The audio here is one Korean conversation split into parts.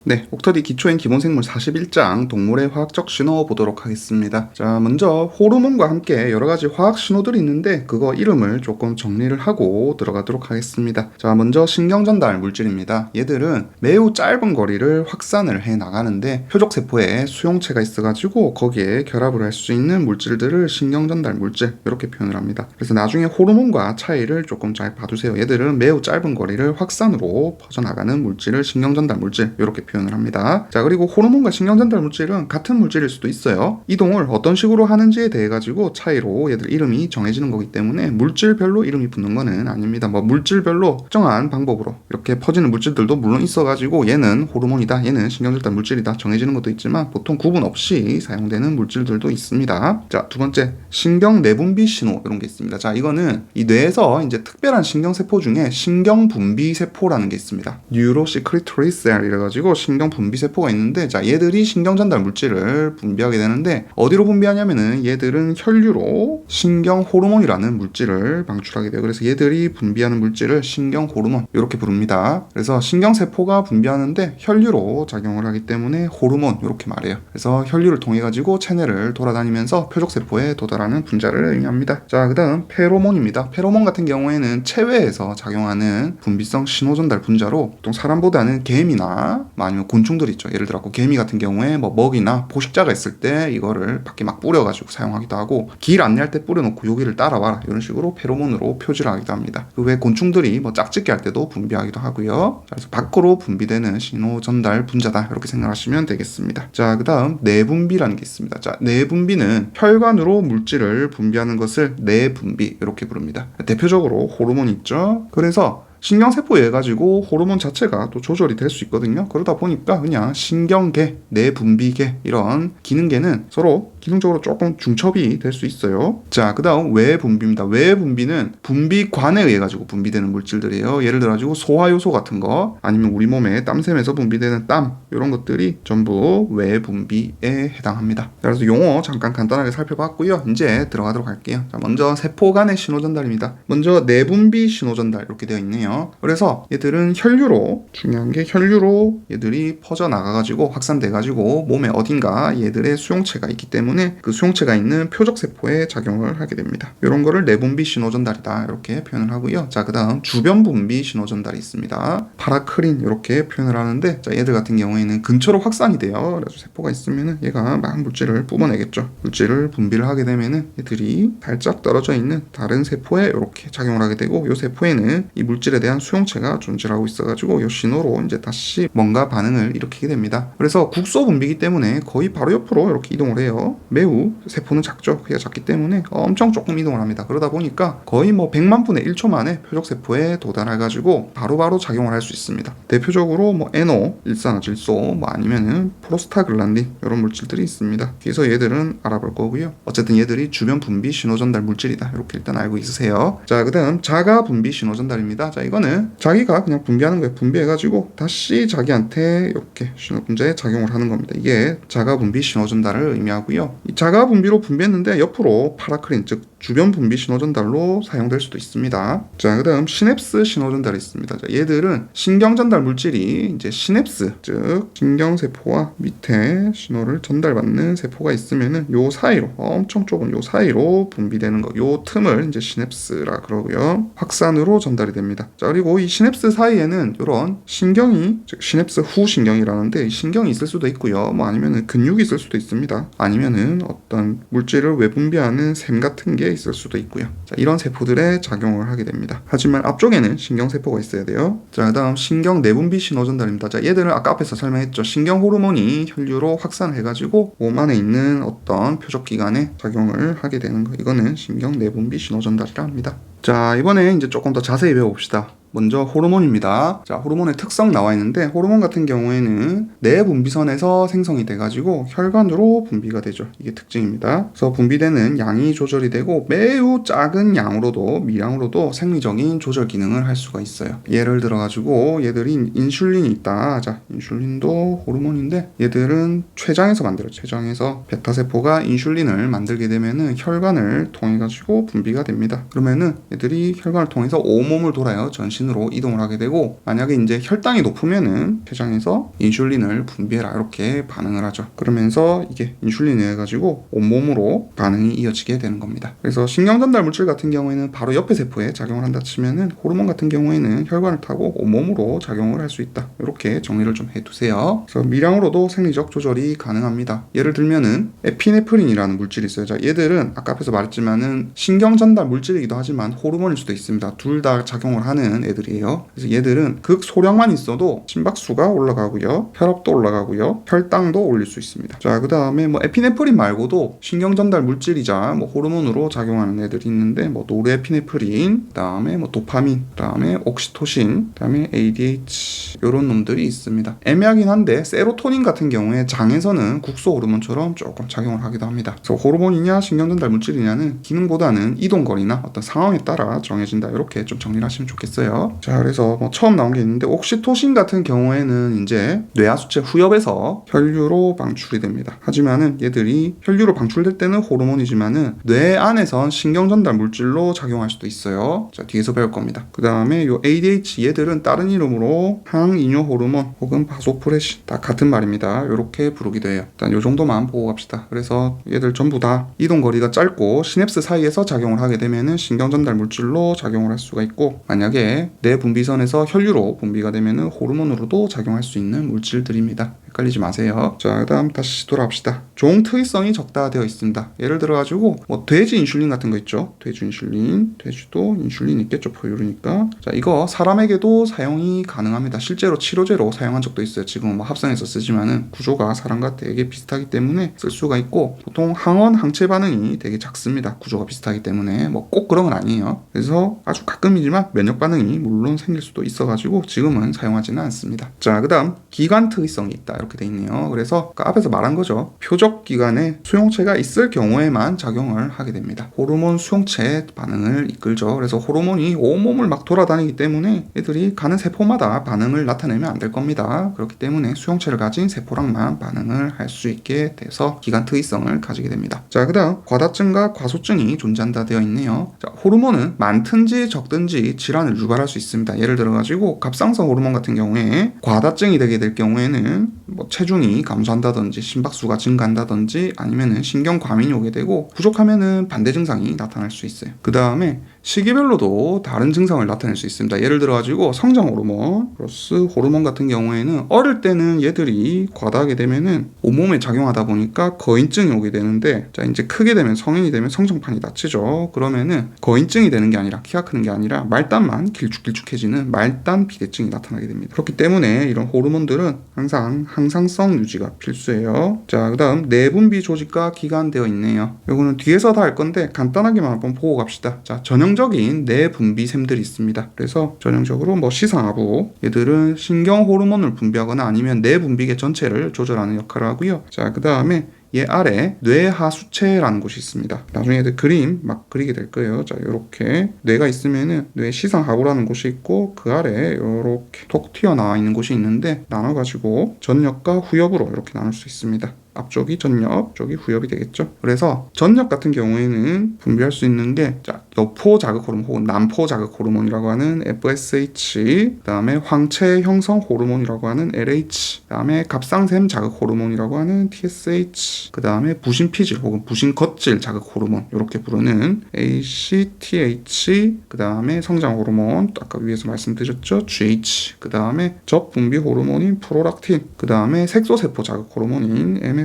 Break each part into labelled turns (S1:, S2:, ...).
S1: 네, 옥터디 기초인 기본생물 41장 동물의 화학적 신호 보도록 하겠습니다. 자, 먼저 호르몬과 함께 여러 가지 화학 신호들이 있는데 그거 이름을 조금 정리를 하고 들어가도록 하겠습니다. 자, 먼저 신경전달 물질입니다. 얘들은 매우 짧은 거리를 확산을 해 나가는데 표적세포에 수용체가 있어가지고 거기에 결합을 할 수 있는 물질들을 신경전달 물질 이렇게 표현을 합니다. 그래서 나중에 호르몬과 차이를 조금 잘 봐두세요. 얘들은 매우 짧은 거리를 확산으로 퍼져나가는 물질을 신경전달 물질 이렇게 표현을 합니다. 자, 그리고 호르몬과 신경전달 물질은 같은 물질일 수도 있어요. 이동을 어떤 식으로 하는지에 대해 가지고 차이로 얘들 이름이 정해지는 거기 때문에 물질별로 이름이 붙는 거는 아닙니다. 뭐 물질별로 특정한 방법으로 이렇게 퍼지는 물질들도 물론 있어가지고 얘는 호르몬이다, 얘는 신경전달 물질이다 정해지는 것도 있지만 보통 구분 없이 사용되는 물질들도 있습니다. 자, 두 번째 신경 내분비 신호 이런 게 있습니다. 자, 이거는 이 뇌에서 이제 특별한 신경세포 중에 신경분비세포라는 게 있습니다. 뉴로시크리토리 셀 이래가지고 신경분비세포가 있는데, 자, 얘들이 신경전달 물질을 분비하게 되는데 어디로 분비하냐면은 얘들은 혈류로 신경호르몬이라는 물질을 방출하게 돼요. 그래서 얘들이 분비하는 물질을 신경호르몬 이렇게 부릅니다. 그래서 신경세포가 분비하는데 혈류로 작용을 하기 때문에 호르몬 이렇게 말해요. 그래서 혈류를 통해 가지고 체내를 돌아다니면서 표적세포에 도달하는 분자를 의미합니다. 자, 그 다음 페로몬입니다. 페로몬 같은 경우에는 체외에서 작용하는 분비성 신호전달 분자로 보통 사람보다는 개미나 아니면 곤충들 있죠. 예를 들어 개미 같은 경우에 뭐 먹이나 포식자가 있을 때 이거를 밖에 막 뿌려가지고 사용하기도 하고, 길 안내할 때 뿌려놓고 여기를 따라와라 이런 식으로 페로몬으로 표시를 하기도 합니다. 그 외 곤충들이 뭐 짝짓기 할 때도 분비하기도 하고요. 그래서 밖으로 분비되는 신호 전달 분자다 이렇게 생각하시면 되겠습니다. 자, 그 다음 내분비라는 게 있습니다. 자, 내분비는 혈관으로 물질을 분비하는 것을 내분비 이렇게 부릅니다. 대표적으로 호르몬 있죠. 그래서 신경세포에 해가지고 호르몬 자체가 또 조절이 될 수 있거든요. 그러다 보니까 그냥 신경계, 내분비계 이런 기능계는 서로 기능적으로 조금 중첩이 될 수 있어요. 자, 그 다음 외분비입니다. 외분비는 분비관에 의해 가지고 분비되는 물질들이에요. 예를 들어 가지고 소화효소 같은 거, 아니면 우리 몸에 땀샘에서 분비되는 땀 이런 것들이 전부 외분비에 해당합니다. 그래서 용어 잠깐 간단하게 살펴봤고요. 이제 들어가도록 할게요. 자, 먼저 세포 간의 신호전달입니다. 먼저 내분비 신호전달 이렇게 되어 있네요. 그래서 얘들은 혈류로, 중요한 게 혈류로 얘들이 퍼져나가가지고 확산돼가지고 몸에 어딘가 얘들의 수용체가 있기 때문에 그 수용체가 있는 표적세포에 작용을 하게 됩니다. 이런 거를 내분비 신호전달이다 이렇게 표현을 하고요. 자, 그 다음 주변분비 신호전달이 있습니다. 파라크린 이렇게 표현을 하는데, 자, 얘들 같은 경우에는 근처로 확산이 돼요. 그래서 세포가 있으면은 얘가 막 물질을 뿜어내겠죠. 물질을 분비를 하게 되면은 얘들이 살짝 떨어져 있는 다른 세포에 이렇게 작용을 하게 되고, 이 세포에는 이 물질에 대한 수용체가 존재하고 있어가지고 이 신호로 이제 다시 뭔가 반응을 일으키게 됩니다. 그래서 국소 분비이기 때문에 거의 바로 옆으로 이렇게 이동을 해요. 매우 세포는 작죠. 크기가 작기 때문에 엄청 조금 이동을 합니다. 그러다 보니까 거의 뭐 100만 분의 1초 만에 표적세포에 도달해가지고 바로바로 작용을 할 수 있습니다. 대표적으로 뭐 NO, 일산화질소, 뭐 아니면은 프로스타글란딘 이런 물질들이 있습니다. 그래서 얘들은 알아볼 거고요. 어쨌든 얘들이 주변 분비 신호전달 물질이다 이렇게 일단 알고 있으세요. 자, 그 다음 자가 분비 신호전달입니다. 자, 이거는 자기가 그냥 분비하는 거예요. 분비해가지고 다시 자기한테 이렇게 신호 분자에 작용을 하는 겁니다. 이게 자가 분비 신호 전달을 의미하고요. 이 자가 분비로 분비했는데 옆으로 파라크린, 즉 주변 분비 신호 전달로 사용될 수도 있습니다. 자, 그 다음 시냅스 신호 전달이 있습니다. 자, 얘들은 신경 전달 물질이 이제 시냅스, 즉 신경세포와 밑에 신호를 전달받는 세포가 있으면은 요 사이로, 엄청 좁은 요 사이로 분비되는 거, 요 틈을 이제 시냅스라 그러고요. 확산으로 전달이 됩니다. 자, 그리고 이 시냅스 사이에는 이런 신경이, 즉 시냅스 후 신경이라는데 신경이 있을 수도 있고요. 뭐 아니면은 근육이 있을 수도 있습니다. 아니면은 어떤 물질을 외분비하는 샘 같은 게 있을 수도 있고요. 자, 이런 세포들에 작용을 하게 됩니다. 하지만 앞쪽에는 신경세포가 있어야 돼요. 자, 그 다음 신경 내분비 신호 전달입니다. 자, 얘들은 아까 앞에서 설명했죠. 신경 호르몬이 혈류로 확산해가지고 몸 안에 있는 어떤 표적기관에 작용을 하게 되는 거, 이거는 신경 내분비 신호 전달이라 합니다. 자, 이번에 이제 조금 더 자세히 배워봅시다. 먼저 호르몬입니다. 자, 호르몬의 특성 나와 있는데, 호르몬 같은 경우에는 내분비선에서 생성이 돼가지고 혈관으로 분비가 되죠. 이게 특징입니다. 그래서 분비되는 양이 조절이 되고 매우 작은 양으로도, 미량으로도 생리적인 조절 기능을 할 수가 있어요. 예를 들어가지고 얘들이 인슐린이 있다. 자, 인슐린도 호르몬인데 얘들은 췌장에서 만들어요. 췌장에서 베타세포가 인슐린을 만들게 되면은 혈관을 통해 가지고 분비가 됩니다. 그러면은 얘들이 혈관을 통해서 온몸을 돌아요 전신으로 이동을 하게 되고, 만약에 이제 혈당이 높으면은 췌장에서 인슐린을 분비해라 이렇게 반응을 하죠. 그러면서 이게 인슐린이 해가지고 온몸으로 반응이 이어지게 되는 겁니다. 그래서 신경전달 물질 같은 경우에는 바로 옆에 세포에 작용을 한다 치면은, 호르몬 같은 경우에는 혈관을 타고 온몸으로 작용을 할 수 있다. 이렇게 정리를 좀 해두세요. 그래서 미량으로도 생리적 조절이 가능합니다. 예를 들면은 에피네프린이라는 물질이 있어요. 자, 얘들은 아까 앞에서 말했지만은 신경전달 물질이기도 하지만 호르몬일 수도 있습니다. 둘 다 작용을 하는 애들이에요. 그래서 얘들은 극소량만 있어도 심박수가 올라가고요, 혈압도 올라가고요, 혈당도 올릴 수 있습니다. 자, 그 다음에 뭐 에피네프린 말고도 신경전달 물질이자 뭐 호르몬으로 작용하는 애들이 있는데, 뭐 노르에피네프린, 그 다음에 뭐 도파민, 그 다음에 옥시토신, 그 다음에 ADH, 이런 놈들이 있습니다. 애매하긴 한데 세로토닌 같은 경우에 장에서는 국소 호르몬처럼 조금 작용을 하기도 합니다. 그래서 호르몬이냐 신경전달 물질이냐는 기능보다는 이동거리나 어떤 상황에 따라 정해진다. 이렇게 좀 정리를 하시면 좋겠어요. 자, 그래서 뭐 처음 나온 게 있는데, 옥시토신 같은 경우에는 이제 뇌하수체 후엽에서 혈류로 방출이 됩니다. 하지만은 얘들이 혈류로 방출될 때는 호르몬이지만은 뇌 안에선 신경전달 물질로 작용할 수도 있어요. 자, 뒤에서 배울 겁니다. 그 다음에 요 ADH 얘들은 다른 이름으로 항이뇨 호르몬 혹은 바소프레신, 다 같은 말입니다. 이렇게 부르기도 해요. 일단 요 정도만 보고 갑시다. 그래서 얘들 전부 다 이동거리가 짧고 시냅스 사이에서 작용을 하게 되면은 신경전달 물질로 작용을 할 수가 있고, 만약에 뇌 분비선에서 혈류로 분비가 되면은 호르몬으로도 작용할 수 있는 물질들입니다. 헷갈리지 마세요. 자, 그 다음 다시 돌아갑시다. 종 특이성이 적다 되어 있습니다. 예를 들어가지고 뭐 돼지 인슐린 같은 거 있죠. 돼지 인슐린, 돼지도 인슐린 있겠죠, 포유류니까. 자, 이거 사람에게도 사용이 가능합니다. 실제로 치료제로 사용한 적도 있어요. 지금 뭐 합성해서 쓰지만은 구조가 사람과 되게 비슷하기 때문에 쓸 수가 있고, 보통 항원 항체 반응이 되게 작습니다. 구조가 비슷하기 때문에 뭐 꼭 그런 건 아니에요. 그래서 아주 가끔이지만 면역 반응이 물론 생길 수도 있어가지고 지금은 사용하지는 않습니다. 자, 그 다음 기관 특이성이 있다 이렇게 돼 있네요. 그래서 앞에서 말한 거죠. 표적 기관에 수용체가 있을 경우에만 작용을 하게 됩니다. 호르몬 수용체 반응을 이끌죠. 그래서 호르몬이 온몸을 막 돌아다니기 때문에 애들이 가는 세포마다 반응을 나타내면 안 될 겁니다. 그렇기 때문에 수용체를 가진 세포랑만 반응을 할 수 있게 돼서 기관 특이성을 가지게 됩니다. 자, 그 다음 과다증과 과소증이 존재한다 되어 있네요. 자, 호르몬은 많든지 적든지 질환을 유발할 수 있습니다. 예를 들어가지고 갑상선 호르몬 같은 경우에 과다증이 되게 될 경우에는 뭐 체중이 감소한다든지 심박수가 증가한다든지 아니면은 신경 과민이 오게 되고, 부족하면은 반대 증상이 나타날 수 있어요. 그 다음에 시기별로도 다른 증상을 나타낼 수 있습니다. 예를 들어가지고 성장 호르몬 플러스 호르몬 같은 경우에는 어릴 때는 얘들이 과다하게 되면은 온몸에 작용하다 보니까 거인증이 오게 되는데, 자, 이제 크게 되면 성인이 되면 성장판이 다치죠. 그러면은 거인증이 되는 게 아니라, 키가 크는 게 아니라 말단만 길쭉길쭉해지는 말단 비대증이 나타나게 됩니다. 그렇기 때문에 이런 호르몬들은 항상 항상성 유지가 필수예요. 자, 그 다음 내분비 조직과 기관 되어 있네요. 요거는 뒤에서 다 할 건데 간단하게만 한번 보고 갑시다. 자, 전형적인 내분비샘들이 있습니다. 그래서 전형적으로 뭐 시상하부, 얘들은 신경 호르몬을 분비하거나 아니면 내분비계 전체를 조절하는 역할을 하고요. 자, 그 다음에 얘 아래 뇌하수체라는 곳이 있습니다. 나중에 애들 그림 막 그리게 될 거예요. 자, 요렇게 뇌가 있으면은 뇌 시상하부라는 곳이 있고, 그 아래 요렇게 톡 튀어나와 있는 곳이 있는데, 나눠가지고 전엽과 후엽으로 이렇게 나눌 수 있습니다. 앞쪽이 전엽, 앞쪽이 후엽이 되겠죠. 그래서 전엽 같은 경우에는 분비할 수 있는 게, 자, 여포 자극 호르몬 혹은 난포 자극 호르몬이라고 하는 FSH, 그 다음에 황체 형성 호르몬이라고 하는 LH, 그 다음에 갑상샘 자극 호르몬이라고 하는 TSH, 그 다음에 부신 피질 혹은 부신 겉질 자극 호르몬 이렇게 부르는 ACTH, 그 다음에 성장 호르몬 아까 위에서 말씀드렸죠, GH, 그 다음에 적 분비 호르몬인 프로락틴, 그 다음에 색소세포 자극 호르몬인 MSH,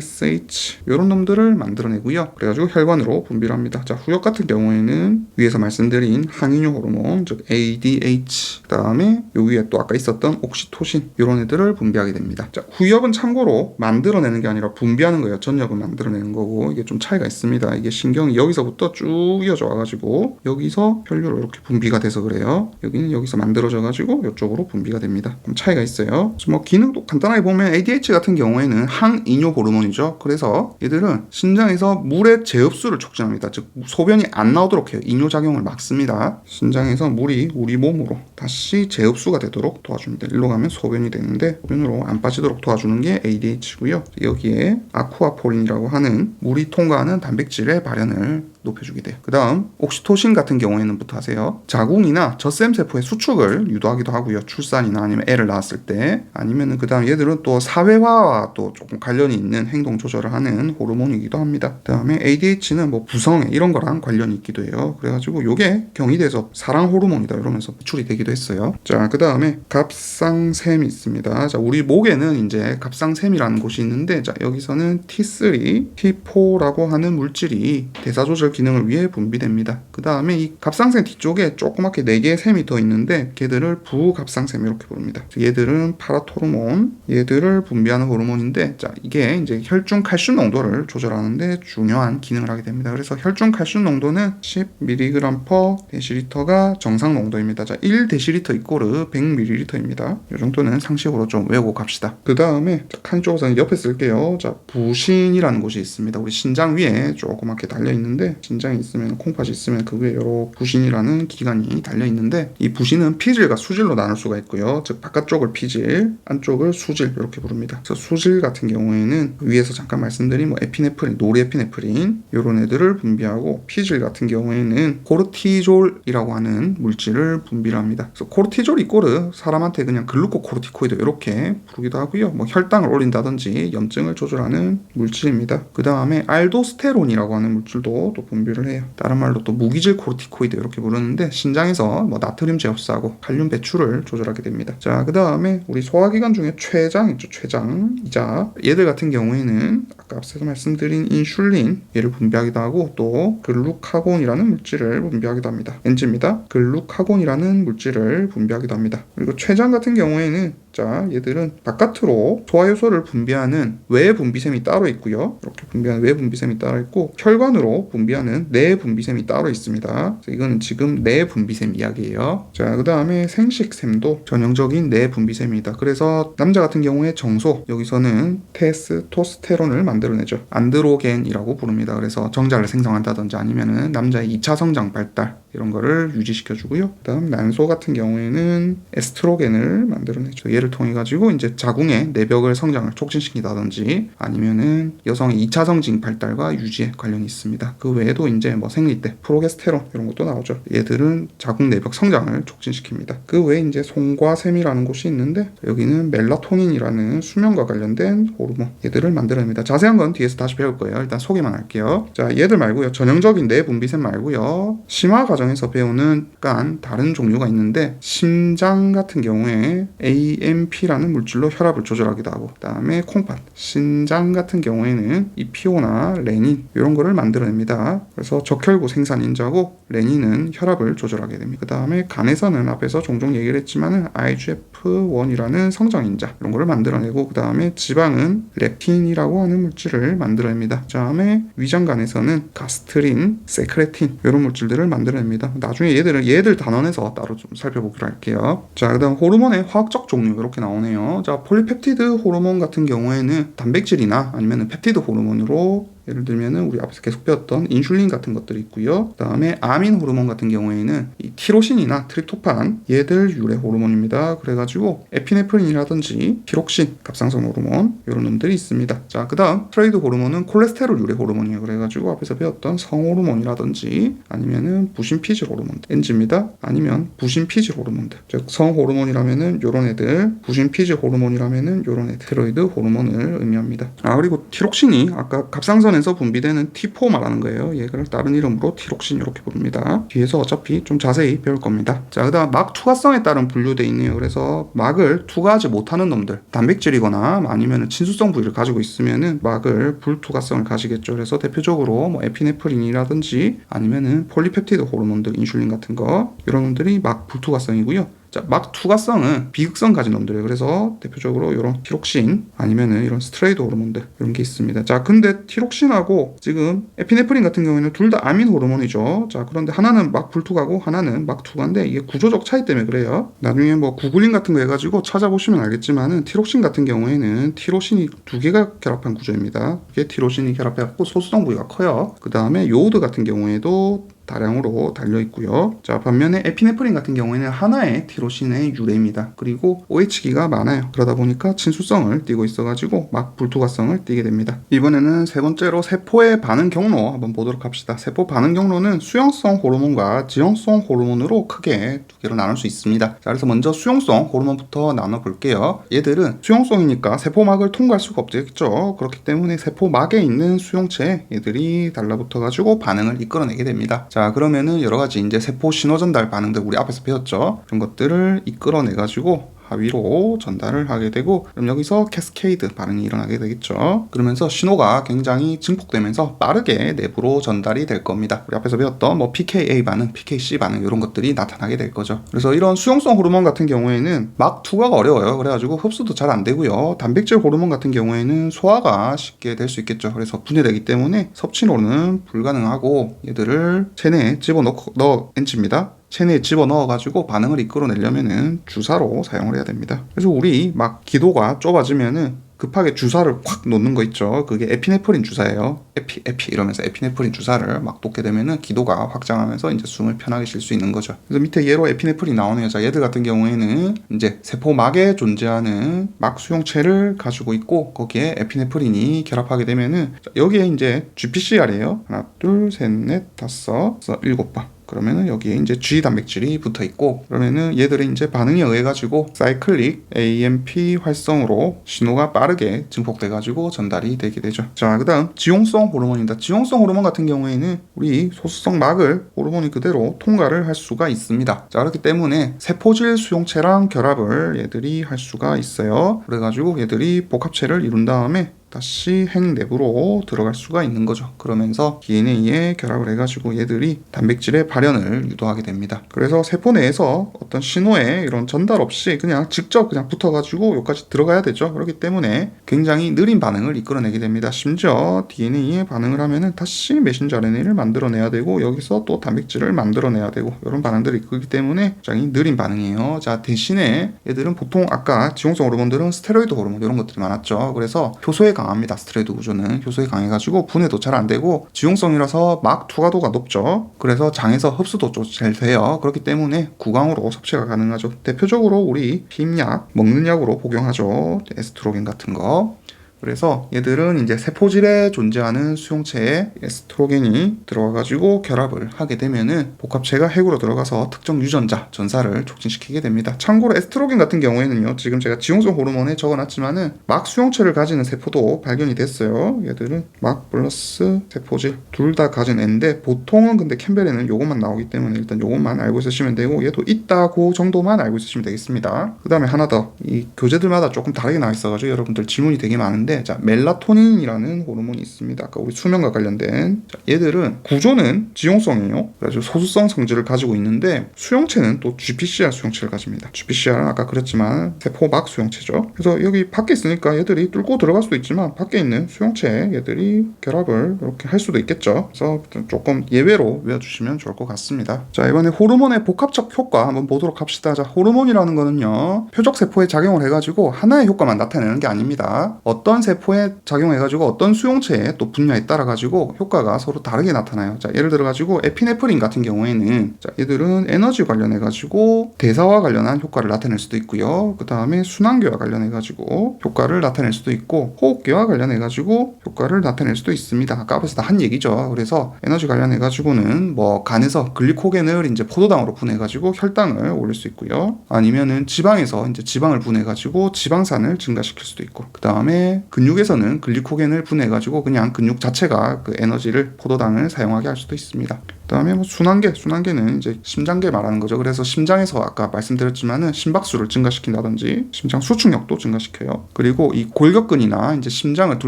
S1: 이런 놈들을 만들어내고요. 그래가지고 혈관으로 분비를 합니다. 자, 후엽 같은 경우에는 위에서 말씀드린 항이뇨 호르몬, 즉 ADH, 그 다음에 요 위에 또 아까 있었던 옥시토신, 이런 애들을 분비하게 됩니다. 자, 후엽은 참고로 만들어내는 게 아니라 분비하는 거예요. 전엽은 만들어내는 거고, 이게 좀 차이가 있습니다. 이게 신경이 여기서부터 쭉 이어져 와가지고 여기서 혈류로 이렇게 분비가 돼서 그래요. 여기는 여기서 만들어져가지고 이쪽으로 분비가 됩니다. 그럼 차이가 있어요. 그래서 뭐 기능도 간단하게 보면 ADH 같은 경우에는 항이뇨 호르몬이죠. 그래서 얘들은 신장에서 물의 재흡수를 촉진합니다. 즉 소변이 안 나오도록 해요. 이뇨작용을 막습니다. 신장에서 물이 우리 몸으로 다시 재흡수가 되도록 도와줍니다. 일로 가면 소변이 되는데 소변으로 안 빠지도록 도와주는 게 ADH고요. 여기에 아쿠아포린이라고 하는 물이 통과하는 단백질의 발현을 높여주게 돼요. 그 다음 옥시토신 같은 경우에는부터 하세요. 자궁이나 젖샘세포의 수축을 유도하기도 하고요. 출산이나 아니면 애를 낳았을 때 아니면은 그 다음 얘들은 또 사회화와 또 조금 관련이 있는 행동 조절을 하는 호르몬이기도 합니다. 그 다음에 ADH는 뭐 부성애 이런 거랑 관련이 있기도 해요. 그래가지고 요게 경이돼서 사랑 호르몬이다 이러면서 배출이 되기도 했어요. 자, 그 다음에 갑상샘이 있습니다. 자, 우리 목에는 이제 갑상샘이라는 곳이 있는데 자, 여기서는 T3, T4라고 하는 물질이 대사조절 기능을 위해 분비됩니다. 그 다음에 이 갑상샘 뒤쪽에 조그맣게 4개의 샘이 더 있는데 걔들을 부갑상샘 이렇게 부릅니다. 얘들은 파라토르몬, 얘들을 분비하는 호르몬인데 자, 이게 이제 혈중 칼슘 농도를 조절하는데 중요한 기능을 하게 됩니다. 그래서 혈중 칼슘 농도는 10mg/dl가 정상 농도입니다. 자, 1dl 이꼬르 100ml입니다. 이 정도는 상식으로 좀 외우고 갑시다. 그 다음에 칸 쪽에서는 옆에 쓸게요. 자, 부신이라는 곳이 있습니다. 우리 신장 위에 조그맣게 달려 있는데 신장이 있으면 콩팥이 있으면 그 위에 여러 부신이라는 기관이 달려 있는데 이 부신은 피질과 수질로 나눌 수가 있고요. 즉 바깥쪽을 피질, 안쪽을 수질 이렇게 부릅니다. 그래서 수질 같은 경우에는 위에서 잠깐 말씀드린 뭐 에피네프린, 노르에피네프린 이런 애들을 분비하고 피질 같은 경우에는 코르티졸이라고 하는 물질을 분비를 합니다. 그래서 코르티졸 이꼬르 사람한테 그냥 글루코코르티코이드 이렇게 부르기도 하고요. 뭐 혈당을 올린다든지 염증을 조절하는 물질입니다. 그 다음에 알도스테론이라고 하는 물질도 또 분비를 해요. 다른 말로 또 무기질 코르티코이드 이렇게 부르는데 신장에서 뭐 나트륨 제어스하고 칼륨 배출을 조절하게 됩니다. 자, 그 다음에 우리 소화기관 중에 췌장 있죠. 췌장이자 얘들 같은 경우에는 아까 앞서서 말씀드린 인슐린 얘를 분비하기도 하고 또 글루카곤이라는 물질을 분비하기도 합니다. 엔즈입니다. 글루카곤이라는 물질을 분비하기도 합니다. 그리고 췌장 같은 경우에는 자, 얘들은 바깥으로 소화효소를 분비하는 외 분비샘이 따로 있고요. 이렇게 분비하는 외 분비샘이 따로 있고 혈관으로 분비하는 내 분비샘이 따로 있습니다. 이거는 지금 내 분비샘 이야기예요. 자, 그 다음에 생식샘도 전형적인 내 분비샘입니다. 그래서 남자 같은 경우에 정소 여기서는 테스토스테론을 만들어내죠. 안드로겐이라고 부릅니다. 그래서 정자를 생성한다든지 아니면은 남자의 2차 성장 발달 이런 거를 유지시켜주고요. 그 다음 난소 같은 경우에는 에스트로겐을 만들어내죠. 얘를 통해 가지고 이제 자궁의 내벽을 성장을 촉진시킨다든지 아니면은 여성의 2차 성징 발달과 유지에 관련이 있습니다. 그 외에도 이제 뭐 생리 때 프로게스테론 이런 것도 나오죠. 얘들은 자궁 내벽 성장을 촉진시킵니다. 그 외에 이제 송과샘이라는 곳이 있는데 여기는 멜라토닌이라는 수면과 관련된 호르몬 얘들을 만들어냅니다. 자세한 건 뒤에서 다시 배울 거예요. 일단 소개만 할게요. 자, 얘들 말고요. 전형적인 내 분비샘 말고요. 심화 과정에서 배우는 약간 다른 종류가 있는데 심장 같은 경우에 AMP라는 물질로 혈압을 조절하기도 하고 그 다음에 콩팥, 신장 같은 경우에는 EPO나 레닌 이런 거를 만들어냅니다. 그래서 적혈구 생산 인자고 레닌은 혈압을 조절하게 됩니다. 그 다음에 간에서는 앞에서 종종 얘기를 했지만은 IGF-1이라는 성장 인자 이런 거를 만들어내고 그 다음에 지방은 렙틴이라고 하는 물질을 만들어냅니다. 그 다음에 위장간에서는 가스트린, 세크레틴 이런 물질들을 만들어냅니다. 나중에 얘들 단원에서 따로 좀 살펴보기로 할게요. 자, 그 다음 호르몬의 화학적 종류 이렇게 나오네요. 자, 폴리펩티드 호르몬 같은 경우에는 단백질이나 아니면 펩티드 호르몬으로 예를 들면은 우리 앞에서 계속 배웠던 인슐린 같은 것들이 있고요. 그 다음에 아민 호르몬 같은 경우에는 이 티로신이나 트립토판 얘들 유래 호르몬입니다. 그래가지고 에피네프린이라든지 티록신, 갑상선 호르몬 이런 놈들이 있습니다. 자, 그 다음 스테로이드 호르몬은 콜레스테롤 유래 호르몬이에요. 그래가지고 앞에서 배웠던 성호르몬이라든지 아니면은 부신피질 호르몬들 엔즈입니다. 아니면 부신피질 호르몬들 즉 성호르몬이라면은 요런 애들, 부신피질 호르몬이라면은 요런 애들 스테로이드 호르몬을 의미합니다. 아, 그리고 티록신이 아까 갑상선 에서 분비되는 T4 말하는 거예요. 얘를 다른 이름으로 티록신 이렇게 부릅니다. 뒤에서 어차피 좀 자세히 배울 겁니다. 자, 그 다음 막 투과성에 따른 분류되어 있네요. 그래서 막을 투과하지 못하는 놈들 단백질이거나 아니면 친수성 부위를 가지고 있으면은 막을 불투과성을 가지겠죠. 그래서 대표적으로 뭐 에피네프린이라든지 아니면은 폴리펩티드 호르몬들 인슐린 같은 거 이런 놈들이 막 불투과성이고요. 자, 막 투과성은 비극성 가진 놈들이에요. 그래서 대표적으로 이런 티록신 아니면은 이런 스테로이드 호르몬들 이런 게 있습니다. 자, 근데 티록신하고 지금 에피네프린 같은 경우에는 둘 다 아민 호르몬이죠. 자, 그런데 하나는 막 불투과고 하나는 막 투과인데 이게 구조적 차이 때문에 그래요. 나중에 뭐 구글링 같은 거 해가지고 찾아보시면 알겠지만은 티록신 같은 경우에는 티로신이 두 개가 결합한 구조입니다. 이게 티로신이 결합해갖고 소수성 부위가 커요. 그 다음에 요오드 같은 경우에도 다량으로 달려 있고요. 자, 반면에 에피네프린 같은 경우에는 하나의 티로신의 유래입니다. 그리고 OH기가 많아요. 그러다 보니까 친수성을 띠고 있어가지고 막 불투과성을 띠게 됩니다. 이번에는 세 번째로 세포의 반응 경로 한번 보도록 합시다. 세포 반응 경로는 수용성 호르몬과 지용성 호르몬으로 크게 두 개로 나눌 수 있습니다. 자, 그래서 먼저 수용성 호르몬부터 나눠볼게요. 얘들은 수용성이니까 세포막을 통과할 수가 없겠죠. 그렇기 때문에 세포막에 있는 수용체 얘들이 달라붙어가지고 반응을 이끌어내게 됩니다. 자, 그러면은 여러 가지 이제 세포 신호 전달 반응들 우리 앞에서 배웠죠. 그런 것들을 이끌어내가지고 하위로 전달을 하게 되고, 그럼 여기서 캐스케이드 반응이 일어나게 되겠죠. 그러면서 신호가 굉장히 증폭되면서 빠르게 내부로 전달이 될 겁니다. 우리 앞에서 배웠던 뭐 PKA 반응, PKC 반응 이런 것들이 나타나게 될 거죠. 그래서 이런 수용성 호르몬 같은 경우에는 막 투과가 어려워요. 그래가지고 흡수도 잘 안 되고요. 단백질 호르몬 같은 경우에는 소화가 쉽게 될 수 있겠죠. 그래서 분해되기 때문에 섭취로는 불가능하고 얘들을 체내에 집어넣어 엔치입니다. 체내에 집어넣어가지고 반응을 이끌어내려면은 주사로 사용을 해야 됩니다. 그래서 우리 막 기도가 좁아지면은 급하게 주사를 확 놓는 거 있죠. 그게 에피네프린 주사예요. 에피 이러면서 에피네프린 주사를 막 놓게 되면은 기도가 확장하면서 이제 숨을 편하게 쉴 수 있는 거죠. 그래서 밑에 얘로 에피네프린 나오네요. 자, 얘들 같은 경우에는 이제 세포막에 존재하는 막 수용체를 가지고 있고 거기에 에피네프린이 결합하게 되면은 여기에 이제 GPCR이에요. 하나, 둘, 셋, 넷, 다섯, 일곱 번. 그러면은 여기에 이제 G 단백질이 붙어 있고, 그러면은 얘들이 이제 반응에 의해 가지고 사이클릭 AMP 활성으로 신호가 빠르게 증폭돼 가지고 전달이 되게 되죠. 자, 그다음 지용성 호르몬입니다. 지용성 호르몬 같은 경우에는 우리 소수성 막을 호르몬이 그대로 통과를 할 수가 있습니다. 자, 그렇기 때문에 세포질 수용체랑 결합을 얘들이 할 수가 있어요. 그래가지고 얘들이 복합체를 이룬 다음에 다시 핵 내부로 들어갈 수가 있는 거죠. 그러면서 DNA에 결합을 해가지고 얘들이 단백질의 발현을 유도하게 됩니다. 그래서 세포 내에서 어떤 신호에 이런 전달 없이 그냥 직접 그냥 붙어가지고 여기까지 들어가야 되죠. 그렇기 때문에 굉장히 느린 반응을 이끌어내게 됩니다. 심지어 DNA에 반응을 하면은 다시 메신저 RNA를 만들어내야 되고 여기서 또 단백질을 만들어내야 되고 이런 반응들이 있기 때문에 굉장히 느린 반응이에요. 자, 대신에 얘들은 보통 아까 지용성 호르몬들은 스테로이드 호르몬 이런 것들이 많았죠. 그래서 효소에 강합니다. 스테로이드 구조는 효소에 강해가지고 분해도 잘 안 되고 지용성이라서 막 투과도가 높죠. 그래서 장에서 흡수도 좀 잘 돼요. 그렇기 때문에 구강으로 섭취가 가능하죠. 대표적으로 우리 피임약 먹는 약으로 복용하죠. 에스트로겐 같은 거. 그래서 얘들은 이제 세포질에 존재하는 수용체에 에스트로겐이 들어가가지고 결합을 하게 되면은 복합체가 핵으로 들어가서 특정 유전자 전사를 촉진시키게 됩니다. 참고로 에스트로겐 같은 경우에는요, 지금 제가 지용성 호르몬에 적어놨지만은 막 수용체를 가지는 세포도 발견이 됐어요. 얘들은 막 플러스 세포질 둘 다 가진 애인데 보통은 근데 캠벨에는 요것만 나오기 때문에 일단 요것만 알고 있으시면 되고 얘도 있다고 정도만 알고 있으시면 되겠습니다. 그 다음에 하나 더, 이 교재들마다 조금 다르게 나와 있어가지고 여러분들 질문이 되게 많은데, 자, 멜라토닌이라는 호르몬이 있습니다. 아까 우리 수면과 관련된. 자, 얘들은 구조는 지용성이에요. 그래서 소수성 성질을 가지고 있는데 수용체는 또 GPCR 수용체를 가집니다. GPCR은 아까 그랬지만 세포막 수용체죠. 그래서 여기 밖에 있으니까 얘들이 뚫고 들어갈 수도 있지만 밖에 있는 수용체 얘들이 결합을 이렇게 할 수도 있겠죠. 그래서 조금 예외로 외워주시면 좋을 것 같습니다. 자, 이번에 호르몬의 복합적 효과 한번 보도록 합시다. 자, 호르몬이라는 거는요, 표적 세포에 작용을 해가지고 하나의 효과만 나타내는 게 아닙니다. 어떤 세포에 작용해가지고 어떤 수용체의 또 분야에 따라가지고 효과가 서로 다르게 나타나요. 자, 예를 들어가지고 에피네프린 같은 경우에는, 자, 얘들은 에너지 관련해가지고 대사와 관련한 효과를 나타낼 수도 있고요. 그 다음에 순환계와 관련해가지고 효과를 나타낼 수도 있고 호흡계와 관련해가지고 효과를 나타낼 수도 있습니다. 아까 앞에서 다 한 얘기죠. 그래서 에너지 관련해가지고는 뭐 간에서 글리코겐을 이제 포도당으로 분해가지고 혈당을 올릴 수 있고요. 아니면은 지방에서 이제 지방을 분해가지고 지방산을 증가시킬 수도 있고, 그 다음에 근육에서는 글리코겐을 분해가지고 그냥 근육 자체가 그 에너지를 포도당을 사용하게 할 수도 있습니다. 그 다음에 뭐 순환계는 이제 심장계 말하는 거죠. 그래서 심장에서 아까 말씀드렸지만은 심박수를 증가시킨다든지 심장 수축력도 증가시켜요. 그리고 이 골격근이나 이제 심장근을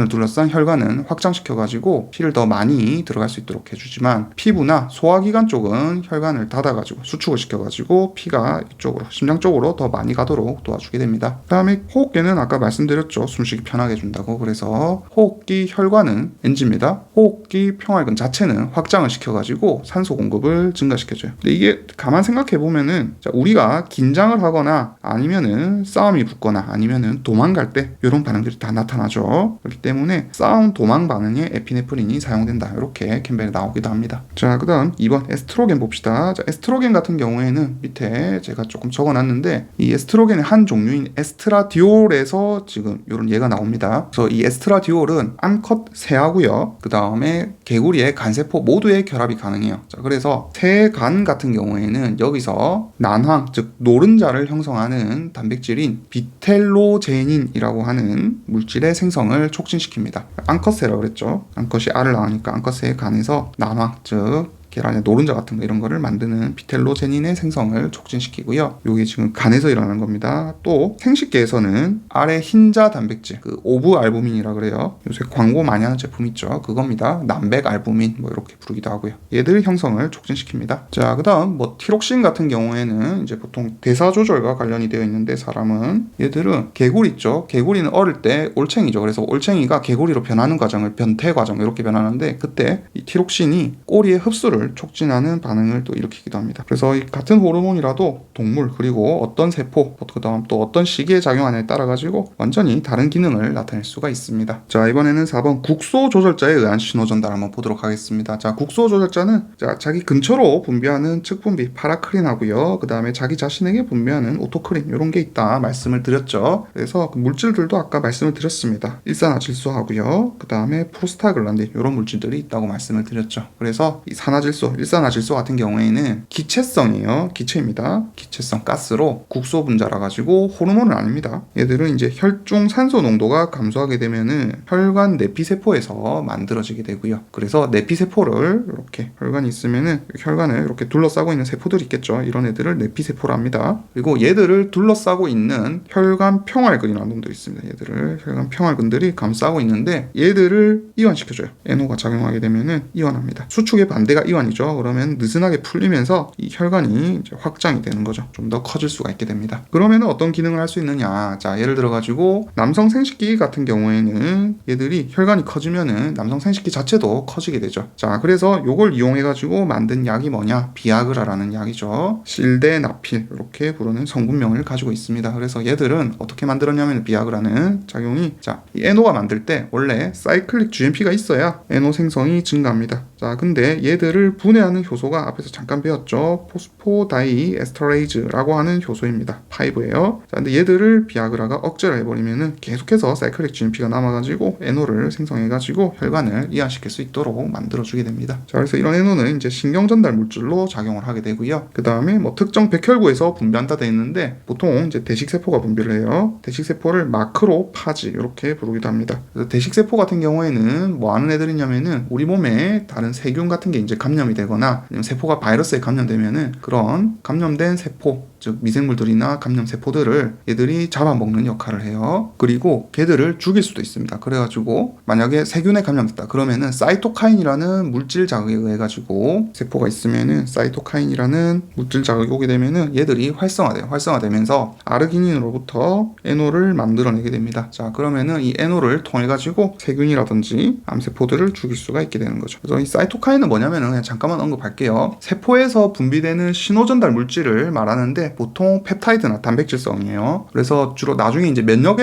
S1: 둘러싼 혈관은 확장시켜가지고 피를 더 많이 들어갈 수 있도록 해주지만 피부나 소화기관 쪽은 혈관을 닫아가지고 수축을 시켜가지고 피가 이쪽으로 심장 쪽으로 더 많이 가도록 도와주게 됩니다. 그 다음에 호흡계는 아까 말씀드렸죠. 숨쉬기 편하게 해준다고. 그래서 호흡기 혈관은 NG입니다. 호흡기 평활근 자체는 확장을 시켜가지고 산소 공급을 증가시켜줘요. 근데 이게 가만 생각해보면은 우리가 긴장을 하거나 아니면은 싸움이 붙거나 아니면은 도망갈 때 이런 반응들이 다 나타나죠. 그렇기 때문에 싸움 도망 반응에 에피네프린이 사용된다. 이렇게 캠벨에 나오기도 합니다. 자, 그 다음 2번 에스트로겐 봅시다. 자, 에스트로겐 같은 경우에는 밑에 제가 조금 적어놨는데 이 에스트로겐의 한 종류인 에스트라디올에서 지금 이런 예가 나옵니다. 그래서 이 에스트라디올은 암컷 새하고요. 그 다음에 개구리의 간세포 모두의 결합이 가능해요. 자, 그래서 새간 같은 경우에는 여기서 난황, 즉 노른자를 형성하는 단백질인 비텔로제닌이라고 하는 물질의 생성을 촉진시킵니다. 암컷새라고 그랬죠. 암컷이 알을 낳으니까 암컷새의 간에서 난황, 즉 계란의 노른자 같은 거 이런 거를 만드는 비텔로제닌의 생성을 촉진시키고요. 이게 지금 간에서 일어나는 겁니다. 또 생식계에서는 알의 흰자 단백질, 그 오브알부민이라 그래요. 요새 광고 많이 하는 제품 있죠. 그겁니다. 남백알부민 뭐 이렇게 부르기도 하고요. 얘들 형성을 촉진시킵니다. 자, 그다음 뭐 티록신 같은 경우에는 이제 보통 대사 조절과 관련이 되어 있는데 사람은 얘들은 개구리 있죠. 개구리는 어릴 때 올챙이죠. 그래서 올챙이가 개구리로 변하는 과정을 변태 과정 이렇게 변하는데 그때 이 티록신이 꼬리의 흡수를 촉진하는 반응을 또 일으키기도 합니다. 그래서 이 같은 호르몬이라도 동물 그리고 어떤 세포 그다음 또 어떤 시기에 작용하냐에 따라 가지고 완전히 다른 기능을 나타낼 수가 있습니다. 자, 이번에는 4번 국소 조절자에 의한 신호 전달 한번 보도록 하겠습니다. 자, 국소 조절자는 자기 근처로 분비하는 측분비 파라크린하고요. 그 다음에 자기 자신에게 분비하는 오토크린 이런 게 있다 말씀을 드렸죠. 그래서 그 물질들도 아까 말씀을 드렸습니다. 일산화질소하고요. 그 다음에 프로스타글란딘 이런 물질들이 있다고 말씀을 드렸죠. 그래서 이 산화질소, 일산화질소 같은 경우에는 기체성이에요. 기체입니다. 기체성 가스로 국소 분자라 가지고 호르몬은 아닙니다. 얘들은 이제 혈중 산소 농도가 감소하게 되면은 혈관 내피세포에서 만들어지게 되고요. 그래서 내피세포를 이렇게 혈관이 있으면은 혈관을 이렇게 둘러싸고 있는 세포들이 있겠죠. 이런 애들을 내피세포라 합니다. 그리고 얘들을 둘러싸고 있는 혈관 평활근이라는 놈도 있습니다. 얘들을 혈관 평활근들이 감싸고 있는데 얘들을 이완시켜줘요. NO가 작용하게 되면은 이완합니다. 수축의 반대가 이완이죠. 그러면 느슨하게 풀리면서 이 혈관이 이제 확장이 되는 거죠. 좀 더 커질 수가 있게 됩니다. 그러면 어떤 기능을 할 수 있느냐? 자, 예를 들어 가지고 남성 생식기 같은 경우에는 얘들이 혈관이 커지면은 남성 생식기 자체도 커지게 되죠. 자, 그래서 요걸 이용해 가지고 만든 약이 뭐냐? 비아그라라는 약이죠. 실데나필 이렇게 부르는 성분명을 가지고 있습니다. 그래서 얘들은 어떻게 만들었냐면 비아그라는 작용이 자, 이 NO가 만들 때 원래 사이클릭 GMP가 있어야 NO 생성이 증가합니다. 자, 근데 얘들을 분해하는 효소가 앞에서 잠깐 배웠죠. 포스포다이에스터레이즈라고 하는 효소입니다. 5예요. 자, 근데 얘들을 비아그라가 억제를 해버리면은 계속해서 사이클릭 GMP가 남아가지고 NO를 생성해가지고 혈관을 이완시킬 수 있도록 만들어주게 됩니다. 자, 그래서 이런 NO는 이제 신경전달 물질로 작용을 하게 되고요. 그 다음에 뭐 특정 백혈구에서 분비한다 돼 있는데 보통 이제 대식세포가 분비를 해요. 대식세포를 마크로파지 이렇게 부르기도 합니다. 그래서 대식세포 같은 경우에는 뭐 하는 애들이냐면은 우리 몸에 다른 세균 같은 게 이제 감염이 되거나 아니면 세포가 바이러스에 감염되면은 그런 감염된 세포 즉 미생물들이나 감염 세포들을 얘들이 잡아먹는 역할을 해요. 그리고 걔들을 죽일 수도 있습니다. 그래가지고 만약에 세균에 감염됐다 그러면은 사이토카인이라는 물질 자극에 의해 가지고 세포가 있으면은 사이토카인이라는 물질 자극이 오게 되면은 얘들이 활성화돼요. 활성화되면서 아르기닌으로부터 NO를 만들어내게 됩니다. 자, 그러면은 이 NO를 통해 가지고 세균이라든지 암세포들을 죽일 수가 있게 되는 거죠. 그래서 이 사이토카인은 뭐냐면은 그냥 잠깐만 언급할게요. 세포에서 분비되는 신호전달 물질을 말하는데 보통 펩타이드나 단백질성이에요. 그래서 주로 나중에 이제 면역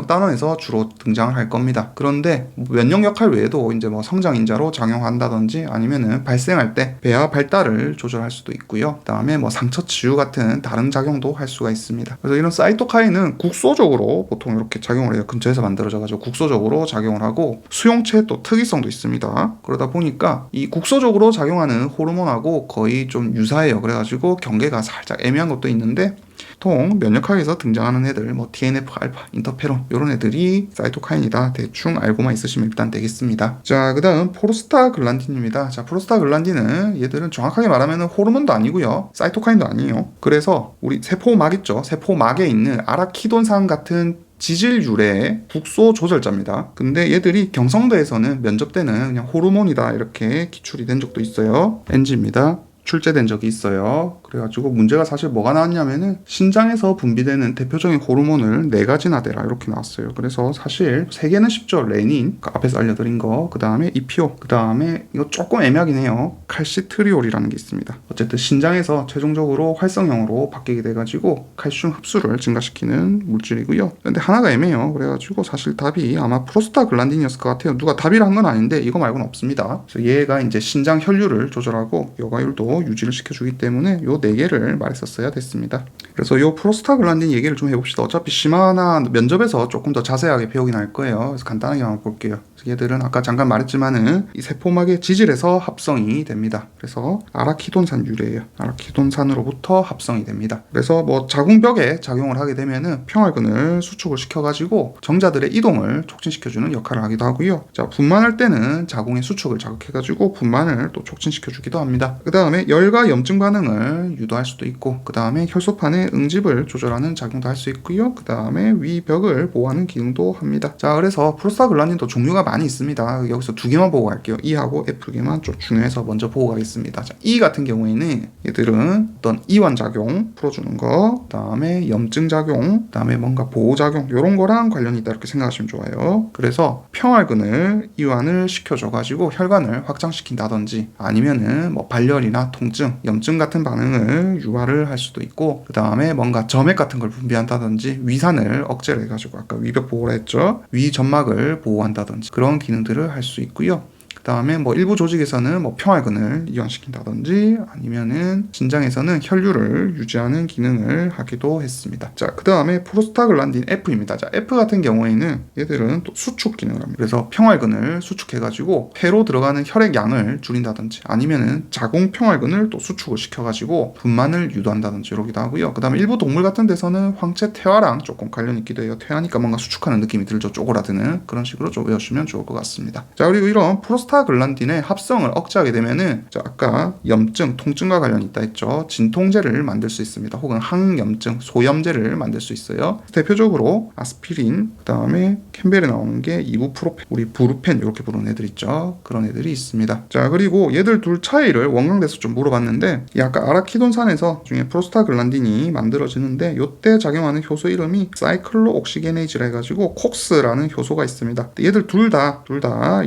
S1: 단원에서 주로 등장을 할 겁니다. 그런데 면역 역할 외에도 이제 뭐 성장인자로 작용한다든지 아니면은 발생할 때 배아 발달을 조절할 수도 있고요. 그다음에 뭐 상처 치유 같은 다른 작용도 할 수가 있습니다. 그래서 이런 사이토카인은 국소적으로 보통 이렇게 작용을 해요. 근처에서 만들어져가지고 국소적으로 작용을 하고 수용체의 또 특이성도 있습니다. 그러다 보니까 이 국소적으로 작용하는 호르몬하고 거의 좀 유사해요. 그래가지고 경계가 살짝 애매한 것도 있는데 보통 면역학에서 등장하는 애들 뭐 TNF-알파, 인터페론 이런 애들이 사이토카인이다. 대충 알고만 있으시면 일단 되겠습니다. 자, 그 다음 프로스타글란딘입니다. 자, 프로스타글란딘은 얘들은 정확하게 말하면 호르몬도 아니고요. 사이토카인도 아니에요. 그래서 우리 세포막 있죠. 세포막에 있는 아라키돈산 같은 지질 유래의 국소 조절자입니다. 근데 얘들이 경성대에서는 면접 때는 그냥 호르몬이다 이렇게 기출이 된 적도 있어요. NG입니다. 출제된 적이 있어요. 그래가지고 문제가 사실 뭐가 나왔냐면은 신장에서 분비되는 대표적인 호르몬을 4가지나 대라 이렇게 나왔어요. 그래서 사실 3개는 쉽죠. 레닌, 앞에서 알려드린 거, 그 다음에 이피오, 그 다음에 이거 조금 애매하긴 해요. 칼시트리올이라는 게 있습니다. 어쨌든 신장에서 최종적으로 활성형으로 바뀌게 돼가지고 칼슘 흡수를 증가시키는 물질이고요. 근데 하나가 애매해요. 그래가지고 사실 답이 아마 프로스타글란딘이었을 것 같아요. 누가 답이라 한 건 아닌데 이거 말고는 없습니다. 그래서 얘가 이제 신장 혈류를 조절하고 여과율도 유지를 시켜주기 때문에 요 4개를 말했었어야 됐습니다. 그래서 요 프로스타글란딘 얘기를 좀 해봅시다. 어차피 심화나 면접에서 조금 더 자세하게 배우긴 할 거예요. 그래서 간단하게 한번 볼게요. 얘들은 아까 잠깐 말했지만은 이 세포막의 지질에서 합성이 됩니다. 그래서 아라키돈산 유래예요. 아라키돈산으로부터 합성이 됩니다. 그래서 뭐 자궁벽에 작용을 하게 되면은 평활근을 수축을 시켜가지고 정자들의 이동을 촉진시켜주는 역할을 하기도 하고요. 자, 분만할 때는 자궁의 수축을 자극해가지고 분만을 또 촉진시켜주기도 합니다. 그 다음에 열과 염증 반응을 유도할 수도 있고, 그 다음에 혈소판의 응집을 조절하는 작용도 할 수 있고요. 그 다음에 위벽을 보호하는 기능도 합니다. 자, 그래서 프로스타글란딘도 종류가 많이 있습니다. 여기서 2개만 보고 갈게요. E하고 F개만 좀 중요해서 먼저 보고 가겠습니다. 자, E 같은 경우에는 얘들은 어떤 이완 작용 풀어주는 거, 그 다음에 염증 작용, 그 다음에 뭔가 보호 작용 이런 거랑 관련이 있다 이렇게 생각하시면 좋아요. 그래서 평활근을 이완을 시켜줘가지고 혈관을 확장시킨다든지 아니면은 뭐 발열이나 통증, 염증 같은 반응을 유발을 할 수도 있고, 그 다음에 뭔가 점액 같은 걸 분비한다든지 위산을 억제를 해가지고 아까 위벽 보호라 했죠. 위 점막을 보호한다든지 그런 기능들을 할 수 있고요. 그 다음에 뭐 일부 조직에서는 뭐 평활근을 이완시킨다든지 아니면은 신장에서는 혈류를 유지하는 기능을 하기도 했습니다. 자, 그 다음에 프로스타글란딘 F입니다. 자, F 같은 경우에는 얘들은 또 수축 기능을 합니다. 그래서 평활근을 수축해가지고 폐로 들어가는 혈액 양을 줄인다든지 아니면은 자궁 평활근을 또 수축을 시켜가지고 분만을 유도한다든지 이러기도 하고요. 그 다음에 일부 동물 같은 데서는 황체 퇴화랑 조금 관련이 있기도 해요. 퇴화니까 뭔가 수축하는 느낌이 들죠. 쪼그라드는 그런 식으로 좀 외우시면 좋을 것 같습니다. 자, 그리고 이런 프로스타글란딘의 합성을 억제하게 되면은 아까 염증, 통증과 관련이 있다 했죠. 진통제를 만들 수 있습니다. 혹은 항염증, 소염제를 만들 수 있어요. 대표적으로 아스피린, 그 다음에 캠벨에 나오는 게 이부프로펜, 우리 부르펜 이렇게 부르는 애들 있죠. 그런 애들이 있습니다. 자, 그리고 얘들 둘 차이를 원광대에서 좀 물어봤는데 이 아까 아라키돈산에서 중에 프로스타글란딘이 만들어지는데 요때 작용하는 효소 이름이 사이클로옥시게네이즈라 해가지고 콕스라는 효소가 있습니다. 얘들 둘 다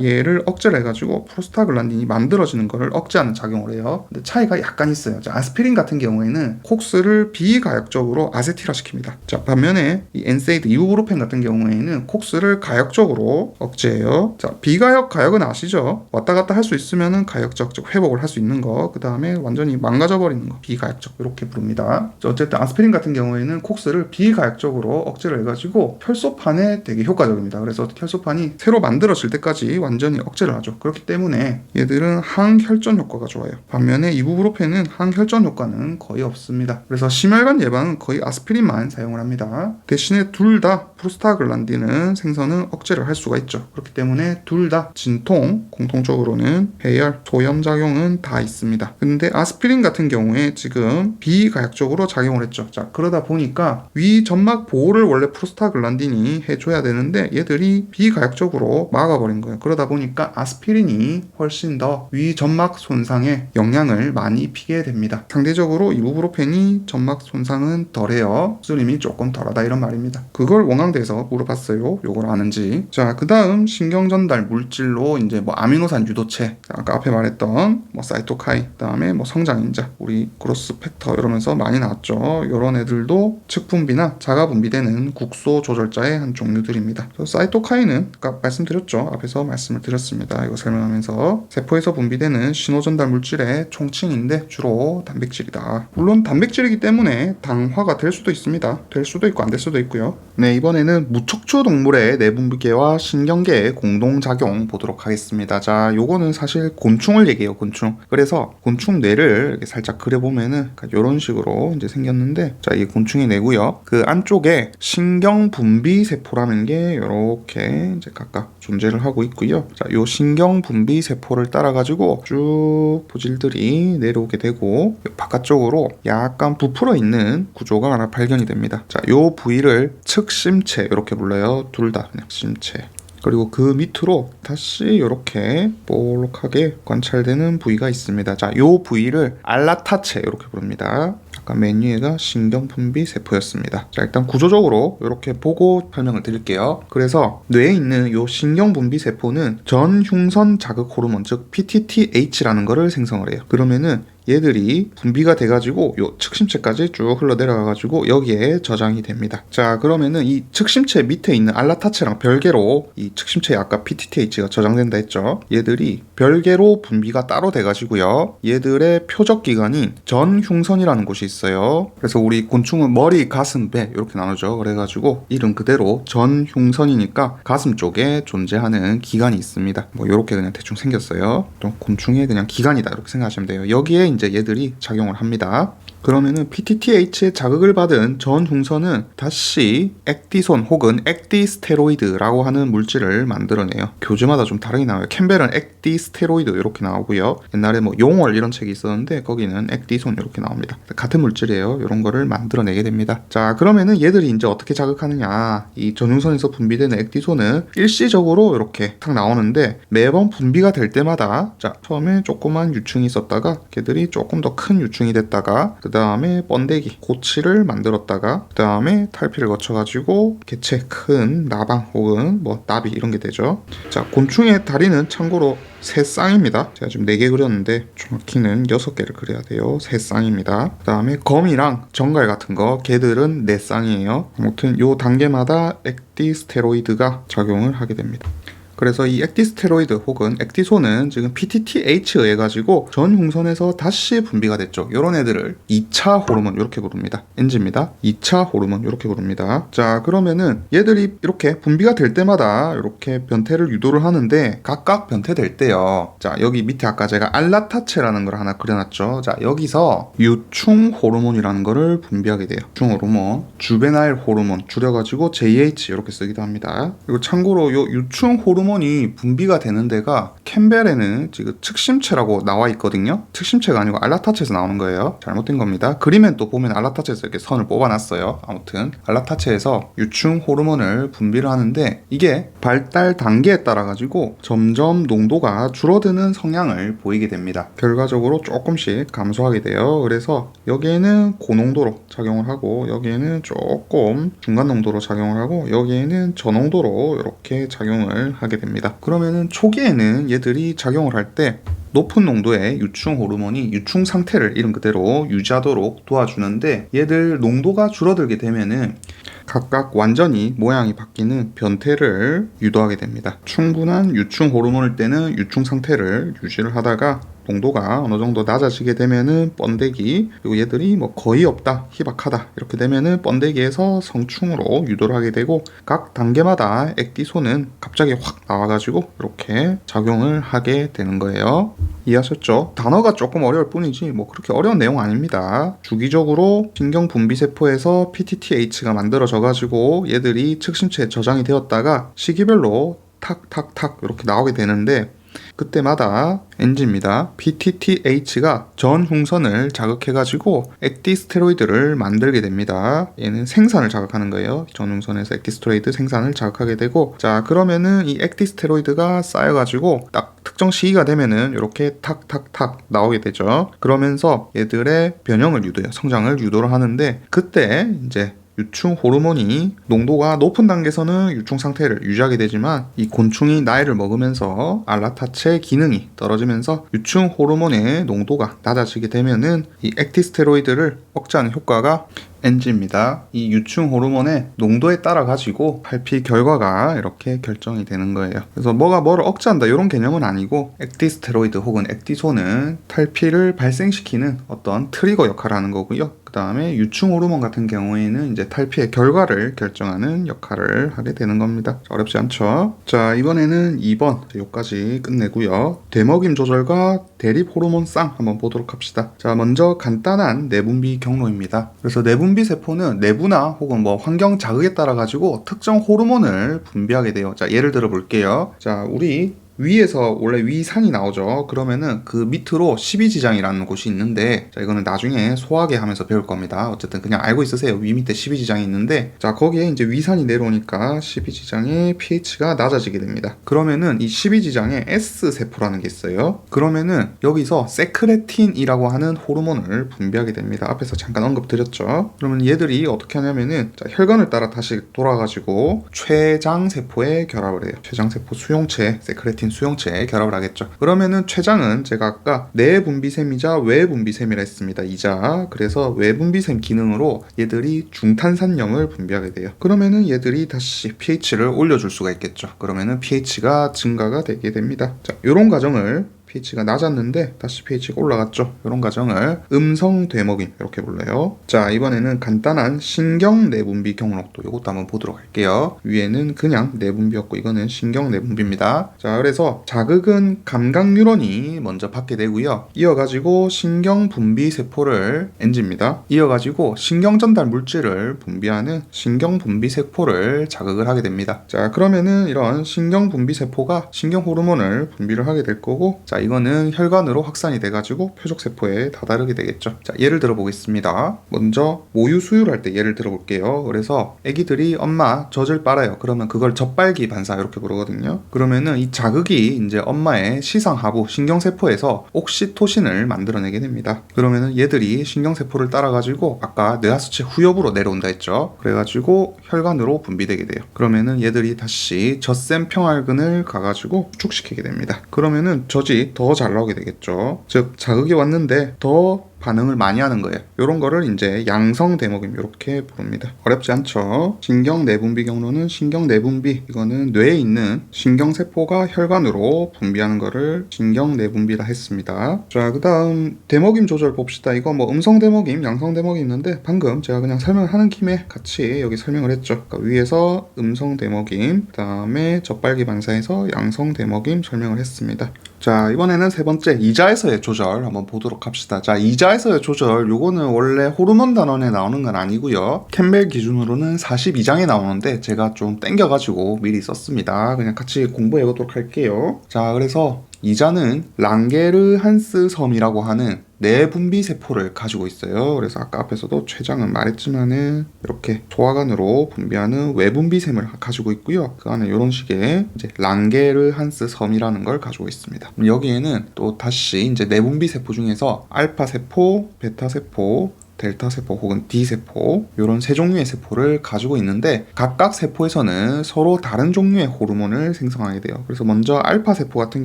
S1: 얘를 억제를 해가지고 프로스타글란딘이 만들어지는 것을 억제하는 작용을 해요. 근데 차이가 약간 있어요. 자, 아스피린 같은 경우에는 콕스를 비가역적으로 아세틸화 시킵니다. 자, 반면에 이 엔세이드, 이부브로펜 같은 경우에는 콕스를 가역적으로 억제해요. 자, 비가역 가역은 아시죠? 왔다 갔다 할 수 있으면은 가역적, 즉 회복을 할 수 있는 거, 그 다음에 완전히 망가져 버리는 거, 비가역적 이렇게 부릅니다. 자, 어쨌든 아스피린 같은 경우에는 콕스를 비가역적으로 억제를 해가지고 혈소판에 되게 효과적입니다. 그래서 혈소판이 새로 만들어질 때까지 완전히 억제를 하죠. 그렇기 때문에 얘들은 항혈전 효과가 좋아요. 반면에 이부브로펜은 항혈전 효과는 거의 없습니다. 그래서 심혈관 예방은 거의 아스피린만 사용을 합니다. 대신에 둘 다 프로스타글란딘은 생성은 억제를 할 수가 있죠. 그렇기 때문에 둘 다 진통, 공통적으로는 배열, 소염 작용은 다 있습니다. 근데 아스피린 같은 경우에 지금 비가역적으로 작용을 했죠. 자, 그러다 보니까 위 점막 보호를 원래 프로스타글란딘이 해줘야 되는데 얘들이 비가역적으로 막아버린 거예요. 그러다 보니까 아스피린이 훨씬 더 위 점막 손상에 영향을 많이 피게 됩니다. 상대적으로 이부브로펜이 점막 손상은 덜해요. 수림이 조금 덜하다 이런 말입니다. 그걸 원광대에서 물어봤어요. 요걸 아는지. 자, 그 다음 신경전달 물질로 이제 뭐 아미노산 유도체, 아까 앞에 말했던 뭐 사이토카인, 그 다음에 뭐 성장인자, 우리 그로스 팩터 이러면서 많이 나왔죠. 이런 애들도 측분비나 자가 분비되는 국소 조절자의 한 종류들입니다. 사이토카인은 아까 말씀드렸죠. 앞에서 말씀을 드렸습니다. 이거 설명하면서 세포에서 분비되는 신호전달 물질의 총칭인데 주로 단백질이다. 물론 단백질이기 때문에 당화가 될 수도 있습니다. 될 수도 있고 안 될 수도 있고요. 네, 이번에는 무척추 동물의 내분비계와 신경계의 공동작용 보도록 하겠습니다. 자, 요거는 사실 곤충을 얘기해요. 곤충. 그래서 곤충 뇌를 이렇게 살짝 그려보면은 이런 식으로 이제 생겼는데, 자, 이게 곤충의 뇌고요. 그 안쪽에 신경분비세포라는 게 이렇게 이제 각각 존재를 하고 있고요. 자, 요 신경분비세포를 따라가지고 쭉 부질들이 내려오게 되고 바깥쪽으로 약간 부풀어 있는 구조가 하나 발견이 됩니다. 자, 요 부위를 측심체 이렇게 불러요. 둘 다 그냥 심체. 그리고 그 밑으로 다시 이렇게 볼록하게 관찰되는 부위가 있습니다. 자, 요 부위를 알라타체 이렇게 부릅니다. 아까 맨 위에가 신경분비 세포였습니다. 자, 일단 구조적으로 이렇게 보고 설명을 드릴게요. 그래서 뇌에 있는 요 신경분비 세포는 전흉선 자극 호르몬, 즉 PTTH라는 거를 생성을 해요. 그러면은 얘들이 분비가 돼가지고 요 측심체까지 쭉 흘러내려가가지고 여기에 저장이 됩니다. 자, 그러면은 이 측심체 밑에 있는 알라타체랑 별개로 이 측심체에 아까 PTTH가 저장된다 했죠. 얘들이 별개로 분비가 따로 돼가지고요. 얘들의 표적 기관인 전흉선이라는 곳이 있어요. 그래서 우리 곤충은 머리, 가슴, 배 이렇게 나누죠. 그래가지고 이름 그대로 전흉선이니까 가슴 쪽에 존재하는 기관이 있습니다. 뭐 이렇게 그냥 대충 생겼어요. 또 곤충의 그냥 기관이다 이렇게 생각하시면 돼요. 여기에 이제 얘들이 작용을 합니다. 그러면은 PTTH의 자극을 받은 전흉선은 다시 액티손 혹은 액티스테로이드라고 하는 물질을 만들어내요. 교재마다 좀 다르게 나와요. 캠벨은 액티스테로이드 이렇게 나오고요. 옛날에 뭐 용월 이런 책이 있었는데 거기는 액티손 이렇게 나옵니다. 같은 물질이에요. 이런 거를 만들어내게 됩니다. 자, 그러면은 얘들이 이제 어떻게 자극하느냐. 이 전흉선에서 분비되는 액티손은 일시적으로 이렇게 탁 나오는데 매번 분비가 될 때마다 자, 처음에 조그만 유충이 있었다가 걔들이 조금 더 큰 유충이 됐다가 그 다음에 번데기, 고치를 만들었다가 그 다음에 탈피를 거쳐가지고 개체 큰 나방 혹은 뭐 나비 이런 게 되죠. 자, 곤충의 다리는 참고로 세 쌍입니다. 제가 지금 4개 그렸는데 정확히는 6개를 그려야 돼요. 세 쌍입니다. 그 다음에 거미랑 정갈 같은 거 걔들은 4쌍이에요. 아무튼 요 단계마다 액티스테로이드가 작용을 하게 됩니다. 그래서 이 액티스테로이드 혹은 액티손은 지금 PTTH에 의해 가지고 전흉선에서 다시 분비가 됐죠. 이런 애들을 2차 호르몬 이렇게 부릅니다. NG입니다. 2차 호르몬 이렇게 부릅니다. 자, 그러면은 얘들이 이렇게 분비가 될 때마다 이렇게 변태를 유도를 하는데 각각 변태될 때요. 자, 여기 밑에 아까 제가 알라타체라는 걸 하나 그려놨죠. 자, 여기서 유충 호르몬이라는 거를 분비하게 돼요. 유충 호르몬, 주베나일 호르몬 줄여가지고 JH 이렇게 쓰기도 합니다. 그리고 참고로 요 유충 호르몬이 분비가 되는 데가 캠벨에는 지금 측심체라고 나와 있거든요. 측심체가 아니고 알라타체에서 나오는 거예요. 잘못된 겁니다. 그림엔 또 보면 알라타체에서 이렇게 선을 뽑아놨어요. 아무튼 알라타체에서 유충 호르몬을 분비를 하는데 이게 발달 단계에 따라 가지고 점점 농도가 줄어드는 성향을 보이게 됩니다. 결과적으로 조금씩 감소하게 돼요. 그래서 여기에는 고농도로 작용을 하고 여기에는 조금 중간 농도로 작용을 하고 여기에는 저농도로 이렇게 작용을 하게 됩니다. 그러면은 초기에는 얘들이 작용을 할 때 높은 농도의 유충 호르몬이 유충 상태를 이름 그대로 유지하도록 도와주는데 얘들 농도가 줄어들게 되면은 각각 완전히 모양이 바뀌는 변태를 유도하게 됩니다. 충분한 유충 호르몬일 때는 유충 상태를 유지를 하다가 농도가 어느 정도 낮아지게 되면은 번데기, 그리고 얘들이 뭐 거의 없다, 희박하다 이렇게 되면은 번데기에서 성충으로 유도를 하게 되고 각 단계마다 액티손은 갑자기 확 나와가지고 이렇게 작용을 하게 되는 거예요. 이해하셨죠? 단어가 조금 어려울 뿐이지 뭐 그렇게 어려운 내용 아닙니다. 주기적으로 신경분비세포에서 PTTH가 만들어져가지고 얘들이 측심체에 저장이 되었다가 시기별로 탁탁탁 이렇게 나오게 되는데 그때마다 NG입니다. PTTH가 전흉선을 자극해가지고 액티스테로이드를 만들게 됩니다. 얘는 생산을 자극하는 거예요. 전흉선에서 액티스테로이드 생산을 자극하게 되고 자, 그러면은 이 액티스테로이드가 쌓여가지고 딱 특정 시기가 되면은 이렇게 탁탁탁 나오게 되죠. 그러면서 얘들의 변형을 유도해요. 성장을 유도를 하는데 그때 이제 유충 호르몬이 농도가 높은 단계에서는 유충 상태를 유지하게 되지만 이 곤충이 나이를 먹으면서 알라타체 기능이 떨어지면서 유충 호르몬의 농도가 낮아지게 되면은 이 액티스테로이드를 억제하는 효과가 NG입니다. 이 유충 호르몬의 농도에 따라 가지고 탈피 결과가 이렇게 결정이 되는 거예요. 그래서 뭐가 뭐를 억제한다 이런 개념은 아니고 액티스테로이드 혹은 액티손은 탈피를 발생시키는 어떤 트리거 역할을 하는 거고요. 그 다음에 유충 호르몬 같은 경우에는 이제 탈피의 결과를 결정하는 역할을 하게 되는 겁니다. 어렵지 않죠? 자, 이번에는 2번 여기까지 끝내고요. 되먹임 조절과 대립 호르몬 쌍 한번 보도록 합시다. 자, 먼저 간단한 내분비 경로입니다. 그래서 내분비 세포는 내부나 혹은 뭐 환경 자극에 따라 가지고 특정 호르몬을 분비하게 돼요. 자, 예를 들어 볼게요. 자, 우리 위에서 원래 위산이 나오죠. 그러면은 그 밑으로 12지장이라는 곳이 있는데, 자, 이거는 나중에 소화계 하면서 배울 겁니다. 어쨌든 그냥 알고 있으세요. 위 밑에 12지장이 있는데, 자, 거기에 이제 위산이 내려오니까 12지장의 pH가 낮아지게 됩니다. 그러면은 이 12지장에 S세포라는 게 있어요. 그러면은 여기서 세크레틴이라고 하는 호르몬을 분비하게 됩니다. 앞에서 잠깐 언급드렸죠. 그러면 얘들이 어떻게 하냐면은, 자, 혈관을 따라 다시 돌아가지고 췌장세포에 결합을 해요. 췌장세포 수용체, 세크레틴 수용체에 결합을 하겠죠. 그러면은 췌장은 제가 아까 내분비샘이자 외분비샘이라 했습니다. 이자. 그래서 외분비샘 기능으로 얘들이 중탄산염을 분비하게 돼요. 그러면은 얘들이 다시 pH를 올려줄 수가 있겠죠. 그러면은 pH가 증가가 되게 됩니다. 자, 이런 과정을 pH가 낮았는데 다시 pH가 올라갔죠. 이런 과정을 음성 되먹임 이렇게 불러요. 자, 이번에는 간단한 신경 내분비 경록도 이것도 한번 보도록 할게요. 위에는 그냥 내분비였고 이거는 신경 내분비입니다. 자, 그래서 자극은 감각 뉴런이 먼저 받게 되고요. 이어가지고 신경 분비 세포를 NG입니다. 이어가지고 신경 전달 물질을 분비하는 신경 분비 세포를 자극을 하게 됩니다. 자, 그러면은 이런 신경 분비 세포가 신경 호르몬을 분비를 하게 될 거고, 자, 이거는 혈관으로 확산이 돼가지고 표적세포에 다다르게 되겠죠. 자, 예를 들어 보겠습니다. 먼저 모유 수유를 할 때 예를 들어 볼게요. 그래서 애기들이 엄마 젖을 빨아요. 그러면 그걸 젖빨기 반사 이렇게 부르거든요. 그러면은 이 자극이 이제 엄마의 시상하부 신경세포에서 옥시토신을 만들어내게 됩니다. 그러면은 얘들이 신경세포를 따라가지고 아까 뇌하수체 후엽으로 내려온다 했죠. 그래가지고 혈관으로 분비되게 돼요. 그러면은 얘들이 다시 젖샘 평활근을 가가지고 축축시키게 됩니다. 그러면은 젖이 더 잘 나오게 되겠죠. 즉 자극이 왔는데 더 반응을 많이 하는 거예요. 이런 거를 이제 양성 대먹임 이렇게 부릅니다. 어렵지 않죠? 신경 내분비 경로는 신경 내분비, 이거는 뇌에 있는 신경세포가 혈관으로 분비하는 거를 신경 내분비라 했습니다. 자, 그 다음 대먹임 조절 봅시다. 이거 뭐 음성 대먹임, 양성 대먹임 있는데 방금 제가 그냥 설명하는 김에 같이 여기 설명을 했죠. 그러니까 위에서 음성 대먹임, 그 다음에 젖빨기 반사에서 양성 대먹임 설명을 했습니다. 자, 이번에는 세 번째 이자에서의 조절 한번 보도록 합시다. 자, 이자에서의 조절, 요거는 원래 호르몬 단원에 나오는 건 아니고요. 캠벨 기준으로는 42장에 나오는데 제가 좀 땡겨가지고 미리 썼습니다. 그냥 같이 공부해보도록 할게요. 자, 그래서 이자는 랑게르한스 섬이라고 하는 내분비 세포를 가지고 있어요. 그래서 아까 앞에서도 췌장은 말했지만은 이렇게 소화관으로 분비하는 외분비샘을 가지고 있고요. 그 안에 이런 식의 이제 랑게르한스 섬이라는 걸 가지고 있습니다. 여기에는 또 다시 이제 내분비 세포 중에서 알파 세포, 베타 세포, 델타 세포 혹은 D 세포, 이런 세 종류의 세포를 가지고 있는데 각각 세포에서는 서로 다른 종류의 호르몬을 생성하게 돼요. 그래서 먼저 알파 세포 같은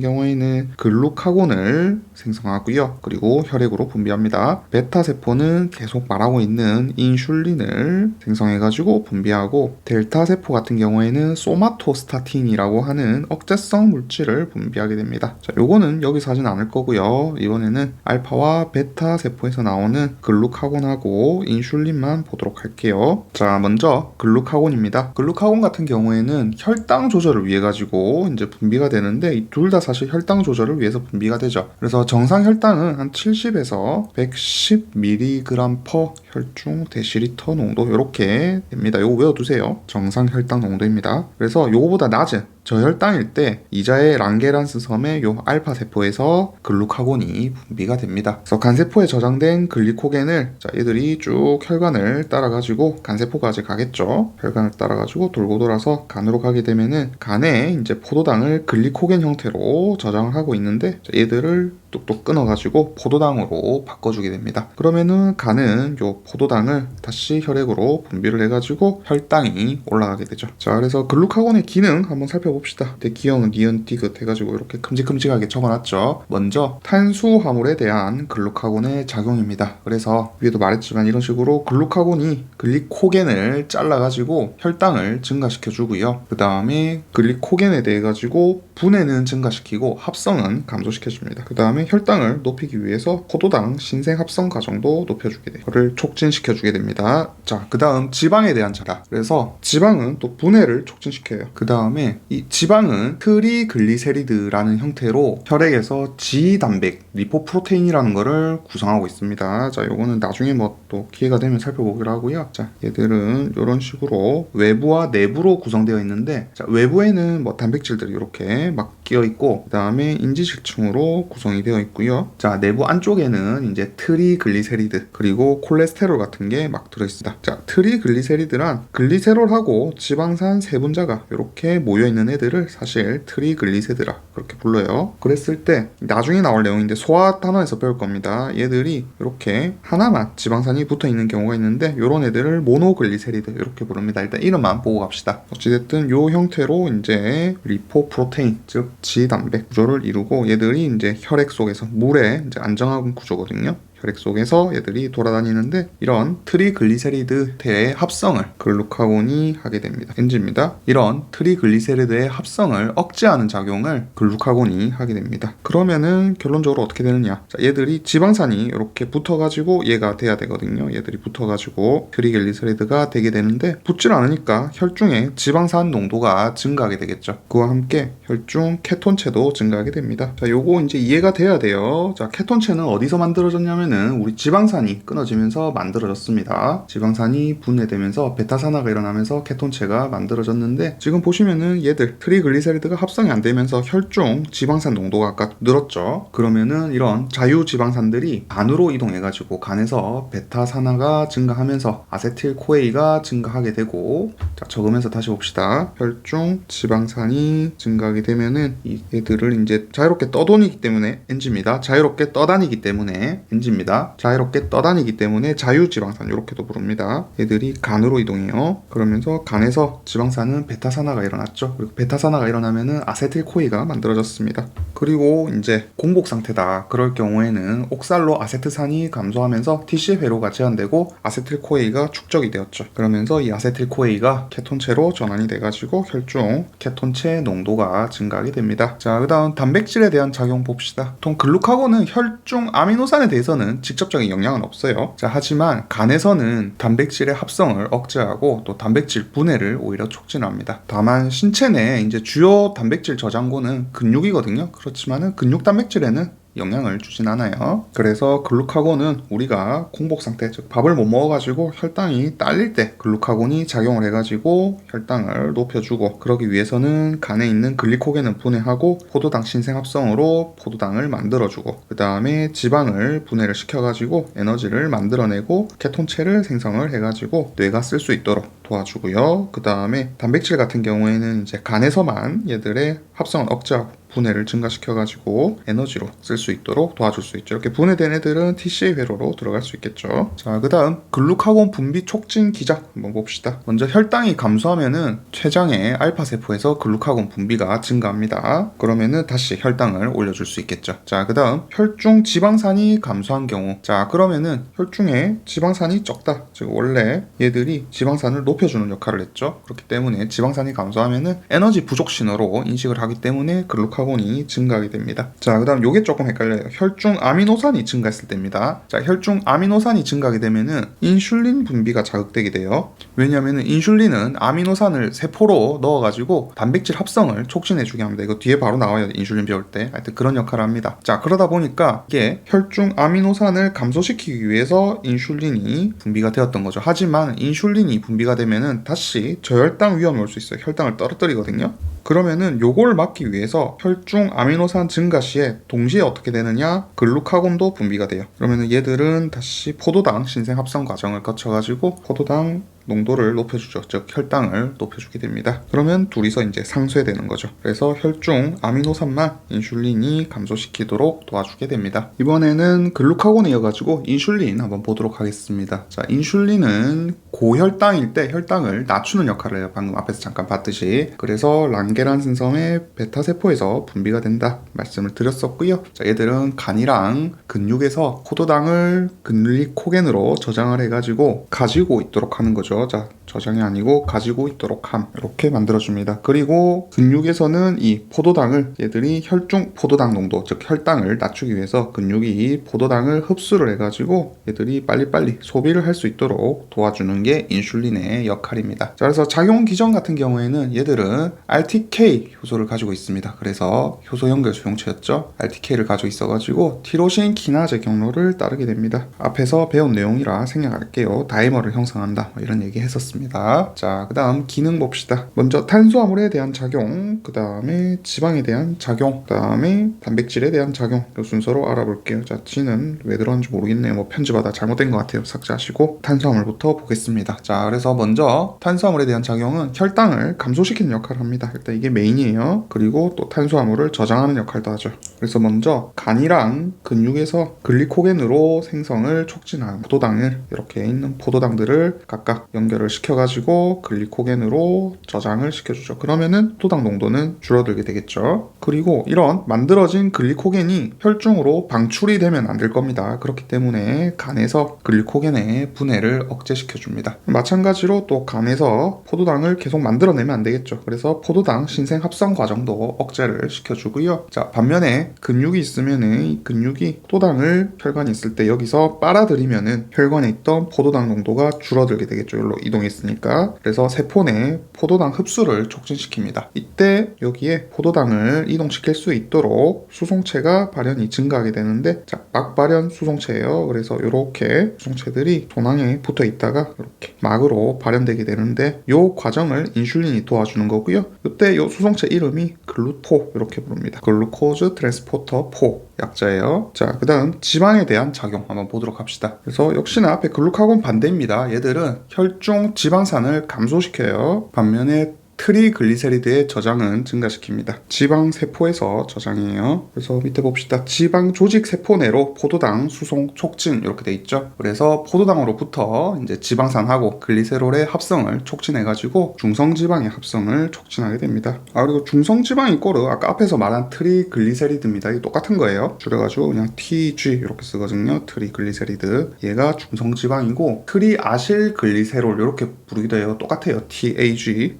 S1: 경우에는 글루카곤을 생성하고요. 그리고 혈액으로 분비합니다. 베타 세포는 계속 말하고 있는 인슐린을 생성해가지고 분비하고, 델타 세포 같은 경우에는 소마토스타틴이라고 하는 억제성 물질을 분비하게 됩니다. 자, 요거는 여기서 하진 않을 거고요. 이번에는 알파와 베타 세포에서 나오는 글루카곤 하고 인슐린만 보도록 할게요. 자, 먼저 글루카곤입니다. 글루카곤 같은 경우에는 혈당 조절을 위해 가지고 이제 분비가 되는데 이 둘 다 사실 혈당 조절을 위해서 분비가 되죠. 그래서 정상 혈당은 한 70에서 110mg per 혈중 데시리터 농도 이렇게 됩니다. 요거 외워두세요. 정상 혈당 농도입니다. 그래서 요거보다 낮은 저혈당일 때 이자의 랑게란스 섬의 요 알파 세포에서 글루카곤이 분비가 됩니다. 그래서 간세포에 저장된 글리코겐을, 자, 얘들이 쭉 혈관을 따라가지고 간세포까지 가겠죠. 혈관을 따라가지고 돌고 돌아서 간으로 가게 되면은 간에 이제 포도당을 글리코겐 형태로 저장을 하고 있는데, 자, 얘들을 뚝뚝 끊어가지고 포도당으로 바꿔주게 됩니다. 그러면은 간은 요 포도당을 다시 혈액으로 분비를 해가지고 혈당이 올라가게 되죠. 자, 그래서 글루카곤의 기능 한번 살펴봅시다. 대기형 니은 디귿 해가지고 이렇게 큼직큼직하게 적어놨죠. 먼저 탄수화물에 대한 글루카곤의 작용입니다. 그래서 위에도 말했지만 이런 식으로 글루카곤이 글리코겐을 잘라가지고 혈당을 증가시켜주고요. 그 다음에 글리코겐에 대해 가지고 분해는 증가시키고 합성은 감소시켜줍니다. 그 다음에 다음에 혈당을 높이기 위해서 포도당 신생합성 과정도 높여주게 돼요. 그걸 촉진시켜주게 됩니다. 자, 그 다음 지방에 대한 자라. 그래서 지방은 또 분해를 촉진시켜요. 그 다음에 이 지방은 트리글리세리드라는 형태로 혈액에서 지단백, 리포프로테인이라는 거를 구성하고 있습니다. 자, 요거는 나중에 뭐 또 기회가 되면 살펴보기로 하고요. 자, 얘들은 이런 식으로 외부와 내부로 구성되어 있는데, 자, 외부에는 뭐 단백질들이 이렇게 막 끼어 있고, 그 다음에 인지질층으로 구성이 되어 있고요. 자, 내부 안쪽에는 이제 트리글리세리드 그리고 콜레스테롤 같은 게 막 들어있습니다. 자, 트리글리세리드란 글리세롤하고 지방산 세 분자가 이렇게 모여 있는 애들을 사실 트리글리세드라 그렇게 불러요. 그랬을 때 나중에 나올 내용인데 소화 단원에서 배울 겁니다. 얘들이 이렇게 하나만 지방산이 붙어 있는 경우가 있는데 이런 애들을 모노글리세리드 이렇게 부릅니다. 일단 이름만 보고 갑시다. 어찌됐든 요 형태로 이제 리포프로테인 즉 지단백 구조를 이루고 얘들이 이제 혈액 속에서 물에 이제 안정한 구조거든요. 혈액 속에서 얘들이 돌아다니는데 이런 트리글리세리드의 합성을 글루카곤이 하게 됩니다. 엔지입니다. 이런 트리글리세리드의 합성을 억제하는 작용을 글루카곤이 하게 됩니다. 그러면은 결론적으로 어떻게 되느냐? 자, 얘들이 지방산이 이렇게 붙어가지고 얘가 돼야 되거든요. 얘들이 붙어가지고 트리글리세리드가 되게 되는데 붙질 않으니까 혈중에 지방산 농도가 증가하게 되겠죠. 그와 함께 혈중 케톤체도 증가하게 됩니다. 자, 요거 이제 이해가 돼야 돼요. 자, 케톤체는 어디서 만들어졌냐면 우리 지방산이 끊어지면서 만들어졌습니다. 지방산이 분해되면서 베타산화가 일어나면서 케톤체가 만들어졌는데 지금 보시면은 얘들 트리글리세리드가 합성이 안 되면서 혈중 지방산 농도가 아까 늘었죠. 그러면은 이런 자유지방산들이 간으로 이동해가지고 간에서 베타산화가 증가하면서 아세틸코에이가 증가하게 되고, 자, 적으면서 다시 봅시다. 혈중 지방산이 증가하게 되면은 이 얘들을 이제 자유롭게 떠도니기 때문에 엔지입니다. 자유롭게 떠다니기 때문에 엔지입니다. 자유롭게 떠다니기 때문에 자유지방산 이렇게도 부릅니다. 얘들이 간으로 이동해요. 그러면서 간에서 지방산은 베타산화가 일어났죠. 그리고 베타산화가 일어나면은 아세틸코이가 만들어졌습니다. 그리고 이제 공복 상태다. 그럴 경우에는 옥살로 아세트산이 감소하면서 TC 회로가 제한되고 아세틸코에이가 축적이 되었죠. 그러면서 이 아세틸코에이가 케톤체로 전환이 돼가지고 혈중 케톤체 농도가 증가하게 됩니다. 자, 그 다음 단백질에 대한 작용 봅시다. 보통 글루카곤은 혈중 아미노산에 대해서는 직접적인 영향은 없어요. 자, 하지만 간에서는 단백질의 합성을 억제하고 또 단백질 분해를 오히려 촉진합니다. 다만 신체 내 이제 주요 단백질 저장고는 근육이거든요. 그렇지만은 근육 단백질에는 영향을 주진 않아요. 그래서 글루카곤은 우리가 공복 상태, 즉 밥을 못 먹어가지고 혈당이 딸릴 때 글루카곤이 작용을 해가지고 혈당을 높여주고, 그러기 위해서는 간에 있는 글리코겐을 분해하고 포도당 신생합성으로 포도당을 만들어주고, 그 다음에 지방을 분해를 시켜가지고 에너지를 만들어내고 케톤체를 생성을 해가지고 뇌가 쓸 수 있도록 도와주고요. 그 다음에 단백질 같은 경우에는 이제 간에서만 얘들의 합성을 억제하고 분해를 증가시켜가지고 에너지로 쓸 수 있도록 도와줄 수 있죠. 이렇게 분해된 애들은 TCA 회로로 들어갈 수 있겠죠. 자, 그 다음 글루카곤 분비 촉진 기작 한번 봅시다. 먼저 혈당이 감소하면은 췌장의 알파세포에서 글루카곤 분비가 증가합니다. 그러면은 다시 혈당을 올려줄 수 있겠죠. 자, 그 다음 혈중 지방산이 감소한 경우, 자, 그러면은 혈중에 지방산이 적다. 즉 원래 얘들이 지방산을 높여주는 역할을 했죠. 그렇기 때문에 지방산이 감소하면은 에너지 부족 신호로 인식을 하기 때문에 글루카곤이 증가하게 됩니다. 자, 그 다음 요게 조금 헷갈려요. 혈중 아미노산이 증가했을 때입니다. 자, 혈중 아미노산이 증가하게 되면은 인슐린 분비가 자극되게 돼요. 왜냐면은 인슐린은 아미노산을 세포로 넣어가지고 단백질 합성을 촉진해주게 합니다. 이거 뒤에 바로 나와요. 인슐린 배울 때. 하여튼 그런 역할을 합니다. 자, 그러다 보니까 이게 혈중 아미노산을 감소시키기 위해서 인슐린이 분비가 되었던 거죠. 하지만 인슐린이 분비가 되면은 다시 저혈당 위험이 올 수 있어요. 혈당을 떨어뜨리거든요. 그러면은 요걸 막기 위해서 혈중 아미노산 증가 시에 동시에 어떻게 되느냐? 글루카곤도 분비가 돼요. 그러면은 얘들은 다시 포도당 신생 합성 과정을 거쳐가지고 포도당 농도를 높여주죠. 즉 혈당을 높여주게 됩니다. 그러면 둘이서 이제 상쇄되는 거죠. 그래서 혈중 아미노산만 인슐린이 감소시키도록 도와주게 됩니다. 이번에는 글루카곤에 이어가지고 인슐린 한번 보도록 하겠습니다. 자, 인슐린은 고혈당일 때 혈당을 낮추는 역할을 해요. 방금 앞에서 잠깐 봤듯이. 그래서 랑게란슨 섬의 베타세포에서 분비가 된다 말씀을 드렸었고요. 자, 얘들은 간이랑 근육에서 포도당을 글리코겐으로 저장을 해가지고 가지고 있도록 하는 거죠. 거죠. 자, 저장이 아니고 가지고 있도록 함. 이렇게 만들어줍니다. 그리고 근육에서는 이 포도당을 얘들이 혈중 포도당 농도, 즉 혈당을 낮추기 위해서 근육이 포도당을 흡수를 해가지고 얘들이 빨리빨리 소비를 할 수 있도록 도와주는 게 인슐린의 역할입니다. 자, 그래서 작용 기전 같은 경우에는 얘들은 RTK 효소를 가지고 있습니다. 그래서 효소 연결 수용체였죠. RTK를 가지고 있어가지고 티로신 키나제 경로를 따르게 됩니다. 앞에서 배운 내용이라 생략할게요. 다이머를 형성한다, 뭐 이런 얘기 했었습니다. 자, 그 다음 기능 봅시다. 먼저 탄수화물에 대한 작용, 그 다음에 지방에 대한 작용, 그 다음에 단백질에 대한 작용, 이 순서로 알아볼게요. 자, G는 왜 들어왔는지 모르겠네요. 뭐 편집하다 잘못된 것 같아요. 삭제하시고 탄수화물부터 보겠습니다. 자, 그래서 먼저 탄수화물에 대한 작용은 혈당을 감소시키는 역할을 합니다. 일단 이게 메인이에요. 그리고 또 탄수화물을 저장하는 역할도 하죠. 그래서 먼저 간이랑 근육에서 글리코겐으로 생성을 촉진하는 포도당을, 이렇게 있는 포도당들을 각각 연결을 시켜가지고 글리코겐으로 저장을 시켜주죠. 그러면은 포도당 농도는 줄어들게 되겠죠. 그리고 이런 만들어진 글리코겐이 혈중으로 방출이 되면 안 될 겁니다. 그렇기 때문에 간에서 글리코겐의 분해를 억제시켜줍니다. 마찬가지로 또 간에서 포도당을 계속 만들어내면 안 되겠죠. 그래서 포도당 신생 합성 과정도 억제를 시켜주고요. 자, 반면에 근육이 있으면은 이 근육이 포도당을 혈관이 있을 때 여기서 빨아들이면은 혈관에 있던 포도당 농도가 줄어들게 되겠죠. 여기로 이동했으니까. 그래서 세포 내 포도당 흡수를 촉진시킵니다. 이때 여기에 포도당을 이동시킬 수 있도록 수송체가 발현이 증가하게 되는데, 자, 막발현 수송체예요. 그래서 이렇게 수송체들이 도낭에 붙어 있다가 이렇게 막으로 발현되게 되는데, 이 과정을 인슐린이 도와주는 거고요. 이때 이 수송체 이름이 글루포, 이렇게 부릅니다. 글루코즈 트랜스포터 4 약자예요. 자, 그 다음 지방에 대한 작용 한번 보도록 합시다. 그래서 역시나 앞에 글루카곤 반대입니다. 얘들은 혈중 지방산을 감소시켜요. 반면에 트리글리세리드의 저장은 증가시킵니다. 지방 세포에서 저장이에요. 그래서 밑에 봅시다. 지방 조직 세포 내로 포도당 수송 촉진, 이렇게 돼 있죠. 그래서 포도당으로부터 이제 지방산하고 글리세롤의 합성을 촉진해가지고 중성지방의 합성을 촉진하게 됩니다. 그리고 중성지방 이꼬르 아까 앞에서 말한 트리글리세리드입니다. 이게 똑같은 거예요. 줄여가지고 그냥 TG 이렇게 쓰거든요. 트리글리세리드. 얘가 중성지방이고 트리아실글리세롤 이렇게 부르기도 해요. 똑같아요. TAG.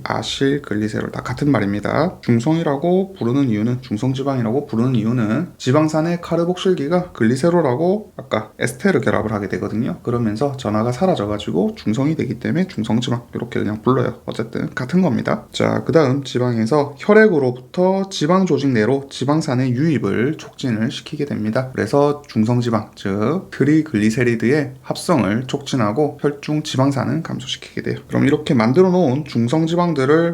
S1: 아실글리세롤 다 같은 말입니다. 중성이라고 부르는 이유는, 중성지방이라고 부르는 이유는 지방산의 카르복실기가 글리세롤하고 아까 에스테르 결합을 하게 되거든요. 그러면서 전하가 사라져가지고 중성이 되기 때문에 중성지방 이렇게 그냥 불러요. 어쨌든 같은 겁니다. 자, 그 다음 지방에서 혈액으로부터 지방 조직 내로 지방산의 유입을 촉진을 시키게 됩니다. 그래서 중성지방, 즉 트리글리세리드의 합성을 촉진하고 혈중 지방산은 감소시키게 돼요. 그럼 이렇게 만들어 놓은 중성지방들을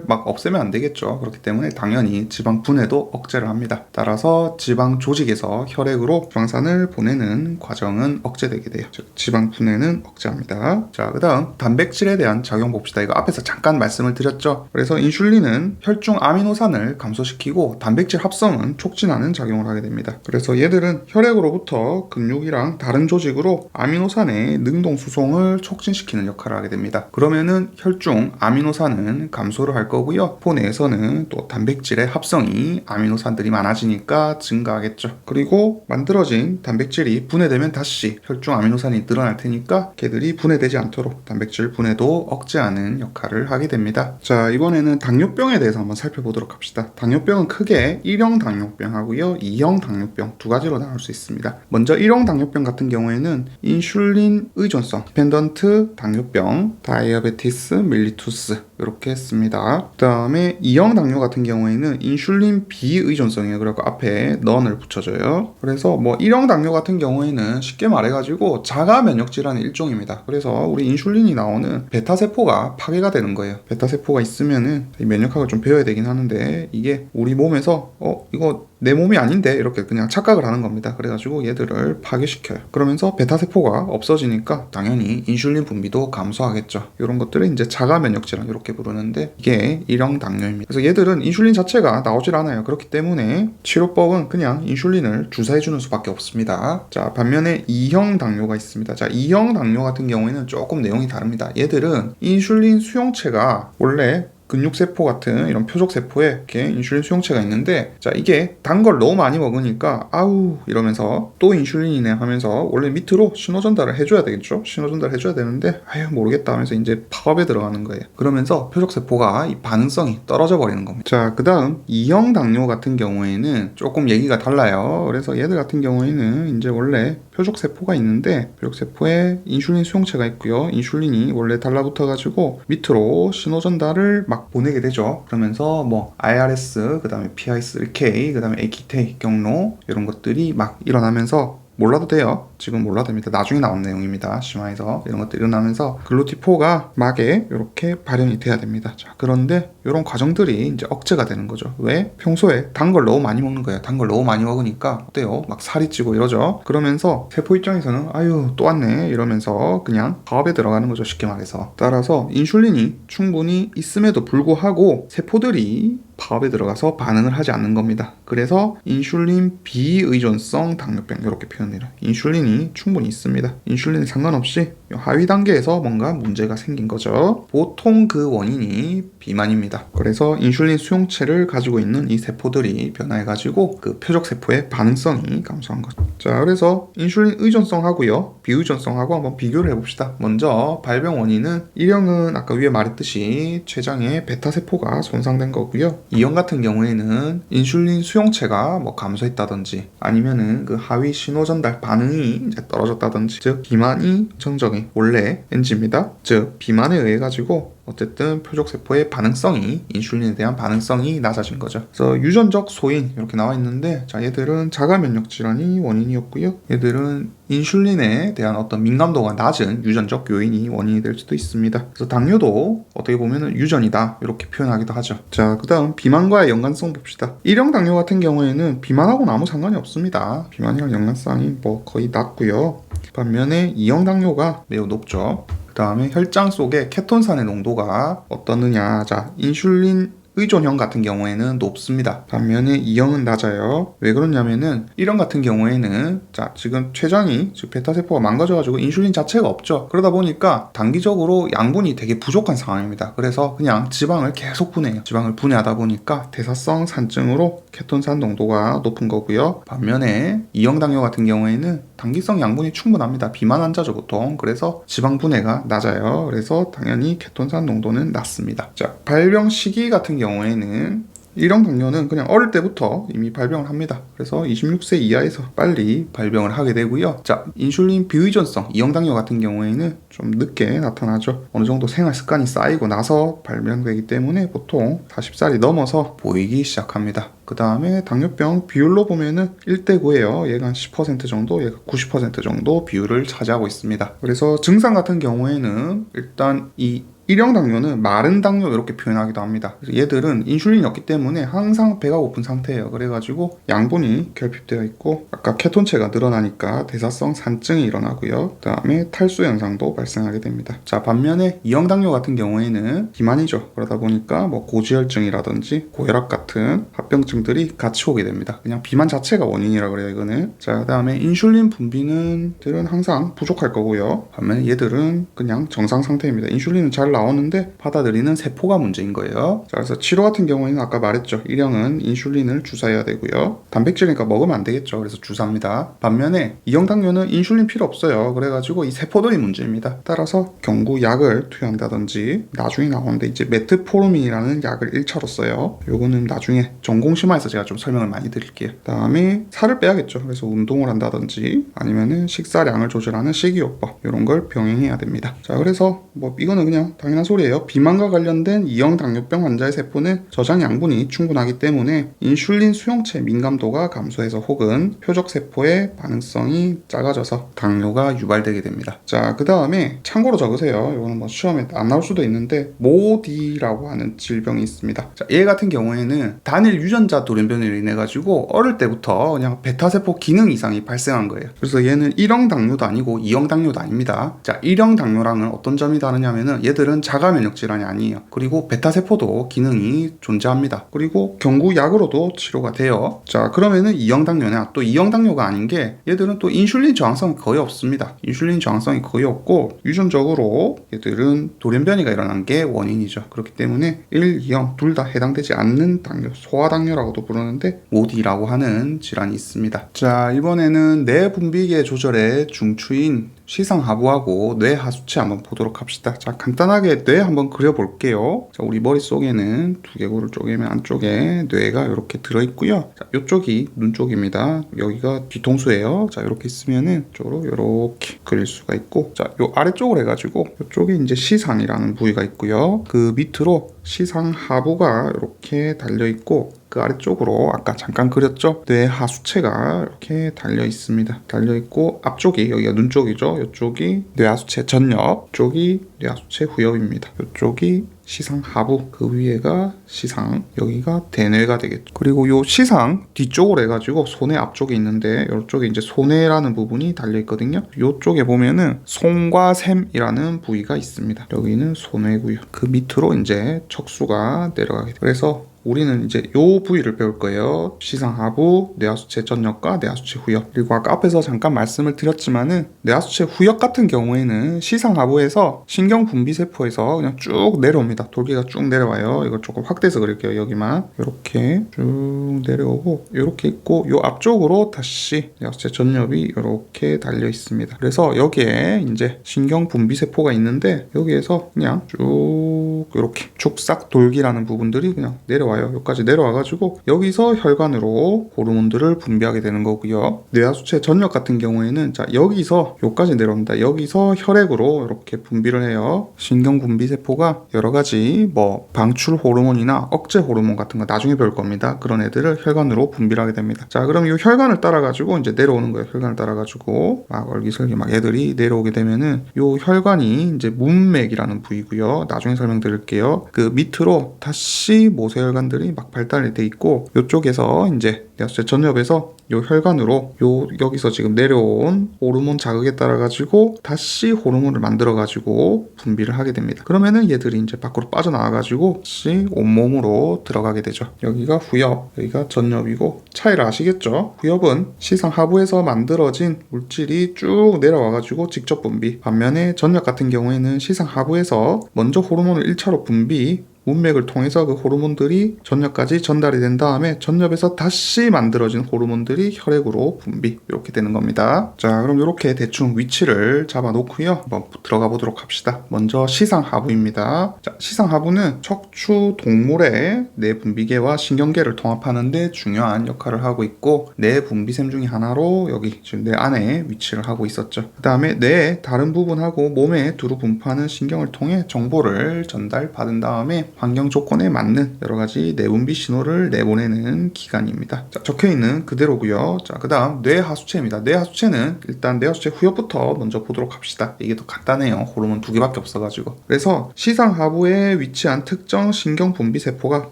S1: 막 없애면 안 되겠죠. 그렇기 때문에 당연히 지방 분해도 억제를 합니다. 따라서 지방 조직에서 혈액으로 지방산을 보내는 과정은 억제되게 돼요. 즉 지방 분해는 억제합니다. 자, 그 다음 단백질에 대한 작용 봅시다. 이거 앞에서 잠깐 말씀을 드렸죠. 그래서 인슐린은 혈중 아미노산을 감소시키고 단백질 합성은 촉진하는 작용을 하게 됩니다. 그래서 얘들은 혈액으로부터 근육이랑 다른 조직으로 아미노산의 능동 수송을 촉진시키는 역할을 하게 됩니다. 그러면은 혈중 아미노산은 감소를 할 거고요. 포 내에서는 또 단백질의 합성이 아미노산들이 많아지니까 증가하겠죠. 그리고 만들어진 단백질이 분해되면 다시 혈중 아미노산이 늘어날 테니까 걔들이 분해되지 않도록 단백질 분해도 억제하는 역할을 하게 됩니다. 자, 이번에는 당뇨병에 대해서 한번 살펴보도록 합시다. 당뇨병은 크게 1형 당뇨병하고요, 2형 당뇨병 두 가지로 나눌 수 있습니다. 먼저 1형 당뇨병 같은 경우에는 인슐린 의존성 디펜던트 당뇨병, 다이아베티스 밀리투스 이렇게 했습니다. 그 다음에 2형 당뇨 같은 경우에는 인슐린 비의존성이에요. 그래서 앞에 넌을 붙여줘요. 그래서 뭐 1형 당뇨 같은 경우에는 쉽게 말해가지고 자가 면역 질환의 일종입니다. 그래서 우리 인슐린이 나오는 베타세포가 파괴가 되는 거예요. 베타세포가 있으면은 면역학을 좀 배워야 되긴 하는데, 이게 우리 몸에서 이거 내 몸이 아닌데 이렇게 그냥 착각을 하는 겁니다. 그래가지고 얘들을 파괴시켜요. 그러면서 베타세포가 없어지니까 당연히 인슐린 분비도 감소하겠죠. 이런 것들을 이제 자가 면역 질환 이렇게 부르는데, 이게 1형 당뇨입니다. 그래서 얘들은 인슐린 자체가 나오질 않아요. 그렇기 때문에 치료법은 그냥 인슐린을 주사해주는 수밖에 없습니다. 자, 반면에 2형 당뇨가 있습니다. 자, 2형 당뇨 같은 경우에는 조금 내용이 다릅니다. 얘들은 인슐린 수용체가 원래 근육세포 같은 이런 표적세포에 이렇게 인슐린 수용체가 있는데, 자, 이게 단 걸 너무 많이 먹으니까 아우 이러면서 또 인슐린이네 하면서 원래 밑으로 신호 전달을 해줘야 되겠죠. 신호 전달 해줘야 되는데 아유 모르겠다 하면서 이제 파업에 들어가는 거예요. 그러면서 표적세포가 이 반응성이 떨어져 버리는 겁니다. 자, 그 다음 E형 당뇨 같은 경우에는 조금 얘기가 달라요. 그래서 얘들 같은 경우에는 이제 원래 표적세포가 있는데 표적세포에 인슐린 수용체가 있고요. 인슐린이 원래 달라붙어가지고 밑으로 신호 전달을 막 보내게 되죠. 그러면서 뭐 IRS, 그 다음에 PI3K, 그 다음에 AKT 경로 이런 것들이 막 일어나면서 몰라도 돼요. 지금 몰라도 됩니다. 나중에 나온 내용입니다. 심화에서 이런 것들이 일어나면서 글루티포가 막에 이렇게 발현이 돼야 됩니다. 자, 그런데 이런 과정들이 이제 억제가 되는 거죠. 왜? 평소에 단 걸 너무 많이 먹는 거예요. 단 걸 너무 많이 먹으니까 어때요? 막 살이 찌고 이러죠. 그러면서 세포 입장에서는 아유 또 왔네 이러면서 그냥 파업에 들어가는 거죠. 쉽게 말해서. 따라서 인슐린이 충분히 있음에도 불구하고 세포들이 파업에 들어가서 반응을 하지 않는 겁니다. 그래서 인슐린 비의존성 당뇨병 이렇게 표현해요. 인슐린이 충분히 있습니다. 인슐린에 상관없이 하위 단계에서 뭔가 문제가 생긴 거죠. 보통 그 원인이 비만입니다. 그래서 인슐린 수용체를 가지고 있는 이 세포들이 변화해가지고 그 표적세포의 반응성이 감소한 거죠. 자, 그래서 인슐린 의존성하고요 비의존성하고 한번 비교를 해봅시다. 먼저 발병 원인은 1형은 아까 위에 말했듯이 췌장의 베타세포가 손상된 거고요. 2형 같은 경우에는 인슐린 수용체가 뭐 감소했다든지 아니면은 그 하위 신호 전달 반응이 이제 떨어졌다든지, 즉 비만이 정적인 원래 NG입니다. 즉 비만에 의해 가지고 어쨌든 표적세포의 반응성이 인슐린에 대한 반응성이 낮아진 거죠. 그래서 유전적 소인 이렇게 나와 있는데, 자, 얘들은 자가 면역 질환이 원인이었고요. 얘들은 인슐린에 대한 어떤 민감도가 낮은 유전적 요인이 원인이 될 수도 있습니다. 그래서 당뇨도 어떻게 보면 유전이다 이렇게 표현하기도 하죠. 자, 그 다음 비만과의 연관성 봅시다. 1형 당뇨 같은 경우에는 비만하고는 아무 상관이 없습니다. 비만이랑 연관성이 뭐 거의 낮고요. 반면에 2형 당뇨가 매우 높죠. 그 다음에 혈장 속에 케톤산의 농도가 어떠느냐. 자, 인슐린 의존형 같은 경우에는 높습니다. 반면에 2형은 낮아요. 왜 그러냐면은 1형 같은 경우에는 자, 지금 췌장이 즉 베타세포가 망가져가지고 인슐린 자체가 없죠. 그러다 보니까 단기적으로 양분이 되게 부족한 상황입니다. 그래서 그냥 지방을 계속 분해해요. 지방을 분해하다 보니까 대사성 산증으로 케톤산 농도가 높은 거고요. 반면에 2형 당뇨 같은 경우에는 단기성 양분이 충분합니다. 비만 환자죠 보통. 그래서 지방 분해가 낮아요. 그래서 당연히 케톤산 농도는 낮습니다. 자, 발병 시기 같은 경우에는 1형 당뇨는 그냥 어릴 때부터 이미 발병을 합니다. 그래서 26세 이하에서 빨리 발병을 하게 되고요. 자, 인슐린 비의존성 2형 당뇨 같은 경우에는 좀 늦게 나타나죠. 어느 정도 생활 습관이 쌓이고 나서 발병되기 때문에 보통 40살이 넘어서 보이기 시작합니다. 그 다음에 당뇨병 비율로 보면은 1대9예요. 얘가 한 10% 정도, 얘가 90% 정도 비율을 차지하고 있습니다. 그래서 증상 같은 경우에는 일단 이 1형 당뇨는 마른 당뇨 이렇게 표현하기도 합니다. 그래서 얘들은 인슐린이 없기 때문에 항상 배가 고픈 상태예요. 그래가지고 양분이 결핍되어 있고 아까 케톤체가 늘어나니까 대사성 산증이 일어나고요. 그 다음에 탈수 현상도 발생하게 됩니다. 자, 반면에 2형 당뇨 같은 경우에는 비만이죠. 그러다 보니까 뭐 고지혈증이라든지 고혈압 같은 합병증들이 같이 오게 됩니다. 그냥 비만 자체가 원인이라 그래요, 이거는. 자, 그 다음에 인슐린 분비는 들은 항상 부족할 거고요. 반면에 얘들은 그냥 정상 상태입니다. 인슐린은 잘 나오는데 받아들이는 세포가 문제인 거예요. 자, 그래서 치료 같은 경우에는 아까 말했죠. 1형은 인슐린을 주사해야 되고요. 단백질이니까 먹으면 안 되겠죠. 그래서 주사합니다. 반면에 2형 당뇨는 인슐린 필요 없어요. 그래가지고 이 세포들이 문제입니다. 따라서 경구 약을 투여한다든지, 나중에 나오는데 이제 메트포르민이라는 약을 1차로 써요. 요거는 나중에 전공심화에서 제가 좀 설명을 많이 드릴게요. 그 다음에 살을 빼야겠죠. 그래서 운동을 한다든지 아니면은 식사량을 조절하는 식이요법 이런 걸 병행해야 됩니다. 자, 그래서 뭐 이거는 그냥 당연한 소리예요. 비만과 관련된 2형 당뇨병 환자의 세포는 저장 양분이 충분하기 때문에 인슐린 수용체 민감도가 감소해서 혹은 표적세포의 반응성이 작아져서 당뇨가 유발되게 됩니다. 자, 그 다음에 참고로 적으세요. 이거는 뭐 시험에 안 나올 수도 있는데 모디라고 하는 질병이 있습니다. 자, 얘 같은 경우에는 단일 유전자 돌연변이로 인해 가지고 어릴 때부터 그냥 베타세포 기능 이상이 발생한 거예요. 그래서 얘는 1형 당뇨도 아니고 2형 당뇨도 아닙니다. 자, 1형 당뇨랑은 어떤 점이 다르냐면은 얘들은 얘들은 자가 면역 질환이 아니에요. 그리고 베타 세포도 기능이 존재합니다. 그리고 경구약으로도 치료가 돼요. 자, 그러면은 이형 당뇨냐? 또 이형 당뇨가 아닌 게 얘들은 또 인슐린 저항성이 거의 없습니다. 인슐린 저항성이 거의 없고 유전적으로 얘들은 돌연변이가 일어난 게 원인이죠. 그렇기 때문에 1, 2형 둘 다 해당되지 않는 당뇨, 소아당뇨라고도 부르는데 모디라고 하는 질환이 있습니다. 자, 이번에는 뇌 분비계 조절의 중추인 시상하부하고 뇌 하수체 한번 보도록 합시다. 자, 간단하게 뇌 한번 그려볼게요. 자, 우리 머릿속에는 두개골을 쪼개면 안쪽에 뇌가 이렇게 들어있고요. 자, 이쪽이 눈 쪽입니다. 여기가 뒤통수예요. 자, 이렇게 있으면은 이쪽으로 이렇게 그릴 수가 있고, 자, 요 아래쪽으로 해가지고 이쪽에 이제 시상이라는 부위가 있고요. 그 밑으로 시상하부가 이렇게 달려있고, 그 아래쪽으로 아까 잠깐 그렸죠? 뇌 하수체가 이렇게 달려 있습니다. 달려 있고 앞쪽이 여기가 눈 쪽이죠. 이쪽이 뇌 하수체 전엽, 이쪽이 뇌 하수체 후엽입니다. 이쪽이 시상 하부, 그 위에가 시상, 여기가 대뇌가 되겠죠. 그리고 요 시상 뒤쪽으로 해가지고 소뇌 앞쪽에 있는데 이쪽에 이제 소뇌라는 부분이 달려 있거든요. 이쪽에 보면은 손과 샘이라는 부위가 있습니다. 여기는 소뇌고요. 그 밑으로 이제 척수가 내려가게 돼요. 그래서 우리는 이제 요 부위를 배울 거예요. 시상하부, 뇌하수체 전엽과 뇌하수체 후엽. 그리고 아까 앞에서 잠깐 말씀을 드렸지만은 뇌하수체 후엽 같은 경우에는 시상하부에서 신경분비세포에서 그냥 쭉 내려옵니다. 돌기가 쭉 내려와요. 이걸 조금 확대해서 그릴게요. 여기만 이렇게 쭉 내려오고 이렇게 있고 요 앞쪽으로 다시 뇌하수체 전엽이 이렇게 달려 있습니다. 그래서 여기에 이제 신경분비세포가 있는데 여기에서 그냥 쭉 이렇게 축삭 돌기라는 부분들이 그냥 내려와요. 여기까지 내려와가지고 여기서 혈관으로 호르몬들을 분비하게 되는 거고요. 뇌하수체 전엽 같은 경우에는 자 여기서 여기까지 내려옵니다. 여기서 혈액으로 이렇게 분비를 해요. 신경분비세포가 여러가지 뭐 방출 호르몬이나 억제 호르몬 같은 거 나중에 배울 겁니다. 그런 애들을 혈관으로 분비를 하게 됩니다. 자, 그럼 이 혈관을 따라가지고 이제 내려오는 거예요. 혈관을 따라가지고 막 얼기설기 막 애들이 내려오게 되면은 이 혈관이 이제 문맥이라는 부위고요. 나중에 설명드릴게요. 그 밑으로 다시 모세혈관 들이 막 발달이 돼 있고 이쪽에서 이제 뇌하수체 전엽에서 요 혈관으로 여기서 지금 내려온 호르몬 자극에 따라 가지고 다시 호르몬을 만들어 가지고 분비를 하게 됩니다. 그러면은 얘들이 이제 밖으로 빠져나와 가지고 다시 온몸으로 들어가게 되죠. 여기가 후엽, 여기가 전엽이고 차이를 아시겠죠? 후엽은 시상 하부에서 만들어진 물질이 쭉 내려와 가지고 직접 분비. 반면에 전엽 같은 경우에는 시상 하부에서 먼저 호르몬을 1차로 분비, 문맥을 통해서 그 호르몬들이 전엽까지 전달이 된 다음에 전엽에서 다시 만들어진 호르몬들이 혈액으로 분비 이렇게 되는 겁니다. 자, 그럼 이렇게 대충 위치를 잡아 놓고요. 한번 들어가 보도록 합시다. 먼저 시상하부입니다. 자, 시상하부는 척추 동물의 뇌 분비계와 신경계를 통합하는 데 중요한 역할을 하고 있고 뇌 분비샘 중에 하나로 여기 지금 뇌 안에 위치를 하고 있었죠. 그 다음에 뇌의 다른 부분하고 몸에 두루 분포하는 신경을 통해 정보를 전달받은 다음에 환경 조건에 맞는 여러 가지 내분비 신호를 내보내는 기관입니다. 자, 적혀 있는 그대로고요. 자, 그다음 뇌하수체입니다. 뇌하수체는 일단 뇌하수체 후엽부터 먼저 보도록 합시다. 이게 더 간단해요. 호르몬 2개밖에 없어가지고. 그래서 시상하부에 위치한 특정 신경 분비 세포가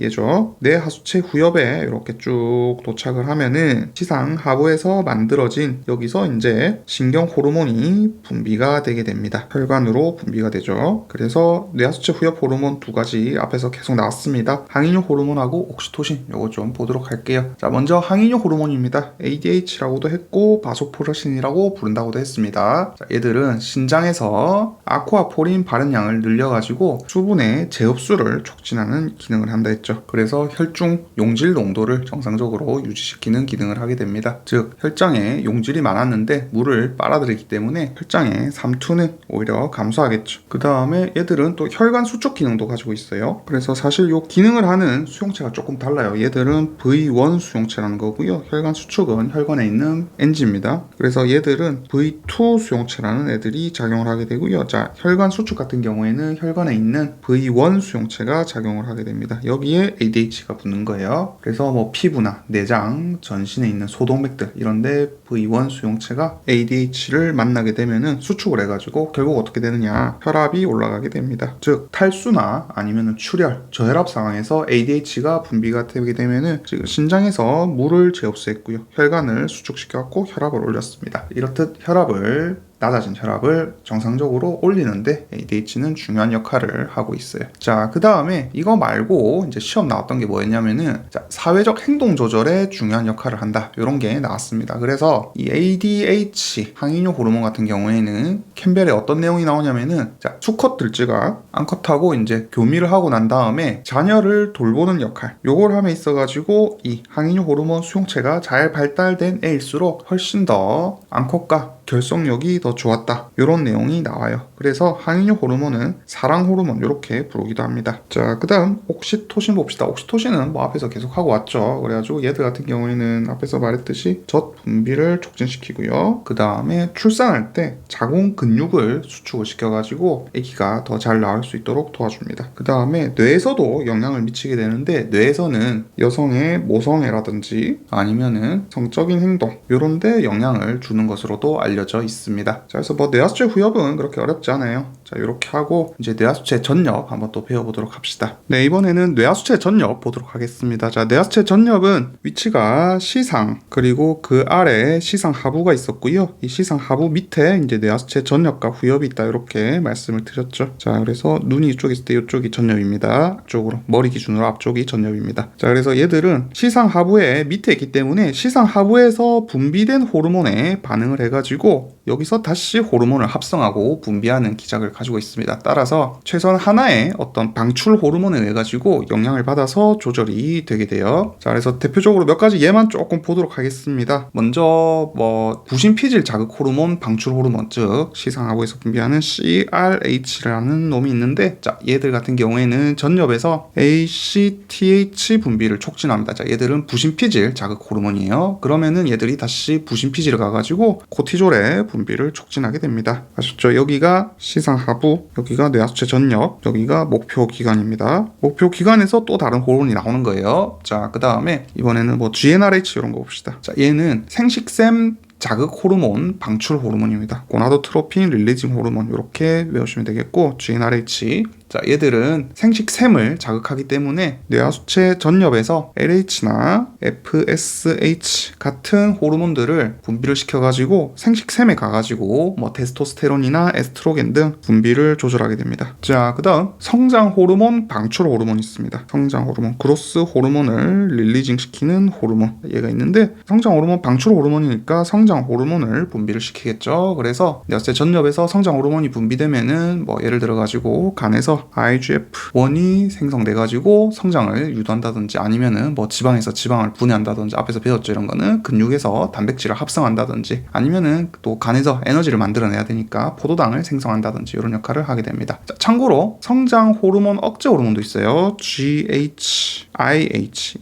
S1: 얘죠. 뇌하수체 후엽에 이렇게 쭉 도착을 하면은 시상하부에서 만들어진 여기서 이제 신경 호르몬이 분비가 되게 됩니다. 혈관으로 분비가 되죠. 그래서 뇌하수체 후엽 호르몬 두 가지 앞에서 계속 나왔습니다. 항인효 호르몬하고 옥시토신 요거 좀 보도록 할게요. 자, 먼저 항인효 호르몬입니다. ADH라고도 했고 바소포르신이라고 부른다고도 했습니다. 자, 얘들은 신장에서 아쿠아포린 발현량을 늘려가지고 수분의 재흡수를 촉진하는 기능을 한다 했죠. 그래서 혈중 용질 농도를 정상적으로 유지시키는 기능을 하게 됩니다. 즉 혈장에 용질이 많았는데 물을 빨아들이기 때문에 혈장의 삼투는 오히려 감소하겠죠. 그 다음에 얘들은 또 혈관 수축 기능도 가지고 있어요. 그래서 사실 이 기능을 하는 수용체가 조금 달라요. 얘들은 V1 수용체라는 거고요. 혈관 수축은 혈관에 있는 NG입니다. 그래서 얘들은 V2 수용체라는 애들이 작용을 하게 되고요. 자, 혈관 수축 같은 경우에는 혈관에 있는 V1 수용체가 작용을 하게 됩니다. 여기에 ADH가 붙는 거예요. 그래서 뭐 피부나 내장, 전신에 있는 소동맥들 이런데 V1 수용체가 ADH를 만나게 되면은 수축을 해가지고 결국 어떻게 되느냐, 혈압이 올라가게 됩니다. 즉 탈수나 아니면 출혈, 저혈압 상황에서 ADH가 분비가 되게 되면은 지금 신장에서 물을 재흡수했고요. 혈관을 수축시켜갖고 혈압을 올렸습니다. 이렇듯 혈압을 낮아진 혈압을 정상적으로 올리는데 ADH는 중요한 역할을 하고 있어요. 자, 그 다음에 이거 말고 이제 시험 나왔던 게 뭐였냐면은 사회적 행동 조절에 중요한 역할을 한다. 이런 게 나왔습니다. 그래서 이 ADH 항이뇨 호르몬 같은 경우에는 캠벨에 어떤 내용이 나오냐면은 수컷 들쥐가 암컷하고 이제 교미를 하고 난 다음에 자녀를 돌보는 역할, 요걸 함에 있어가지고 이 항이뇨 호르몬 수용체가 잘 발달된 애일수록 훨씬 더 암컷과 결속력이 더 좋았다. 이런 내용이 나와요. 그래서 항이뇨 호르몬은 사랑 호르몬 이렇게 부르기도 합니다. 자, 그 다음 옥시토신 봅시다. 옥시토신은 뭐 앞에서 계속 하고 왔죠. 그래가지고 얘들 같은 경우에는 앞에서 말했듯이 젖 분비를 촉진시키고요. 그 다음에 출산할 때 자궁 근육을 수축을 시켜가지고 아기가 더 잘 나올 수 있도록 도와줍니다. 그 다음에 뇌에서도 영향을 미치게 되는데, 뇌에서는 여성의 모성애라든지 아니면은 성적인 행동 이런 데 영향을 주는 것으로도 알려져 있습니다. 자, 그래서 뭐 뇌하수체 후엽은 그렇게 어렵지 않아요. 자, 이렇게 하고 이제 뇌하수체 전엽 한번 또 배워보도록 합시다. 네, 이번에는 뇌하수체 전엽 보도록 하겠습니다. 자, 뇌하수체 전엽은 위치가 시상, 그리고 그 아래에 시상 하부가 있었고요. 이 시상 하부 밑에 이제 뇌하수체 전엽과 후엽이 있다, 이렇게 말씀을 드렸죠. 자, 그래서 눈이 이쪽에 있을 때 이쪽이 전엽입니다. 앞쪽으로, 머리 기준으로 앞쪽이 전엽입니다. 자, 그래서 얘들은 시상 하부에 밑에 있기 때문에 시상 하부에서 분비된 호르몬에 반응을 해가지고 여기서 다시 호르몬을 합성하고 분비하는 기작을 가지고 있습니다. 따라서 최소한 하나의 어떤 방출 호르몬에 의해 가지고 영향을 받아서 조절이 되게 돼요. 자, 그래서 대표적으로 몇 가지 예만 조금 보도록 하겠습니다. 먼저 뭐 부신피질 자극 호르몬 방출 호르몬, 즉 시상하부에서 분비하는 CRH라는 놈이 있는데, 자, 얘들 같은 경우에는 전엽에서 ACTH 분비를 촉진합니다. 자, 얘들은 부신피질 자극 호르몬이에요. 그러면은 얘들이 다시 부신피질을 가가지고 코티졸의 분비를 촉진하게 됩니다. 아셨죠? 여기가 시상 하부, 여기가 뇌하수체 전엽, 여기가 목표 기관입니다. 목표 기관에서 또 다른 호르몬이 나오는 거예요. 자, 그 다음에 이번에는 뭐 GnRH 이런 거 봅시다. 자, 얘는 생식샘 자극 호르몬 방출 호르몬입니다. 고나도트로핀 릴리징 호르몬 이렇게 외우시면 되겠고, GnRH. 자, 얘들은 생식샘을 자극하기 때문에 뇌하수체 전엽에서 LH나 FSH 같은 호르몬들을 분비를 시켜가지고 생식샘에 가가지고 뭐 테스토스테론이나 에스트로겐 등 분비를 조절하게 됩니다. 자, 그 다음 성장 호르몬 방출 호르몬이 있습니다. 성장 호르몬, 그로스 호르몬을 릴리징 시키는 호르몬, 얘가 있는데, 성장 호르몬 방출 호르몬이니까 성장 호르몬을 분비를 시키겠죠. 그래서 뇌하수체 전엽에서 성장 호르몬이 분비되면은 뭐 예를 들어 가지고 간에서 IGF-1이 생성돼 가지고 성장을 유도한다든지, 아니면은 뭐 지방에서 지방을 분해한다든지, 앞에서 배웠죠. 이런 거는 근육에서 단백질을 합성한다든지, 아니면은 또 간에서 에너지를 만들어내야 되니까 포도당을 생성한다든지 이런 역할을 하게 됩니다. 자, 참고로 성장 호르몬 억제 호르몬도 있어요. GHIH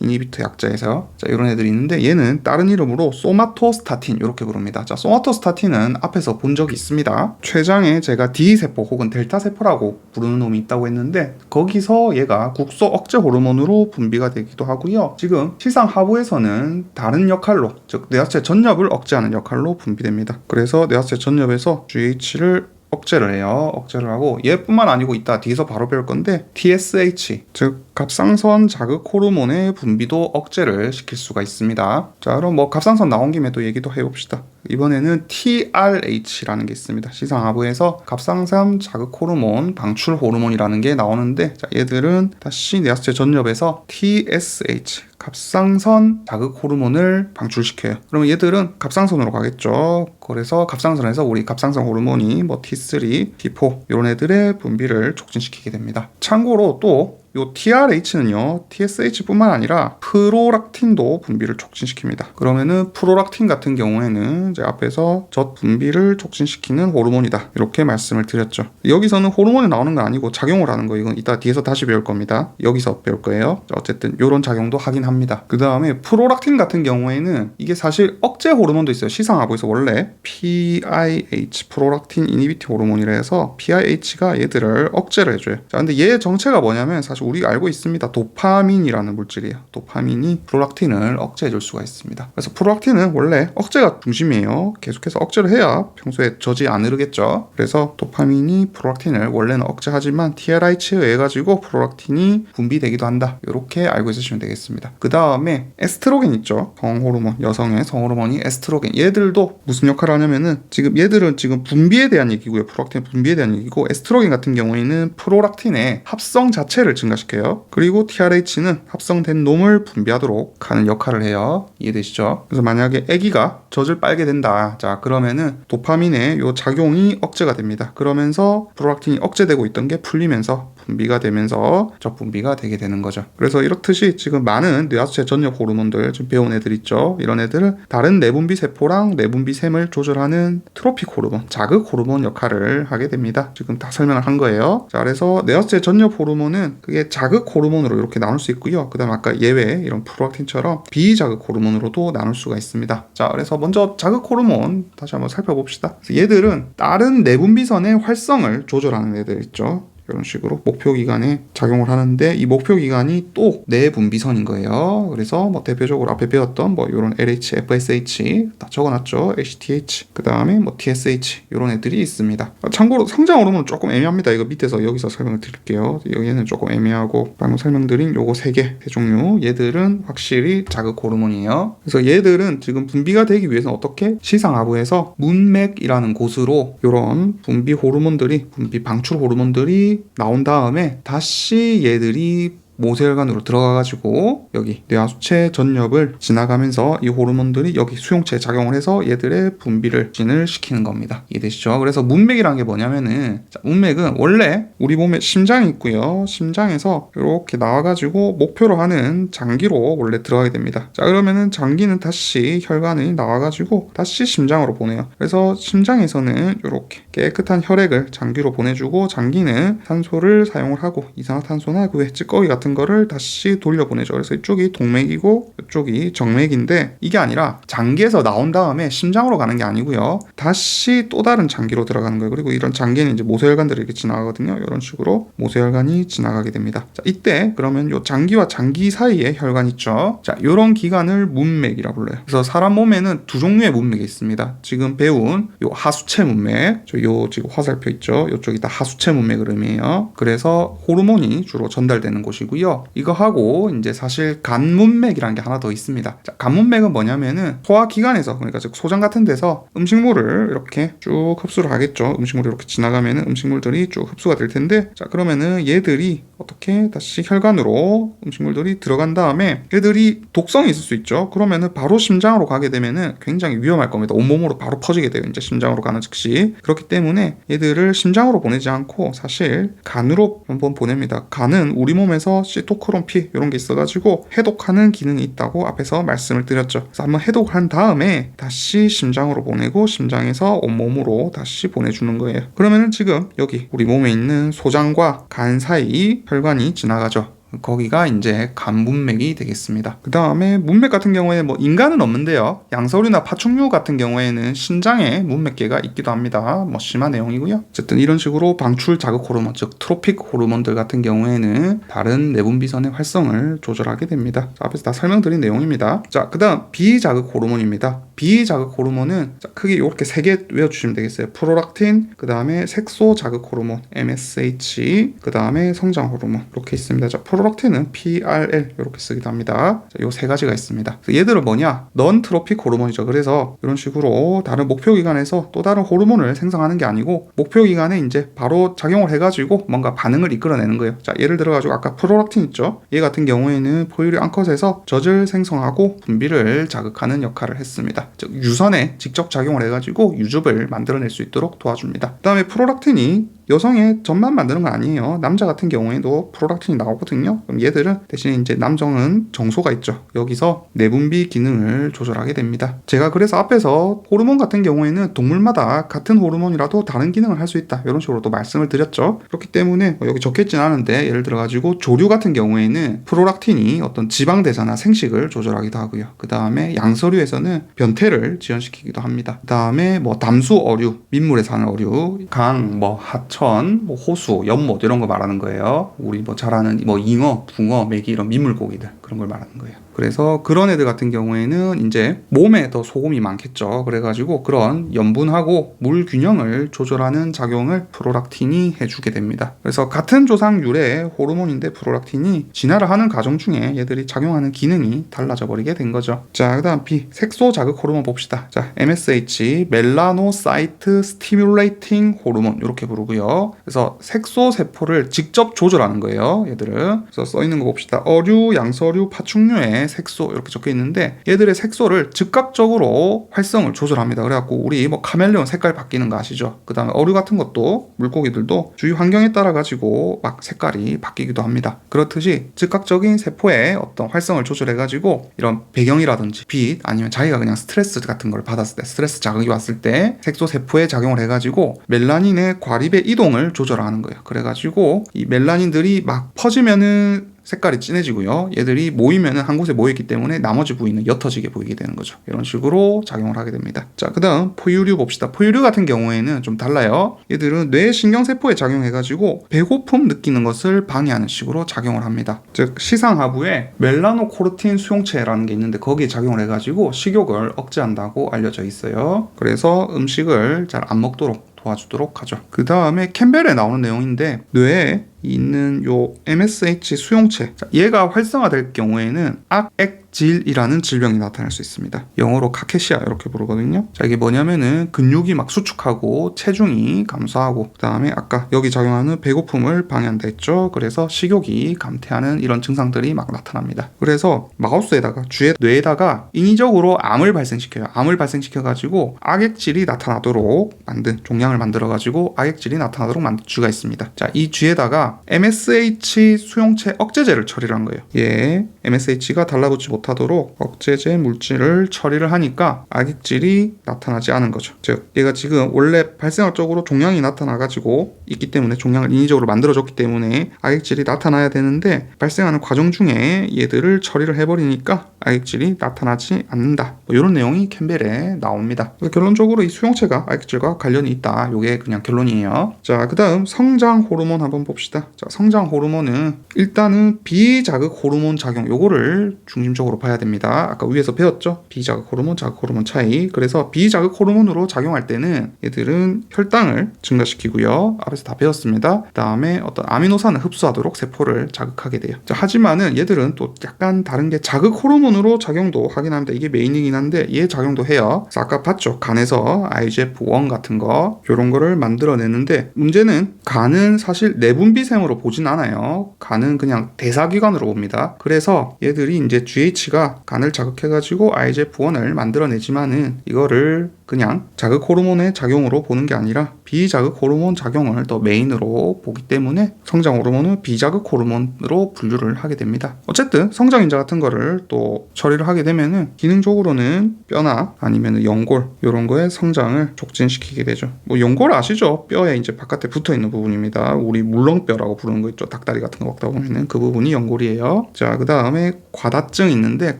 S1: 이니비터 약자에서. 자, 이런 애들이 있는데, 얘는 다른 이름으로 소마토스타틴 이렇게 부릅니다. 자, 소마토스타틴은 앞에서 본 적이 있습니다. 췌장에 제가 D세포 혹은 델타세포라고 부르는 놈이 있다고 했는데, 거기서 얘가 국소 억제 호르몬으로 분비가 되기도 하고요. 지금 시상 하부에서는 다른 역할로, 즉 뇌하수체 전엽을 억제하는 역할로 분비됩니다. 그래서 뇌하수체 전엽에서 GH를 억제를 해요. 억제를 하고, 얘뿐만 아니고 이따 뒤에서 바로 배울 건데 TSH, 즉 갑상선 자극 호르몬의 분비도 억제를 시킬 수가 있습니다. 자, 그럼 뭐 갑상선 나온 김에 또 얘기도 해봅시다. 이번에는 TRH라는 게 있습니다. 시상하부에서 갑상선 자극 호르몬 방출 호르몬이라는 게 나오는데, 자, 얘들은 다시 뇌하수체 전엽에서 TSH 갑상선 자극 호르몬을 방출시켜요. 그러면 얘들은 갑상선으로 가겠죠. 그래서 갑상선에서 우리 갑상선 호르몬이 뭐 T3, T4 이런 애들의 분비를 촉진시키게 됩니다. 참고로 또 요 TRH는요, TSH뿐만 아니라 프로락틴도 분비를 촉진시킵니다. 그러면은 프로락틴 같은 경우에는 이제 앞에서 젖 분비를 촉진시키는 호르몬이다, 이렇게 말씀을 드렸죠. 여기서는 호르몬이 나오는 건 아니고 작용을 하는 거, 이건 이따 뒤에서 다시 배울 겁니다. 여기서 배울 거예요. 어쨌든 이런 작용도 하긴 합니다. 그 다음에 프로락틴 같은 경우에는 이게 사실 억제 호르몬도 있어요. 시상하부에서 원래 PIH, 프로락틴 이니비티 호르몬이라 해서 PIH가 얘들을 억제를 해줘요. 자, 근데 얘의 정체가 뭐냐면 사실 사실 우리가 알고 있습니다. 도파민이라는 물질이에요. 도파민이 프롤락틴을 억제해줄 수가 있습니다. 그래서 프롤락틴은 원래 억제가 중심이에요. 계속해서 억제를 해야 평소에 저지 안 흐르겠죠. 그래서 도파민이 프롤락틴을 원래는 억제하지만 TRI치에 의해 가지고 프롤락틴이 분비되기도 한다. 이렇게 알고 있으시면 되겠습니다. 그 다음에 에스트로겐 있죠. 성호르몬, 여성의 성호르몬이 에스트로겐. 얘들도 무슨 역할을 하냐면은 얘들은 지금 분비에 대한 얘기고요. 프롤락틴 분비에 대한 얘기고, 에스트로겐 같은 경우에는 프롤락틴의 합성 자체를 증가시켜요. 그리고 TRH는 합성된 놈을 분비하도록 하는 역할을 해요. 이해되시죠? 그래서 만약에 아기가 젖을 빨게 된다. 자, 그러면은 도파민의 요 작용이 억제가 됩니다. 그러면서 프롤락틴이 억제되고 있던 게 풀리면서 분비가 되면서 적분비가 되게 되는 거죠. 그래서 이렇듯이 지금 많은 뇌하수체 전역 호르몬들 좀 배운 애들 있죠. 이런 애들은 다른 내분비 세포랑 내분비 샘을 조절하는 트로픽 호르몬, 자극 호르몬 역할을 하게 됩니다. 지금 다 설명을 한 거예요. 자, 그래서 뇌하수체 전역 호르몬은 그게 자극 호르몬으로 이렇게 나눌 수 있고요. 그 다음 아까 예외 이런 프롤락틴처럼 비자극 호르몬으로도 나눌 수가 있습니다. 자, 그래서 먼저 자극 호르몬 다시 한번 살펴봅시다. 얘들은 다른 내분비선의 활성을 조절하는 애들 있죠. 이런 식으로 목표 기관에 작용을 하는데, 이 목표 기관이 또 내분비선인 거예요. 그래서 뭐 대표적으로 앞에 배웠던 뭐 이런 LH, FSH 다 적어놨죠. HTH, 그 다음에 뭐 TSH 이런 애들이 있습니다. 참고로 성장 호르몬은 조금 애매합니다. 이거 밑에서 여기서 설명을 드릴게요. 얘는 조금 애매하고, 방금 설명드린 요거 세 종류, 얘들은 확실히 자극 호르몬이에요. 그래서 얘들은 지금 분비가 되기 위해서는 어떻게? 시상하부에서 문맥이라는 곳으로 이런 분비 호르몬들이, 분비 방출 호르몬들이 나온 다음에 다시 얘들이 모세혈관으로 들어가가지고 여기 뇌하수체 전엽을 지나가면서 이 호르몬들이 여기 수용체에 작용을 해서 얘들의 분비를 진을시키는 겁니다. 이해되시죠? 그래서 문맥이라는 게 뭐냐면은, 자, 문맥은 원래 우리 몸에 심장이 있고요. 심장에서 이렇게 나와가지고 목표로 하는 장기로 원래 들어가게 됩니다. 자, 그러면은 장기는 다시 혈관이 나와가지고 다시 심장으로 보내요. 그래서 심장에서는 이렇게 깨끗한 혈액을 장기로 보내주고, 장기는 산소를 사용을 하고 이산화탄소나 그 외 찌꺼기 같은 거를 다시 돌려보내죠. 그래서 이쪽이 동맥이고 이쪽이 정맥인데, 이게 아니라 장기에서 나온 다음에 심장으로 가는 게 아니고요. 다시 또 다른 장기로 들어가는 거예요. 그리고 이런 장기는 이제 모세혈관들이 이렇게 지나가거든요. 이런 식으로 모세혈관이 지나가게 됩니다. 자, 이때 그러면 요 장기와 장기 사이에 혈관 있죠. 자, 요런 기관을 문맥이라 불러요. 그래서 사람 몸에는 두 종류의 문맥이 있습니다. 지금 배운 요 하수체 문맥, 요 지금 화살표 있죠. 요쪽이 다 하수체 문맥을 의미해요. 그래서 호르몬이 주로 전달되는 곳이고요. 이거 하고 이제 사실 간문맥이라는 게 하나 더 있습니다. 자, 간문맥은 뭐냐면은 소화기관에서, 그러니까 즉 소장 같은 데서 음식물을 이렇게 쭉 흡수를 하겠죠. 음식물이 이렇게 지나가면은 음식물들이 쭉 흡수가 될 텐데, 자, 그러면은 얘들이 어떻게 다시 혈관으로 음식물들이 들어간 다음에 얘들이 독성이 있을 수 있죠. 그러면은 바로 심장으로 가게 되면은 굉장히 위험할 겁니다. 온몸으로 바로 퍼지게 돼요. 이제 심장으로 가는 즉시. 그렇기 때문에 얘들을 심장으로 보내지 않고 사실 간으로 한번 보냅니다. 간은 우리 몸에서 시토크롬 P 이런 게 있어가지고 해독하는 기능이 있다고 앞에서 말씀을 드렸죠. 그래서 한번 해독을 한 다음에 다시 심장으로 보내고, 심장에서 온몸으로 다시 보내주는 거예요. 그러면은 지금 여기 우리 몸에 있는 소장과 간 사이 혈관이 지나가죠. 거기가 이제 간문맥이 되겠습니다. 그 다음에 문맥 같은 경우에 뭐 인간은 없는데요. 양서류나 파충류 같은 경우에는 신장에 문맥계가 있기도 합니다. 뭐 심한 내용이고요. 어쨌든 이런 식으로 방출 자극 호르몬, 즉 트로픽 호르몬들 같은 경우에는 다른 내분비선의 활성을 조절하게 됩니다. 자, 앞에서 다 설명드린 내용입니다. 자, 그 다음 비자극 호르몬입니다. 비자극 호르몬은 자, 크게 이렇게 세 개 외워주시면 되겠어요. 프롤락틴, 그 다음에 색소 자극 호르몬 MSH, 그 다음에 성장 호르몬 이렇게 있습니다. 자, 프롤락틴은 PRL 이렇게 쓰기도 합니다. 요 세 가지가 있습니다. 얘들은 뭐냐? 넌 트로픽 호르몬이죠. 그래서 이런 식으로 다른 목표 기관에서 또 다른 호르몬을 생성하는 게 아니고, 목표 기관에 이제 바로 작용을 해가지고 뭔가 반응을 이끌어내는 거예요. 자, 예를 들어가지고 아까 프롤락틴 있죠? 얘 같은 경우에는 포유류 암컷에서 젖을 생성하고 분비를 자극하는 역할을 했습니다. 즉 유선에 직접 작용을 해가지고 유즙을 만들어낼 수 있도록 도와줍니다. 그 다음에 프롤락틴이 여성의 젖만 만드는 건 아니에요. 남자 같은 경우에도 프롤락틴이 나오거든요. 그럼 얘들은 대신에 이제 남성은 정소가 있죠. 여기서 내분비 기능을 조절하게 됩니다. 제가 그래서 앞에서 호르몬 같은 경우에는 동물마다 같은 호르몬이라도 다른 기능을 할 수 있다, 이런 식으로 또 말씀을 드렸죠. 그렇기 때문에 여기 적혀있진 않은데, 예를 들어가지고 조류 같은 경우에는 프롤락틴이 어떤 지방 대사나 생식을 조절하기도 하고요. 그 다음에 양서류에서는 변태를 지연시키기도 합니다. 그 다음에 뭐 담수 어류, 민물에 사는 어류, 강, 뭐 하천, 하천, 뭐 호수, 연못 이런 거 말하는 거예요. 우리 뭐 잘 아는 뭐 잉어, 붕어, 메기 이런 민물고기들 그런 걸 말하는 거예요. 그래서 그런 애들 같은 경우에는 이제 몸에 더 소금이 많겠죠. 그래가지고 그런 염분하고 물 균형을 조절하는 작용을 프롤락틴이 해주게 됩니다. 그래서 같은 조상유래의 호르몬인데 프롤락틴이 진화를 하는 과정 중에 얘들이 작용하는 기능이 달라져 버리게 된 거죠. 자, 그다음 B 색소 자극 호르몬 봅시다. 자, MSH 멜라노사이트 스티뮬레이팅 호르몬 이렇게 부르고요. 그래서 색소 세포를 직접 조절하는 거예요. 얘들은. 그래서 써 있는 거 봅시다. 어류, 양서류, 파충류의 색소 이렇게 적혀 있는데 얘들의 색소를 즉각적으로 활성을 조절합니다. 그래갖고 우리 뭐 카멜레온 색깔 바뀌는 거 아시죠? 그 다음에 어류 같은 것도 물고기들도 주위 환경에 따라 가지고 막 색깔이 바뀌기도 합니다. 그렇듯이 즉각적인 세포의 어떤 활성을 조절해가지고 이런 배경이라든지 빛 아니면 자기가 그냥 스트레스 같은 걸 받았을 때 스트레스 자극이 왔을 때 색소 세포에 작용을 해가지고 멜라닌의 과립의 이동을 조절하는 거예요. 그래가지고 이 멜라닌들이 막 퍼지면은 색깔이 진해지고요. 얘들이 모이면은 한 곳에 모였기 때문에 나머지 부위는 옅어지게 보이게 되는 거죠. 이런 식으로 작용을 하게 됩니다. 자, 그 다음 포유류 봅시다. 포유류 같은 경우에는 좀 달라요. 얘들은 뇌 신경세포에 작용해가지고 배고픔 느끼는 것을 방해하는 식으로 작용을 합니다. 즉 시상하부에 멜라노코르틴 수용체라는 게 있는데 거기에 작용을 해가지고 식욕을 억제한다고 알려져 있어요. 그래서 음식을 잘 안 먹도록 도와주도록 하죠. 그 다음에 캠벨에 나오는 내용인데 뇌에 있는 요 MSH 수용체, 자, 얘가 활성화될 경우에는 악액질이라는 질병이 나타날 수 있습니다. 영어로 카케시아 이렇게 부르거든요. 자, 이게 뭐냐면은 근육이 막 수축하고 체중이 감소하고 그 다음에 아까 여기 작용하는 배고픔을 방해한다 했죠. 그래서 식욕이 감퇴하는 이런 증상들이 막 나타납니다. 그래서 마우스에다가 뇌에다가 인위적으로 암을 발생시켜요. 암을 발생시켜가지고 악액질이 나타나도록 만든 종양을 만들어가지고 악액질이 나타나도록 만든 쥐가 있습니다. 자, 이 쥐에다가 MSH 수용체 억제제를 처리를 한 거예요. 얘 MSH가 달라붙지 못하도록 억제제 물질을 처리를 하니까 악액질이 나타나지 않은 거죠. 즉 얘가 지금 원래 발생학적으로 종양이 나타나가지고 있기 때문에 종양을 인위적으로 만들어줬기 때문에 악액질이 나타나야 되는데 발생하는 과정 중에 얘들을 처리를 해버리니까 악액질이 나타나지 않는다. 뭐 이런 내용이 캠벨에 나옵니다. 그래서 결론적으로 이 수용체가 악액질과 관련이 있다. 이게 그냥 결론이에요. 자, 그 다음 성장 호르몬 한번 봅시다. 자, 성장 호르몬은 일단은 비자극 호르몬 작용 요거를 중심적으로 봐야 됩니다. 아까 위에서 배웠죠? 비자극 호르몬, 자극 호르몬 차이. 그래서 비자극 호르몬으로 작용할 때는 얘들은 혈당을 증가시키고요. 앞에서 다 배웠습니다. 그 다음에 어떤 아미노산을 흡수하도록 세포를 자극하게 돼요. 자, 하지만은 얘들은 또 약간 다른 게 자극 호르몬으로 작용도 하긴 합니다. 이게 메인이긴 한데 얘 작용도 해요. 그래서 아까 봤죠? 간에서 IGF-1 같은 거 요런 거를 만들어내는데 문제는 간은 사실 내분비샘으로 보진 않아요. 간은 그냥 대사기관으로 봅니다. 그래서 얘들이 이제 GH가 간을 자극해가지고 IGF-1을 만들어내지만은 이거를 그냥 자극 호르몬의 작용으로 보는 게 아니라 비자극 호르몬 작용을 더 메인으로 보기 때문에 성장 호르몬은 비자극 호르몬으로 분류를 하게 됩니다. 어쨌든 성장인자 같은 거를 또 처리를 하게 되면은 기능적으로는 뼈나 아니면 연골 이런 거의 성장을 촉진시키게 되죠. 뭐 연골 아시죠? 뼈에 이제 바깥에 붙어 있는 부분입니다. 우리 물렁뼈라고 부르는 거 있죠. 닭다리 같은 거 먹다 보면은 그 부분이 연골이에요. 자, 그 다음에 과다증 있는데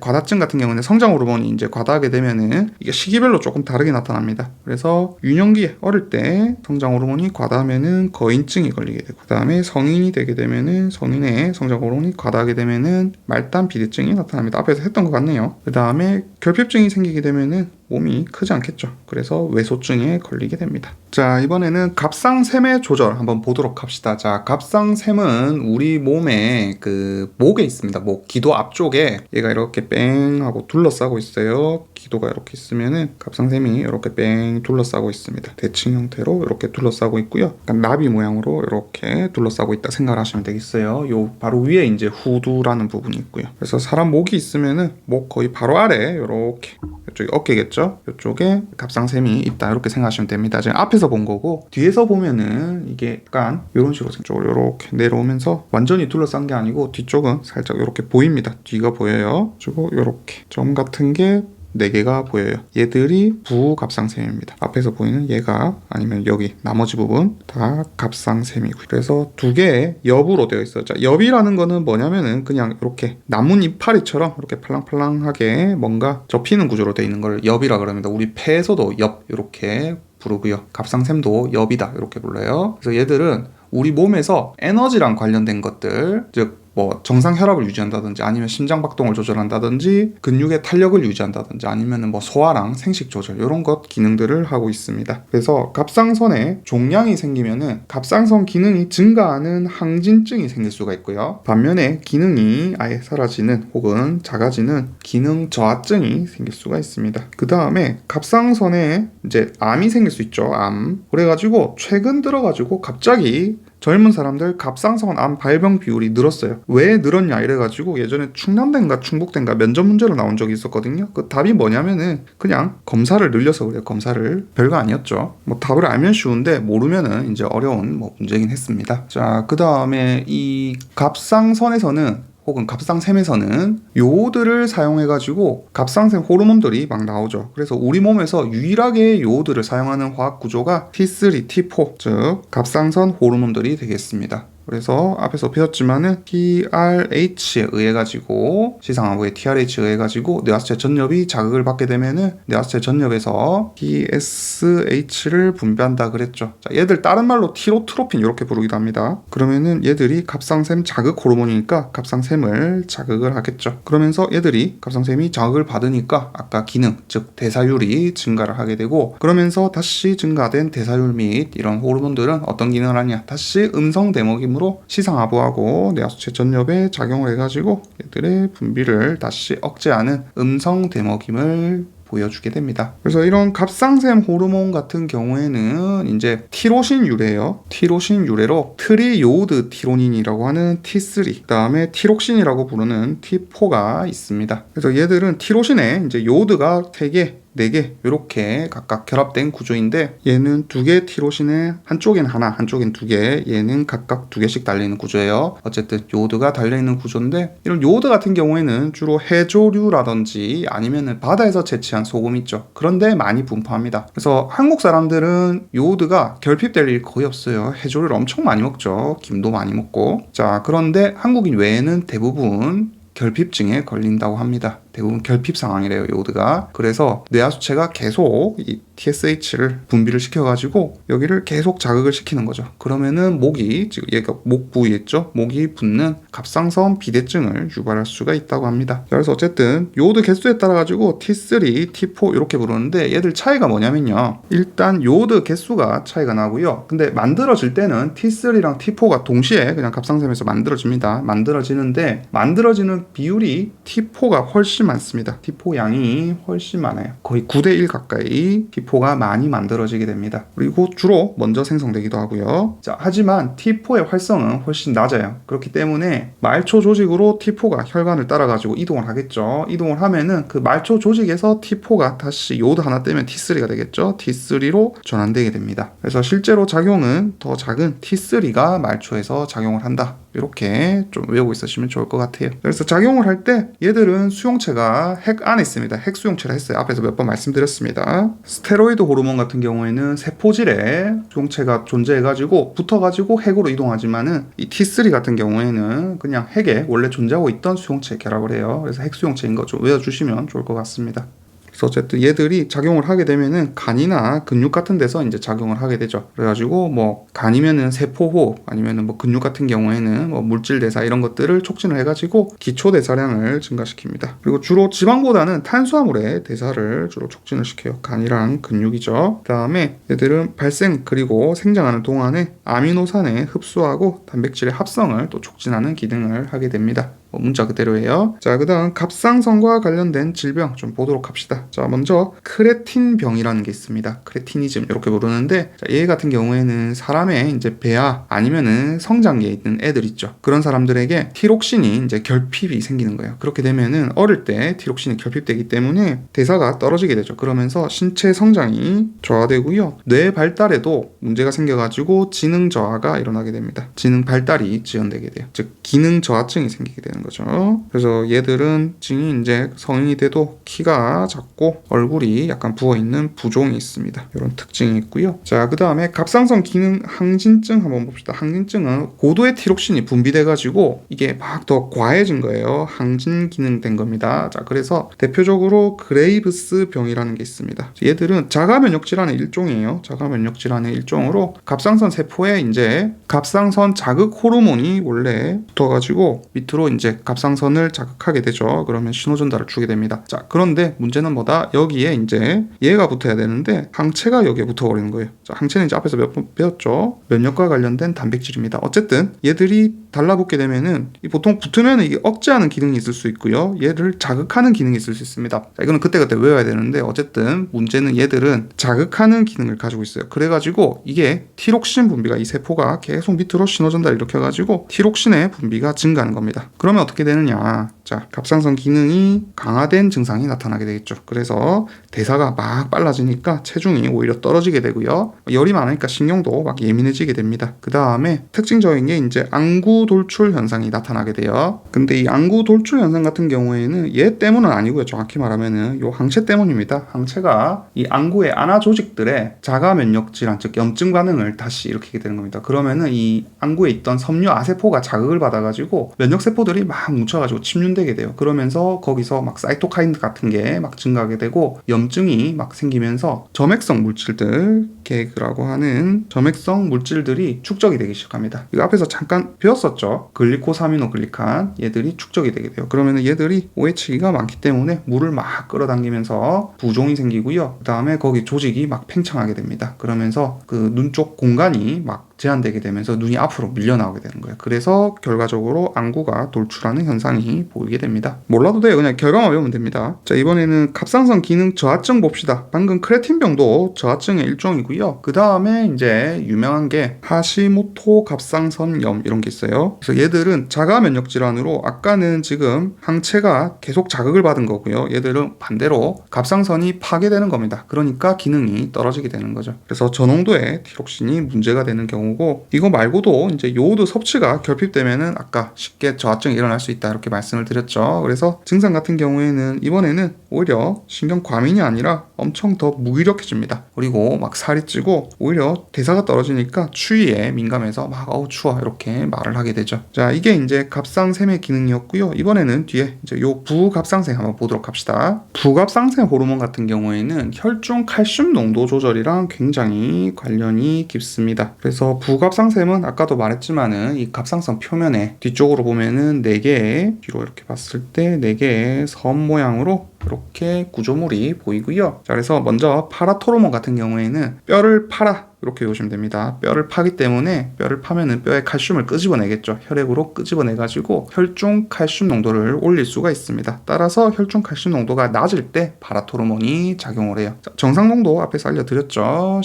S1: 과다증 같은 경우는 성장 호르몬이 이제 과다하게 되면은 이게 시기별로 조금 다르게 나타납니다. 그래서 유년기에 어릴 때 성장 호르몬이 과다하면은 거인증이 걸리게 되고 그 다음에 성인이 되게 되면은 성인의 성장 호르몬이 과다하게 되면은 말단 비대증이 나타납니다. 앞에서 했던 것 같네요. 그 다음에 결핍증이 생기게 되면은 몸이 크지 않겠죠. 그래서 외소증에 걸리게 됩니다. 자, 이번에는 갑상샘의 조절 한번 보도록 합시다. 자, 갑상샘은 우리 몸의 그 목에 있습니다. 목 기도 앞쪽에 얘가 이렇게 뺑 하고 둘러싸고 있어요. 기도가 이렇게 있으면은 갑상샘이 이렇게 뺑 둘러싸고 있습니다. 대칭 형태로 이렇게 둘러싸고 있고요. 약간 나비 모양으로 이렇게 둘러싸고 있다 생각하시면 되겠어요. 요 바로 위에 이제 후두라는 부분이 있고요. 그래서 사람 목이 있으면은 목 거의 바로 아래 이렇게 이쪽이 어깨겠죠. 이쪽에 갑상샘이 있다 이렇게 생각하시면 됩니다. 지금 앞에서 본 거고 뒤에서 보면은 이게 약간 이런 식으로 이렇게 내려오면서 완전히 둘러싼 게 아니고 뒤쪽은 살짝 이렇게 보입니다. 뒤가 보여요. 그리고 이렇게 점 같은 게 4개가 보여요. 얘들이 부갑상샘입니다. 앞에서 보이는 얘가 아니면 여기 나머지 부분 다 갑상샘이고요. 그래서 2개의 엽으로 되어 있어요. 자, 엽이라는 거는 뭐냐면은 그냥 이렇게 나뭇 이파리처럼 이렇게 팔랑팔랑하게 뭔가 접히는 구조로 되어 있는 걸 엽이라 그럽니다. 우리 폐에서도 엽 이렇게 부르고요. 갑상샘도 엽이다 이렇게 불러요. 그래서 얘들은 우리 몸에서 에너지랑 관련된 것들, 즉 뭐 정상 혈압을 유지한다든지 아니면 심장 박동을 조절한다든지 근육의 탄력을 유지한다든지 아니면은 뭐 소화랑 생식 조절 이런 것 기능들을 하고 있습니다. 그래서 갑상선에 종양이 생기면은 갑상선 기능이 증가하는 항진증이 생길 수가 있고요. 반면에 기능이 아예 사라지는 혹은 작아지는 기능 저하증이 생길 수가 있습니다. 그 다음에 갑상선에 이제 암이 생길 수 있죠. 암. 그래가지고 최근 들어가지고 갑자기 젊은 사람들 갑상선 암 발병 비율이 늘었어요. 왜 늘었냐 이래가지고 예전에 충남대인가 충북대인가 면접 문제로 나온 적이 있었거든요. 그 답이 뭐냐면은 그냥 검사를 늘려서 그래요. 검사를. 별거 아니었죠. 뭐 답을 알면 쉬운데 모르면은 이제 어려운 뭐 문제긴 했습니다. 자, 그 다음에 이 갑상선에서는 혹은 갑상샘에서는 요오드를 사용해가지고 갑상샘 호르몬들이 막 나오죠. 그래서 우리 몸에서 유일하게 요오드를 사용하는 화학 구조가 T3, T4, 즉 갑상선 호르몬들이 되겠습니다. 그래서 앞에서 배웠지만은 TRH에 의해 가지고 시상하부의 TRH에 의해 가지고 뇌하수체 전엽이 자극을 받게 되면은 뇌하수체 전엽에서 TSH를 분비한다 그랬죠. 자, 얘들 다른 말로 티로트로핀 이렇게 부르기도 합니다. 그러면은 얘들이 갑상샘 자극 호르몬이니까 갑상샘을 자극을 하겠죠. 그러면서 얘들이 갑상샘이 자극을 받으니까 아까 기능 즉 대사율이 증가를 하게 되고 그러면서 다시 증가된 대사율 및 이런 호르몬들은 어떤 기능을 하냐 다시 음성 대목이 으로 시상하부하고 뇌하수체 전엽에 작용을 해가지고 얘들의 분비를 다시 억제하는 음성 대목임을 보여주게 됩니다. 그래서 이런 갑상샘 호르몬 같은 경우에는 이제 티로신 유래예요. 티로신 유래로 트리요오드 티로닌이라고 하는 T3, 그다음에 티록신이라고 부르는 T4가 있습니다. 그래서 얘들은 티로신에 이제 요오드가 3개 4개 이렇게 각각 결합된 구조인데 얘는 2개 티로신에 한쪽엔 하나 한쪽엔 2개 얘는 각각 2개씩 달려있는 구조예요. 어쨌든 요오드가 달려있는 구조인데 이런 요오드 같은 경우에는 주로 해조류라든지 아니면 바다에서 채취한 소금 있죠. 그런데 많이 분포합니다. 그래서 한국 사람들은 요오드가 결핍될 일이 거의 없어요. 해조류를 엄청 많이 먹죠. 김도 많이 먹고. 자, 그런데 한국인 외에는 대부분 결핍증에 걸린다고 합니다. 대부분 결핍 상황이래요, 요오드가. 그래서 뇌하수체가 계속 이 TSH를 분비를 시켜가지고 여기를 계속 자극을 시키는 거죠. 그러면은 목이, 지금 얘가 목 부위에 있죠? 목이 붓는 갑상선 비대증을 유발할 수가 있다고 합니다. 그래서 어쨌든 요오드 개수에 따라 가지고 T3, T4 이렇게 부르는데 얘들 차이가 뭐냐면요. 일단 요오드 개수가 차이가 나고요. 근데 만들어질 때는 T3랑 T4가 동시에 그냥 갑상샘에서 만들어집니다. 만들어지는데 만들어지는 비율이 T4가 훨씬 많습니다. T4 양이 훨씬 많아요. 거의 9대1 가까이 T4가 많이 만들어지게 됩니다. 그리고 주로 먼저 생성되기도 하고요. 자, 하지만 T4의 활성은 훨씬 낮아요. 그렇기 때문에 말초 조직으로 T4가 혈관을 따라가지고 이동을 하겠죠. 이동을 하면은 그 말초 조직에서 T4가 다시 요오드 하나 떼면 T3가 되겠죠. T3로 전환되게 됩니다. 그래서 실제로 작용은 더 작은 T3가 말초에서 작용을 한다. 이렇게 좀 외우고 있으시면 좋을 것 같아요. 그래서 작용을 할 때 얘들은 수용체가 핵 안에 있습니다. 핵 수용체라 했어요. 앞에서 몇 번 말씀드렸습니다. 스테로이드 호르몬 같은 경우에는 세포질에 수용체가 존재해가지고 붙어가지고 핵으로 이동하지만은 이 T3 같은 경우에는 그냥 핵에 원래 존재하고 있던 수용체에 결합을 해요. 그래서 핵 수용체인 거 좀 외워주시면 좋을 것 같습니다. 그래서 어쨌든 얘들이 작용을 하게 되면은 간이나 근육 같은 데서 이제 작용을 하게 되죠. 그래가지고 뭐 간이면은 세포호흡 아니면은 뭐 근육 같은 경우에는 뭐 물질 대사 이런 것들을 촉진을 해가지고 기초 대사량을 증가시킵니다. 그리고 주로 지방보다는 탄수화물의 대사를 주로 촉진을 시켜요. 간이랑 근육이죠. 그다음에 얘들은 발생 그리고 생장하는 동안에 아미노산에 흡수하고 단백질의 합성을 또 촉진하는 기능을 하게 됩니다. 문자 그대로예요. 자, 그 다음 갑상선과 관련된 질병 좀 보도록 합시다. 자, 먼저 크레틴병이라는 게 있습니다. 크레티니즘 이렇게 부르는데 자, 얘 같은 경우에는 사람의 이제 배아 아니면은 성장기에 있는 애들 있죠. 그런 사람들에게 티록신이 이제 결핍이 생기는 거예요. 그렇게 되면은 어릴 때 티록신이 결핍되기 때문에 대사가 떨어지게 되죠. 그러면서 신체 성장이 저하되고요. 뇌 발달에도 문제가 생겨가지고 지능 저하가 일어나게 됩니다. 지능 발달이 지연되게 돼요. 즉 기능 저하증이 생기게 되는 거죠. 그래서 얘들은 증이 이제 성인이 돼도 키가 작고 얼굴이 약간 부어있는 부종이 있습니다. 이런 특징이 있고요. 자, 그 다음에 갑상선 기능 항진증 한번 봅시다. 항진증은 고도의 티록신이 분비돼가지고 이게 막 더 과해진 거예요. 항진 기능된 겁니다. 자, 그래서 대표적으로 그레이브스 병이라는 게 있습니다. 얘들은 자가 면역 질환의 일종이에요. 자가 면역 질환의 일종으로 갑상선 세포에 이제 갑상선 자극 호르몬이 원래 붙어가지고 밑으로 이제 갑상선을 자극하게 되죠. 그러면 신호 전달을 주게 됩니다. 자, 그런데 문제는 뭐다? 여기에 이제 얘가 붙어야 되는데 항체가 여기에 붙어버리는 거예요. 자, 항체는 이제 앞에서 몇 번 배웠죠. 면역과 관련된 단백질입니다. 어쨌든 얘들이 달라붙게 되면은 보통 붙으면 이게 억제하는 기능이 있을 수 있고요. 얘를 자극하는 기능이 있을 수 있습니다. 자, 이거는 그때그때 외워야 되는데 어쨌든 문제는 얘들은 자극하는 기능을 가지고 있어요. 그래가지고 이게 티록신 분비가 이 세포가 계속 밑으로 신호 전달을 일으켜가지고 티록신의 분비가 증가하는 겁니다. 그러면 어떻게 되느냐? 자, 갑상선 기능이 강화된 증상이 나타나게 되겠죠. 그래서 대사가 막 빨라지니까 체중이 오히려 떨어지게 되고요. 열이 많으니까 신경도 막 예민해지게 됩니다. 그 다음에 특징적인 게 이제 안구 돌출 현상이 나타나게 돼요. 근데 이 안구 돌출 현상 같은 경우에는 얘 때문은 아니고요. 정확히 말하면은 요 항체 때문입니다. 항체가 이 안구의 안화 조직들의 자가 면역 질환, 즉 염증 반응을 다시 일으키게 되는 겁니다. 그러면은 이 안구에 있던 섬유 아세포가 자극을 받아가지고 면역 세포들이 막 뭉쳐가지고 침륜되게 돼요. 그러면서 거기서 막 사이토카인 같은 게 막 증가하게 되고 염증이 막 생기면서 점액성 물질들, 게그라고 하는 점액성 물질들이 축적이 되기 시작합니다. 이거 앞에서 잠깐 배웠었죠. 글리코사미노글리칸 얘들이 축적이 되게 돼요. 그러면 얘들이 OH기가 많기 때문에 물을 막 끌어당기면서 부종이 생기고요. 그 다음에 거기 조직이 막 팽창하게 됩니다. 그러면서 그 눈 쪽 공간이 막 제한되게 되면서 눈이 앞으로 밀려나오게 되는 거예요. 그래서 결과적으로 안구가 돌출하는 현상이 보이게 됩니다. 몰라도 돼요. 그냥 결과만 외우면 됩니다. 자, 이번에는 갑상선 기능 저하증 봅시다. 방금 크레틴병도 저하증의 일종이고요. 그 다음에 이제 유명한 게 하시모토 갑상선염 이런 게 있어요. 그래서 얘들은 자가 면역 질환으로 아까는 지금 항체가 계속 자극을 받은 거고요. 얘들은 반대로 갑상선이 파괴되는 겁니다. 그러니까 기능이 떨어지게 되는 거죠. 그래서 저농도의 티록신이 문제가 되는 경우 이거 말고도 이제 요오드 섭취가 결핍되면은 아까 쉽게 저하증이 일어날 수 있다 이렇게 말씀을 드렸죠. 그래서 증상 같은 경우에는 이번에는 오히려 신경 과민이 아니라 엄청 더 무기력해집니다. 그리고 막 살이 찌고 오히려 대사가 떨어지니까 추위에 민감해서 막 어우 추워 이렇게 말을 하게 되죠. 자, 이게 이제 갑상샘의 기능이었고요. 이번에는 뒤에 이제 요 부갑상샘 한번 보도록 합시다. 부갑상샘 호르몬 같은 경우에는 혈중 칼슘 농도 조절이랑 굉장히 관련이 깊습니다. 그래서 부갑상샘은 아까도 말했지만은 이 갑상선 표면에 뒤쪽으로 보면은 4개의 뒤로 이렇게 봤을 때 4개의 섬 모양으로 이렇게 구조물이 보이고요. 자, 그래서 먼저 파라토르몬 같은 경우에는 뼈를 팔아 이렇게 보시면 됩니다. 뼈를 파기 때문에 뼈를 파면은 뼈에 칼슘을 끄집어내겠죠. 혈액으로 끄집어내가지고 혈중 칼슘 농도를 올릴 수가 있습니다. 따라서 혈중 칼슘 농도가 낮을 때 파라토르몬이 작용을 해요. 자, 정상 농도 앞에서 알려드렸죠.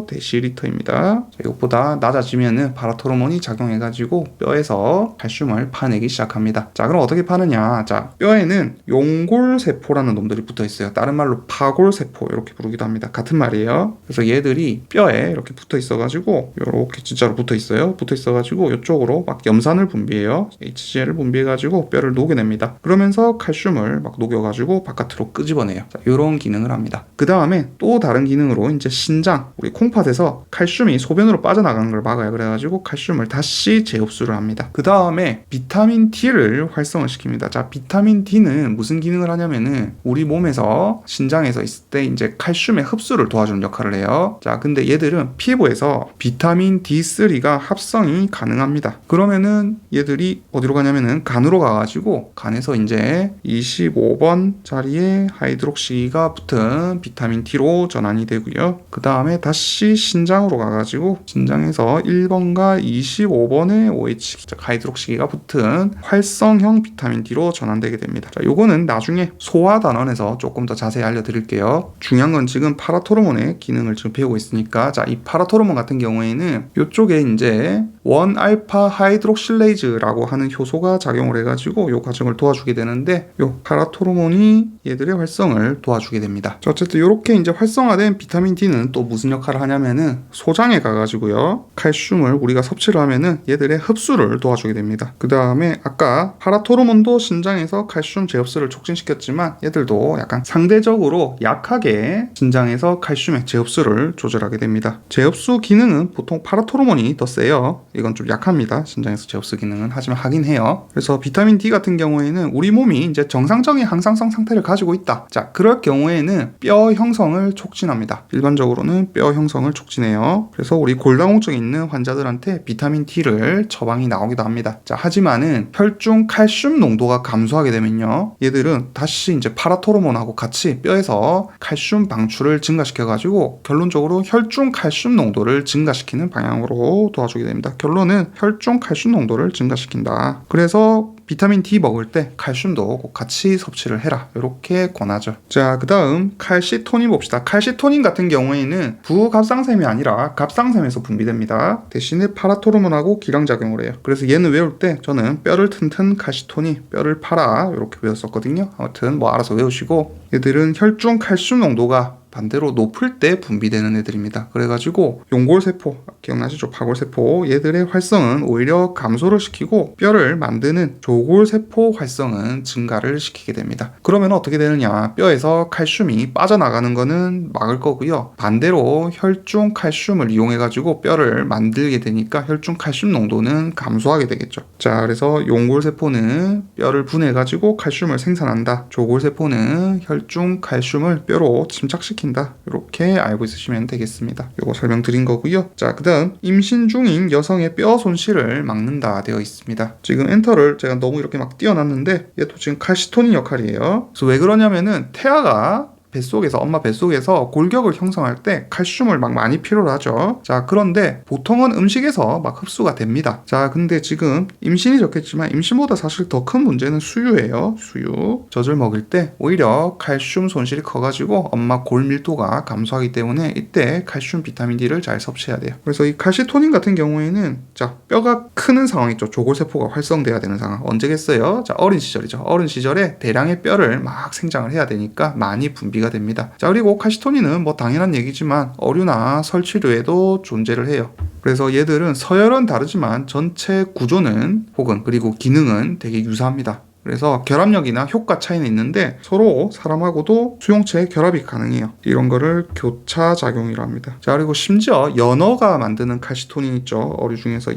S1: 10mg/dl입니다. 이것보다 낮아지면은 파라토르몬이 작용해가지고 뼈에서 칼슘을 파내기 시작합니다. 자, 그럼 어떻게 파느냐? 자, 뼈에는 용골세포라는 놈들이 붙어 있어요. 다른 말로 파골세포 이렇게 부르기도 합니다. 같은 말이에요. 그래서 얘들이 뼈에 이렇게 붙어 있어가지고 이렇게 진짜로 붙어 있어요. 붙어 있어가지고 이쪽으로 막 염산을 분비해요. HCl을 분비해가지고 뼈를 녹여냅니다. 그러면서 칼슘을 막 녹여가지고 바깥으로 끄집어내요. 자, 이런 기능을 합니다. 그 다음에 또 다른 기능으로 이제 신장, 우리 콩팥에서 칼슘이 소변으로 빠져나가는 걸 막아요. 그래가지고 칼슘을 다시 재흡수를 합니다. 그 다음에 비타민 D를 활성을 시킵니다. 자, 비타민 D는 무슨 기능을 하냐면은 우리 몸에서 신장에서 있을 때 이제 칼슘의 흡수를 도와주는 역할을 해요. 자, 근데 얘들은 피부에서 비타민 D3가 합성이 가능합니다. 그러면은 얘들이 어디로 가냐면은 간으로 가가지고 간에서 이제 25번 자리에 하이드록시가 붙은 비타민 D로 전환이 되고요. 그 다음에 다시 신장으로 가가지고 신장에서 1번과 25번의 OH 하이드록시가 붙은 활성형 비타민 D로 전환되게 됩니다. 자, 요거는 나중에 소화 단원에서 조금 더 자세히 알려드릴게요. 중요한 건 지금 파라토르몬의 기능을 기능을 지금 배우고 있으니까, 자, 이 파라토르몬 같은 경우에는 이쪽에 이제 1알파 하이드록실레이즈라고 하는 효소가 작용을 해가지고 이 과정을 도와주게 되는데, 이 파라토르몬이 얘들의 활성을 도와주게 됩니다. 자, 어쨌든 이렇게 이제 활성화된 비타민 D는 또 무슨 역할을 하냐면은 소장에 가가지고요, 칼슘을 우리가 섭취를 하면은 얘들의 흡수를 도와주게 됩니다. 그 다음에 아까 파라토르몬도 신장에서 칼슘 재흡수를 촉진시켰지만 얘들도 약간 상대적으로 약하게 신장에서 칼슘의 재흡수를 조절하게 됩니다. 재흡수 기능은 보통 파라토르몬이 더 세요. 이건 좀 약합니다. 신장에서 재흡수 기능은. 하지만 하긴 해요. 그래서 비타민 D 같은 경우에는 우리 몸이 이제 정상적인 항상성 상태를 가지고 있다. 자, 그럴 경우에는 뼈 형성을 촉진합니다. 일반적으로는 뼈 형성을 촉진해요. 그래서 우리 골다공증이 있는 환자들한테 비타민 D를 처방이 나오기도 합니다. 자, 하지만은 혈중 칼슘 농도가 감소하게 되면요, 얘들은 다시 이제 파라토르몬하고 같이 뼈에서 칼슘 방출을 증가시켜가지고 결론적으로 혈중 칼슘 농도를 증가시키는 방향으로 도와주게 됩니다. 결론은 혈중 칼슘 농도를 증가시킨다. 그래서 비타민 D 먹을 때 칼슘도 꼭 같이 섭취를 해라, 이렇게 권하죠. 자, 그 다음 칼시토닌 봅시다. 칼시토닌 같은 경우에는 부갑상샘이 아니라 갑상샘에서 분비됩니다. 대신에 파라토르몬하고 기량작용을 해요. 그래서 얘는 외울 때 저는 뼈를 튼튼 칼시토닌, 뼈를 팔아, 이렇게 외웠었거든요. 아무튼 뭐 알아서 외우시고, 얘들은 혈중 칼슘 농도가 반대로 높을 때 분비되는 애들입니다. 그래가지고 용골세포 기억나시죠? 파골세포, 얘들의 활성은 오히려 감소를 시키고 뼈를 만드는 조골세포 활성은 증가를 시키게 됩니다. 그러면 어떻게 되느냐, 뼈에서 칼슘이 빠져나가는 거는 막을 거고요, 반대로 혈중 칼슘을 이용해가지고 뼈를 만들게 되니까 혈중 칼슘 농도는 감소하게 되겠죠. 자, 그래서 용골세포는 뼈를 분해가지고 칼슘을 생산한다. 조골세포는 혈중 칼슘을 뼈로 침착시킨다. 이렇게 알고 있으시면 되겠습니다. 이거 설명드린 거고요. 자, 그 다음 임신 중인 여성의 뼈 손실을 막는다 되어 있습니다. 지금 엔터를 제가 너무 이렇게 막 띄워놨는데 얘도 지금 칼시토닌 역할이에요. 그래서 왜 그러냐면은 태아가 뱃속에서, 엄마 뱃속에서 골격을 형성할 때 칼슘을 막 많이 필요로 하죠. 자, 그런데 보통은 음식에서 막 흡수가 됩니다. 자, 근데 지금 임신이 좋겠지만 임신보다 사실 더 큰 문제는 수유예요. 수유. 젖을 먹일 때 오히려 칼슘 손실이 커가지고 엄마 골 밀도가 감소하기 때문에 이때 칼슘 비타민 D를 잘 섭취해야 돼요. 그래서 이 칼시토닌 같은 경우에는, 자, 뼈가 크는 상황 있죠. 조골세포가 활성돼야 되는 상황. 언제겠어요? 자, 어린 시절이죠. 어린 시절에 대량의 뼈를 막 생장을 해야 되니까 많이 분비가 됩니다. 자, 그리고 칼시토닌은 뭐 당연한 얘기지만 어류나 설치류에도 존재를 해요. 그래서 얘들은 서열은 다르지만 전체 구조는 혹은 그리고 기능은 되게 유사합니다. 그래서 결합력이나 효과 차이는 있는데 서로 사람하고도 수용체의 결합이 가능해요. 이런 거를 교차작용이라 합니다. 자, 그리고 심지어 연어가 만드는 칼시토닌 있죠. 어류 중에서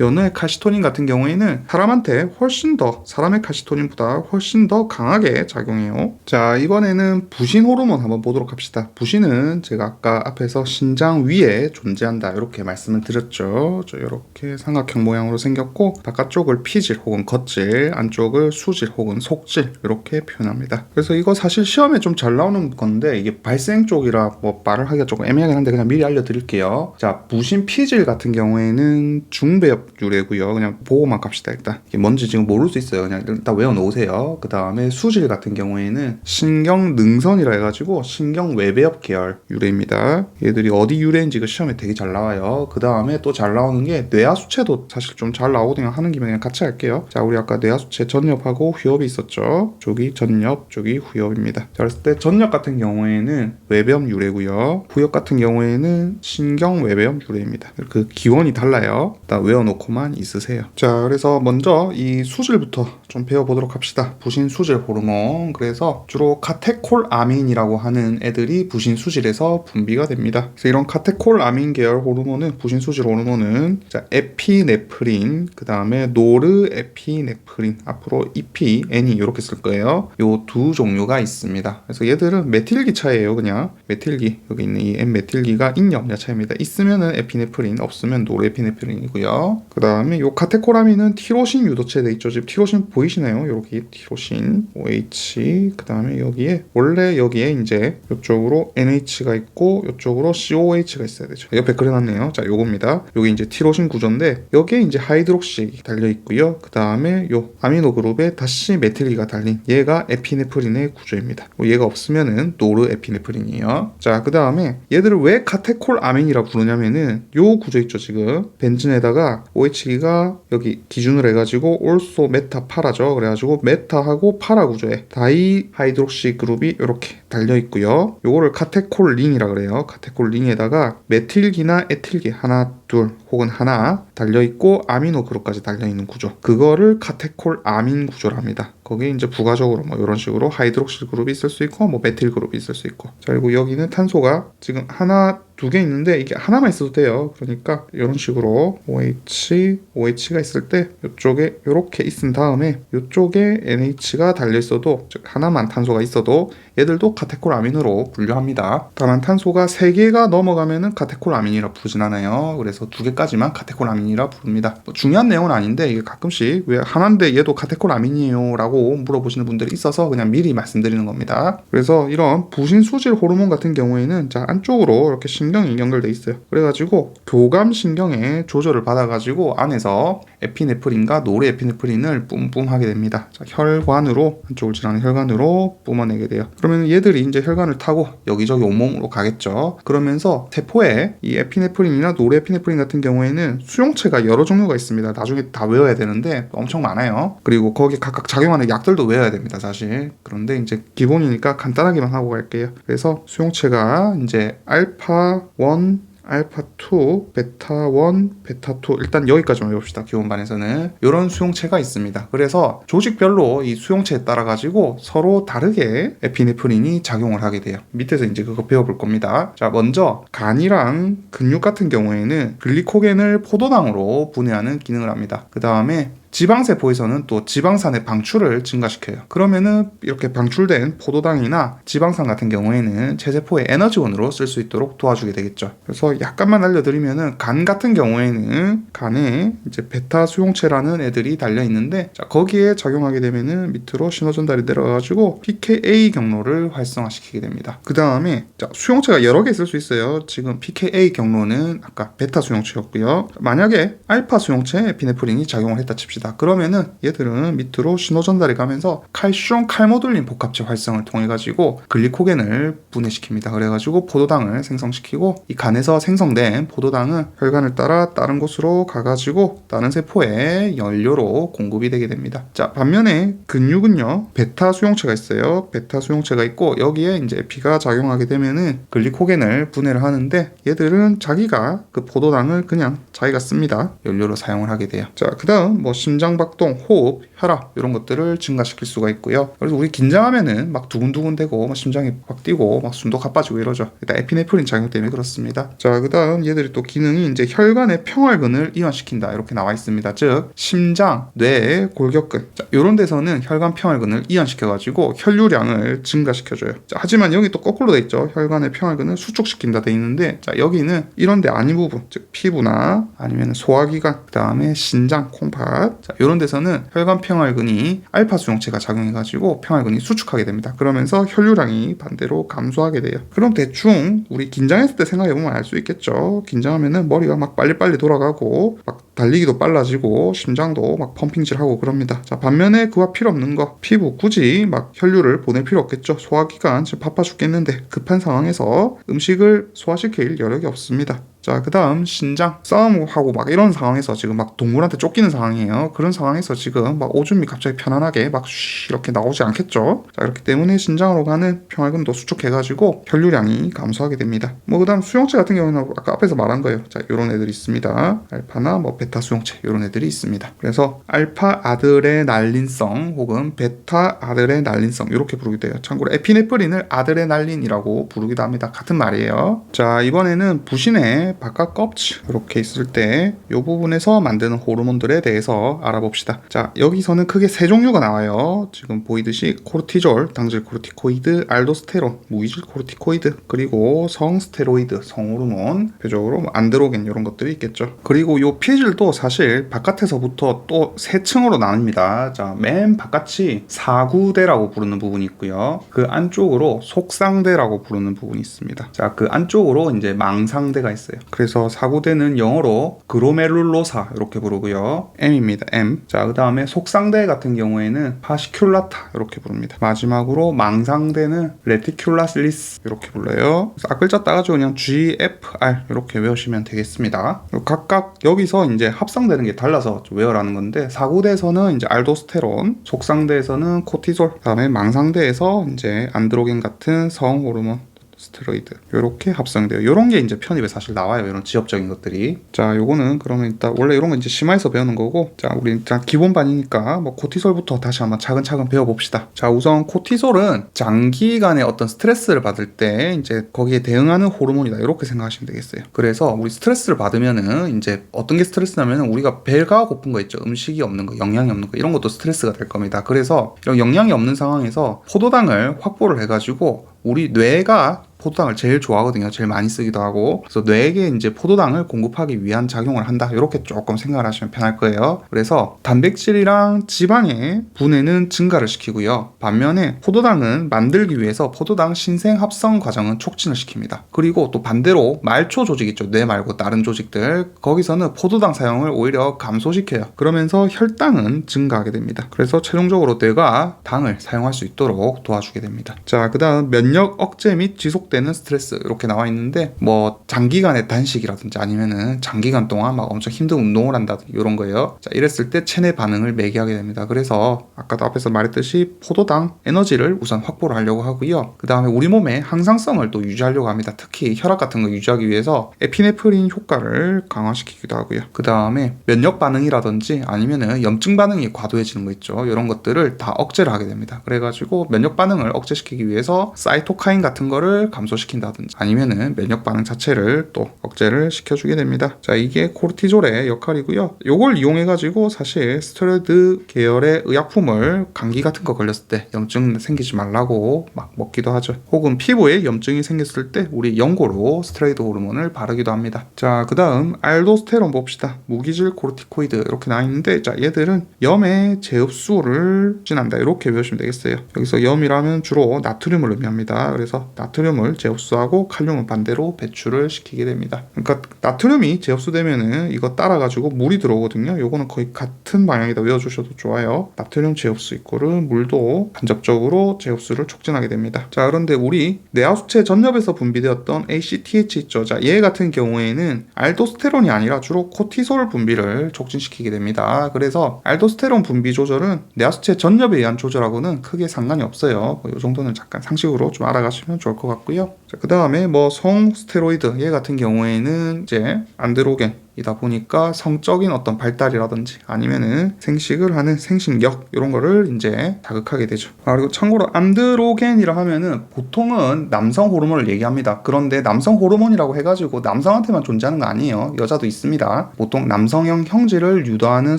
S1: 연어의 칼시토닌 같은 경우에는 사람한테 훨씬 더, 사람의 칼시토닌보다 훨씬 더 강하게 작용해요. 자, 이번에는 부신 호르몬 한번 보도록 합시다. 부신은 제가 아까 앞에서 신장 위에 존재한다, 이렇게 말씀을 드렸죠. 이렇게 삼각형 모양으로 생겼고 바깥쪽을 피질 혹은 겉질, 안쪽을 수질 혹은 속질, 이렇게 표현합니다. 그래서 이거 사실 시험에 좀 잘 나오는 건데 이게 발생 쪽이라 뭐 말을 하기가 조금 애매하긴 한데 그냥 미리 알려드릴게요. 자, 부신 피질 같은 경우에는 중배엽 유래고요. 그냥 보고만 갑시다. 일단 이게 뭔지 지금 모를 수 있어요. 그냥 일단 외워놓으세요. 그 다음에 수질 같은 경우에는 신경능선이라 해가지고 신경외배엽 계열 유래입니다. 얘들이 어디 유래인지 그 시험에 되게 잘 나와요. 그 다음에 또 잘 나오는 게 뇌하수체도 사실 좀 잘 나오거든요. 하는 김에 그냥 같이 할게요. 자, 우리 아까 뇌하수체 전엽하고 후엽이 있었죠. 쪽이 전엽, 쪽이 후엽입니다. 자, 그랬을 때 전엽 같은 경우에는 외배엽 유래고요. 후엽 같은 경우에는 신경외배엽 유래입니다. 그 기원이 달라요. 일단 외워놓고 고만 있으세요. 자, 그래서 먼저 이 수질부터 좀 배워보도록 합시다. 부신 수질 호르몬. 그래서 주로 카테콜아민이라고 하는 애들이 부신 수질에서 분비가 됩니다. 그래서 이런 카테콜아민 계열 호르몬은, 부신 수질 호르몬은, 자, 에피네프린, 그 다음에 노르에피네프린, 앞으로 EP, N이 이렇게 쓸 거예요. 요 두 종류가 있습니다. 그래서 얘들은 메틸기 차이예요. 그냥 메틸기, 여기 있는 이 N메틸기가 있냐 없냐 차이입니다. 있으면은 에피네프린, 없으면 노르에피네프린이고요. 그 다음에 요 카테코라민은 티로신 유도체에 돼 있죠. 지금 티로신 보이시나요? 여기 티로신 OH, 그 다음에 여기에 원래 여기에 이제 이쪽으로 NH가 있고 이쪽으로 COH가 있어야 되죠. 옆에 그려놨네요. 자, 요겁니다. 여기 이제 티로신 구조인데 여기에 이제 하이드록시 달려 있고요. 그 다음에 요 아미노 그룹에 다시 메틸기가 달린 얘가 에피네프린의 구조입니다. 얘가 없으면은 노르 에피네프린이에요. 자, 그 다음에 얘들을 왜 카테콜 아민이라 부르냐면은 요 구조 있죠. 지금 벤진에다가 OH가 여기 기준으로 해가지고 올소 메타 파라죠. 그래가지고 메타하고 파라 구조에 다이 하이드록시 그룹이 이렇게 달려 있고요. 요거를 카테콜린이라 그래요. 카테콜린에다가 메틸기나 에틸기 하나, 둘 혹은 하나 달려 있고 아미노 그룹까지 달려 있는 구조. 그거를 카테콜 아민 구조라 합니다. 거기에 이제 부가적으로 뭐 이런 식으로 하이드록실 그룹이 있을 수 있고 뭐 메틸 그룹이 있을 수 있고. 자, 그리고 여기는 탄소가 지금 하나, 두 개 있는데 이게 하나만 있어도 돼요. 그러니까 이런 식으로 OH가 있을 때 이쪽에 이렇게 있은 다음에 이쪽에 NH가 달려 있어도 즉 하나만 탄소가 있어도 얘들도 카테콜 아민으로 분류합니다. 다만 탄소가 3개가 넘어가면은 카테콜 아민이라 부르진 않아요. 그래서 2개까지만 카테콜 아민이라 부릅니다. 뭐 중요한 내용은 아닌데 이게 가끔씩 왜 하나인데 얘도 카테콜 아민이에요 라고 물어보시는 분들이 있어서 그냥 미리 말씀드리는 겁니다. 그래서 이런 부신 수질 호르몬 같은 경우에는 자, 안쪽으로 이렇게 신경이 연결돼 있어요. 그래가지고 교감 신경에 조절을 받아가지고 안에서 에피네프린과 노르에피네프린을 뿜뿜 하게 됩니다. 자, 혈관으로 한쪽을 지나는 혈관으로 뿜어내게 돼요. 그러면 얘들이 이제 혈관을 타고 여기저기 온몸으로 가겠죠. 그러면서 세포에 이 에피네프린이나 노르에피네프린 같은 경우에는 수용체가 여러 종류가 있습니다. 나중에 다 외워야 되는데 엄청 많아요. 그리고 거기 각각 작용하는 약들도 외워야 됩니다, 사실. 그런데 이제 기본이니까 간단하게만 하고 갈게요. 그래서 수용체가 이제 알파 1, 알파 2, 베타 1, 베타 2 일단 여기까지만 외웁시다. 기본반에서는 이런 수용체가 있습니다. 그래서 조직별로 이 수용체에 따라 가지고 서로 다르게 에피네프린이 작용을 하게 돼요. 밑에서 이제 그거 배워볼 겁니다. 자, 먼저 간이랑 근육 같은 경우에는 글리코겐을 포도당으로 분해하는 기능을 합니다. 그 다음에 지방세포에서는 또 지방산의 방출을 증가시켜요. 그러면은 이렇게 방출된 포도당이나 지방산 같은 경우에는 체세포의 에너지원으로 쓸 수 있도록 도와주게 되겠죠. 그래서 약간만 알려드리면은 간 같은 경우에는 간에 이제 베타 수용체라는 애들이 달려 있는데 자, 거기에 작용하게 되면은 밑으로 신호 전달이 내려가지고 PKA 경로를 활성화시키게 됩니다. 그 다음에 수용체가 여러 개 있을 수 있어요. 지금 PKA 경로는 아까 베타 수용체였고요. 만약에 알파 수용체 에피네프린이 작용을 했다 칩시다. 그러면은 얘들은 밑으로 신호 전달이 가면서 칼슘 칼모듈린 복합체 활성을 통해 가지고 글리코겐을 분해시킵니다. 그래가지고 포도당을 생성시키고 이 간에서 생성된 포도당은 혈관을 따라 다른 곳으로 가가지고 다른 세포에 연료로 공급이 되게 됩니다. 자, 반면에 근육은요 베타 수용체가 있어요. 베타 수용체가 있고 여기에 이제 피가 작용하게 되면은 글리코겐을 분해를 하는데 얘들은 자기가 그 포도당을 그냥 자기가 씁니다. 연료로 사용을 하게 돼요. 자, 그 다음 뭐 심장박동, 호흡, 혈압 이런 것들을 증가시킬 수가 있고요. 그래서 우리 긴장하면은 막 두근두근대고 막 심장이 막 뛰고 막 숨도 가빠지고 이러죠. 일단 에피네프린 작용 때문에 그렇습니다. 자, 그 다음 얘들이 또 기능이 이제 혈관의 평활근을 이완시킨다 이렇게 나와 있습니다. 즉 심장, 뇌, 골격근 자, 이런 데서는 혈관 평활근을 이완시켜가지고 혈류량을 증가시켜줘요. 자, 하지만 여기 또 거꾸로 돼 있죠. 혈관의 평활근을 수축시킨다 돼 있는데 자, 여기는 이런 데 아닌 부분 즉 피부나 아니면 소화기관 그 다음에 신장, 콩팥 자, 이런 데서는 혈관 평활근이 알파 수용체가 작용해가지고 평활근이 수축하게 됩니다. 그러면서 혈류량이 반대로 감소하게 돼요. 그럼 대충 우리 긴장했을 때 생각해보면 알 수 있겠죠. 긴장하면은 머리가 막 빨리빨리 돌아가고 막 달리기도 빨라지고 심장도 막 펌핑질하고 그럽니다. 자, 반면에 그와 필요 없는 거 피부 굳이 막 혈류를 보낼 필요 없겠죠. 소화기관 지금 바빠 죽겠는데 급한 상황에서 음식을 소화시킬 여력이 없습니다. 자, 그 다음 신장 싸움하고 막 이런 상황에서 지금 막 동물한테 쫓기는 상황이에요. 그런 상황에서 지금 막 오줌이 갑자기 편안하게 막 이렇게 나오지 않겠죠. 자, 그렇기 때문에 신장으로 가는 평활근도 수축해가지고 혈류량이 감소하게 됩니다. 뭐 그 다음 수용체 같은 경우는 아까 앞에서 말한 거예요. 자, 이런 애들이 있습니다. 알파나 뭐 베타 수용체 이런 애들이 있습니다. 그래서 알파 아드레날린성 혹은 베타 아드레날린성 이렇게 부르기도 해요. 참고로 에피네프린을 아드레날린이라고 부르기도 합니다. 같은 말이에요. 자, 이번에는 부신의 다음에 바깥 껍질 이렇게 있을 때 이 부분에서 만드는 호르몬들에 대해서 알아봅시다. 자, 여기서는 크게 세 종류가 나와요. 지금 보이듯이 코르티졸, 당질 코르티코이드, 알도스테론, 무기질 코르티코이드, 그리고 성스테로이드, 성호르몬, 대표적으로 뭐 안드로겐 이런 것들이 있겠죠. 그리고 이 피질도 사실 바깥에서부터 또 세 층으로 나뉩니다. 자, 맨 바깥이 사구대라고 부르는 부분이 있고요. 그 안쪽으로 속상대라고 부르는 부분이 있습니다. 자, 그 안쪽으로 이제 망상대가 있어요. 그래서 사구대는 영어로 그로메룰로사 이렇게 부르고요. M입니다. M. 자, 그 다음에 속상대 같은 경우에는 파시큘라타 이렇게 부릅니다. 마지막으로 망상대는 레티큘라실리스 이렇게 불러요. 그래서 앞글자 따가지고 그냥 GFR 이렇게 외우시면 되겠습니다. 각각 여기서 이제 합성되는 게 달라서 좀 외우라는 건데, 사구대에서는 이제 알도스테론, 속상대에서는 코티졸, 그다음에 망상대에서 이제 안드로겐 같은 성호르몬, 스테로이드 이렇게 합성돼요. 이런 게 이제 편입에 사실 나와요. 이런 지엽적인 것들이. 자, 요거는 그러면 일단 원래 이런 건 이제 심화해서 배우는 거고, 자, 우리 일단 기본반이니까 뭐 코티솔부터 다시 한번 차근차근 배워봅시다. 자, 우선 코티솔은 장기간의 어떤 스트레스를 받을 때 이제 거기에 대응하는 호르몬이다 이렇게 생각하시면 되겠어요. 그래서 우리 스트레스를 받으면은 이제 어떤 게 스트레스냐면은 우리가 배가 고픈 거 있죠. 음식이 없는 거, 영양이 없는 거, 이런 것도 스트레스가 될 겁니다. 그래서 이런 영양이 없는 상황에서 포도당을 확보를 해가지고 우리 뇌가 포도당을 제일 좋아하거든요. 제일 많이 쓰기도 하고. 그래서 뇌에게 이제 포도당을 공급하기 위한 작용을 한다. 이렇게 조금 생각을 하시면 편할 거예요. 그래서 단백질이랑 지방의 분해는 증가를 시키고요. 반면에 포도당은 만들기 위해서 포도당 신생 합성 과정은 촉진을 시킵니다. 그리고 또 반대로 말초 조직 있죠. 뇌 말고 다른 조직들. 거기서는 포도당 사용을 오히려 감소시켜요. 그러면서 혈당은 증가하게 됩니다. 그래서 최종적으로 뇌가 당을 사용할 수 있도록 도와주게 됩니다. 자, 그 다음 면역 억제 및 지속되는 스트레스 이렇게 나와 있는데, 뭐 장기간의 단식이라든지 아니면은 장기간 동안 막 엄청 힘든 운동을 한다든지 이런 거예요. 자, 이랬을 때 체내 반응을 매개하게 됩니다. 그래서 아까도 앞에서 말했듯이 포도당 에너지를 우선 확보를 하려고 하고요. 그 다음에 우리 몸의 항상성을 또 유지하려고 합니다. 특히 혈압 같은 거 유지하기 위해서 에피네프린 효과를 강화시키기도 하고요. 그 다음에 면역 반응이라든지 아니면은 염증 반응이 과도해지는 거 있죠. 이런 것들을 다 억제를 하게 됩니다. 그래가지고 면역 반응을 억제시키기 위해서 사이토카인 같은 거를 감소시킨다든지 아니면은 면역 반응 자체를 또 억제를 시켜주게 됩니다. 자, 이게 코르티졸의 역할이고요. 요걸 이용해가지고 사실 스테로이드 계열의 의약품을 감기 같은 거 걸렸을 때 염증 생기지 말라고 막 먹기도 하죠. 혹은 피부에 염증이 생겼을 때 우리 연고로 스테로이드 호르몬을 바르기도 합니다. 자, 그 다음 알도스테론 봅시다. 무기질 코르티코이드 이렇게 나와 있는데, 자, 얘들은 염의 재흡수를 촉진한다 이렇게 배우시면 되겠어요. 여기서 염이라면 주로 나트륨을 의미합니다. 그래서 나트륨을 재흡수하고 칼륨은 반대로 배출을 시키게 됩니다. 그러니까 나트륨이 재흡수되면은 이거 따라가지고 물이 들어오거든요. 요거는 거의 같은 방향이다 외워주셔도 좋아요. 나트륨 재흡수 이꼬르 물도 간접적으로 재흡수를 촉진하게 됩니다. 자, 그런데 우리 뇌하수체 전엽에서 분비되었던 ACTH 있죠. 자, 얘 같은 경우에는 알도스테론이 아니라 주로 코티솔 분비를 촉진시키게 됩니다. 그래서 알도스테론 분비 조절은 뇌하수체 전엽에 의한 조절하고는 크게 상관이 없어요. 이 정도는 잠깐 상식으로 좀 알아가시면 좋을 것 같고요. 자, 그 다음에 뭐 성스테로이드 얘 같은 경우에는 이제 안드로겐 이다 보니까 성적인 어떤 발달이라든지 아니면은 생식을 하는 생식력 이런 거를 이제 자극하게 되죠. 그리고 참고로 안드로겐이라 하면은 보통은 남성 호르몬을 얘기합니다. 그런데 남성 호르몬이라고 해가지고 남성한테만 존재하는 거 아니에요. 여자도 있습니다. 보통 남성형 형질을 유도하는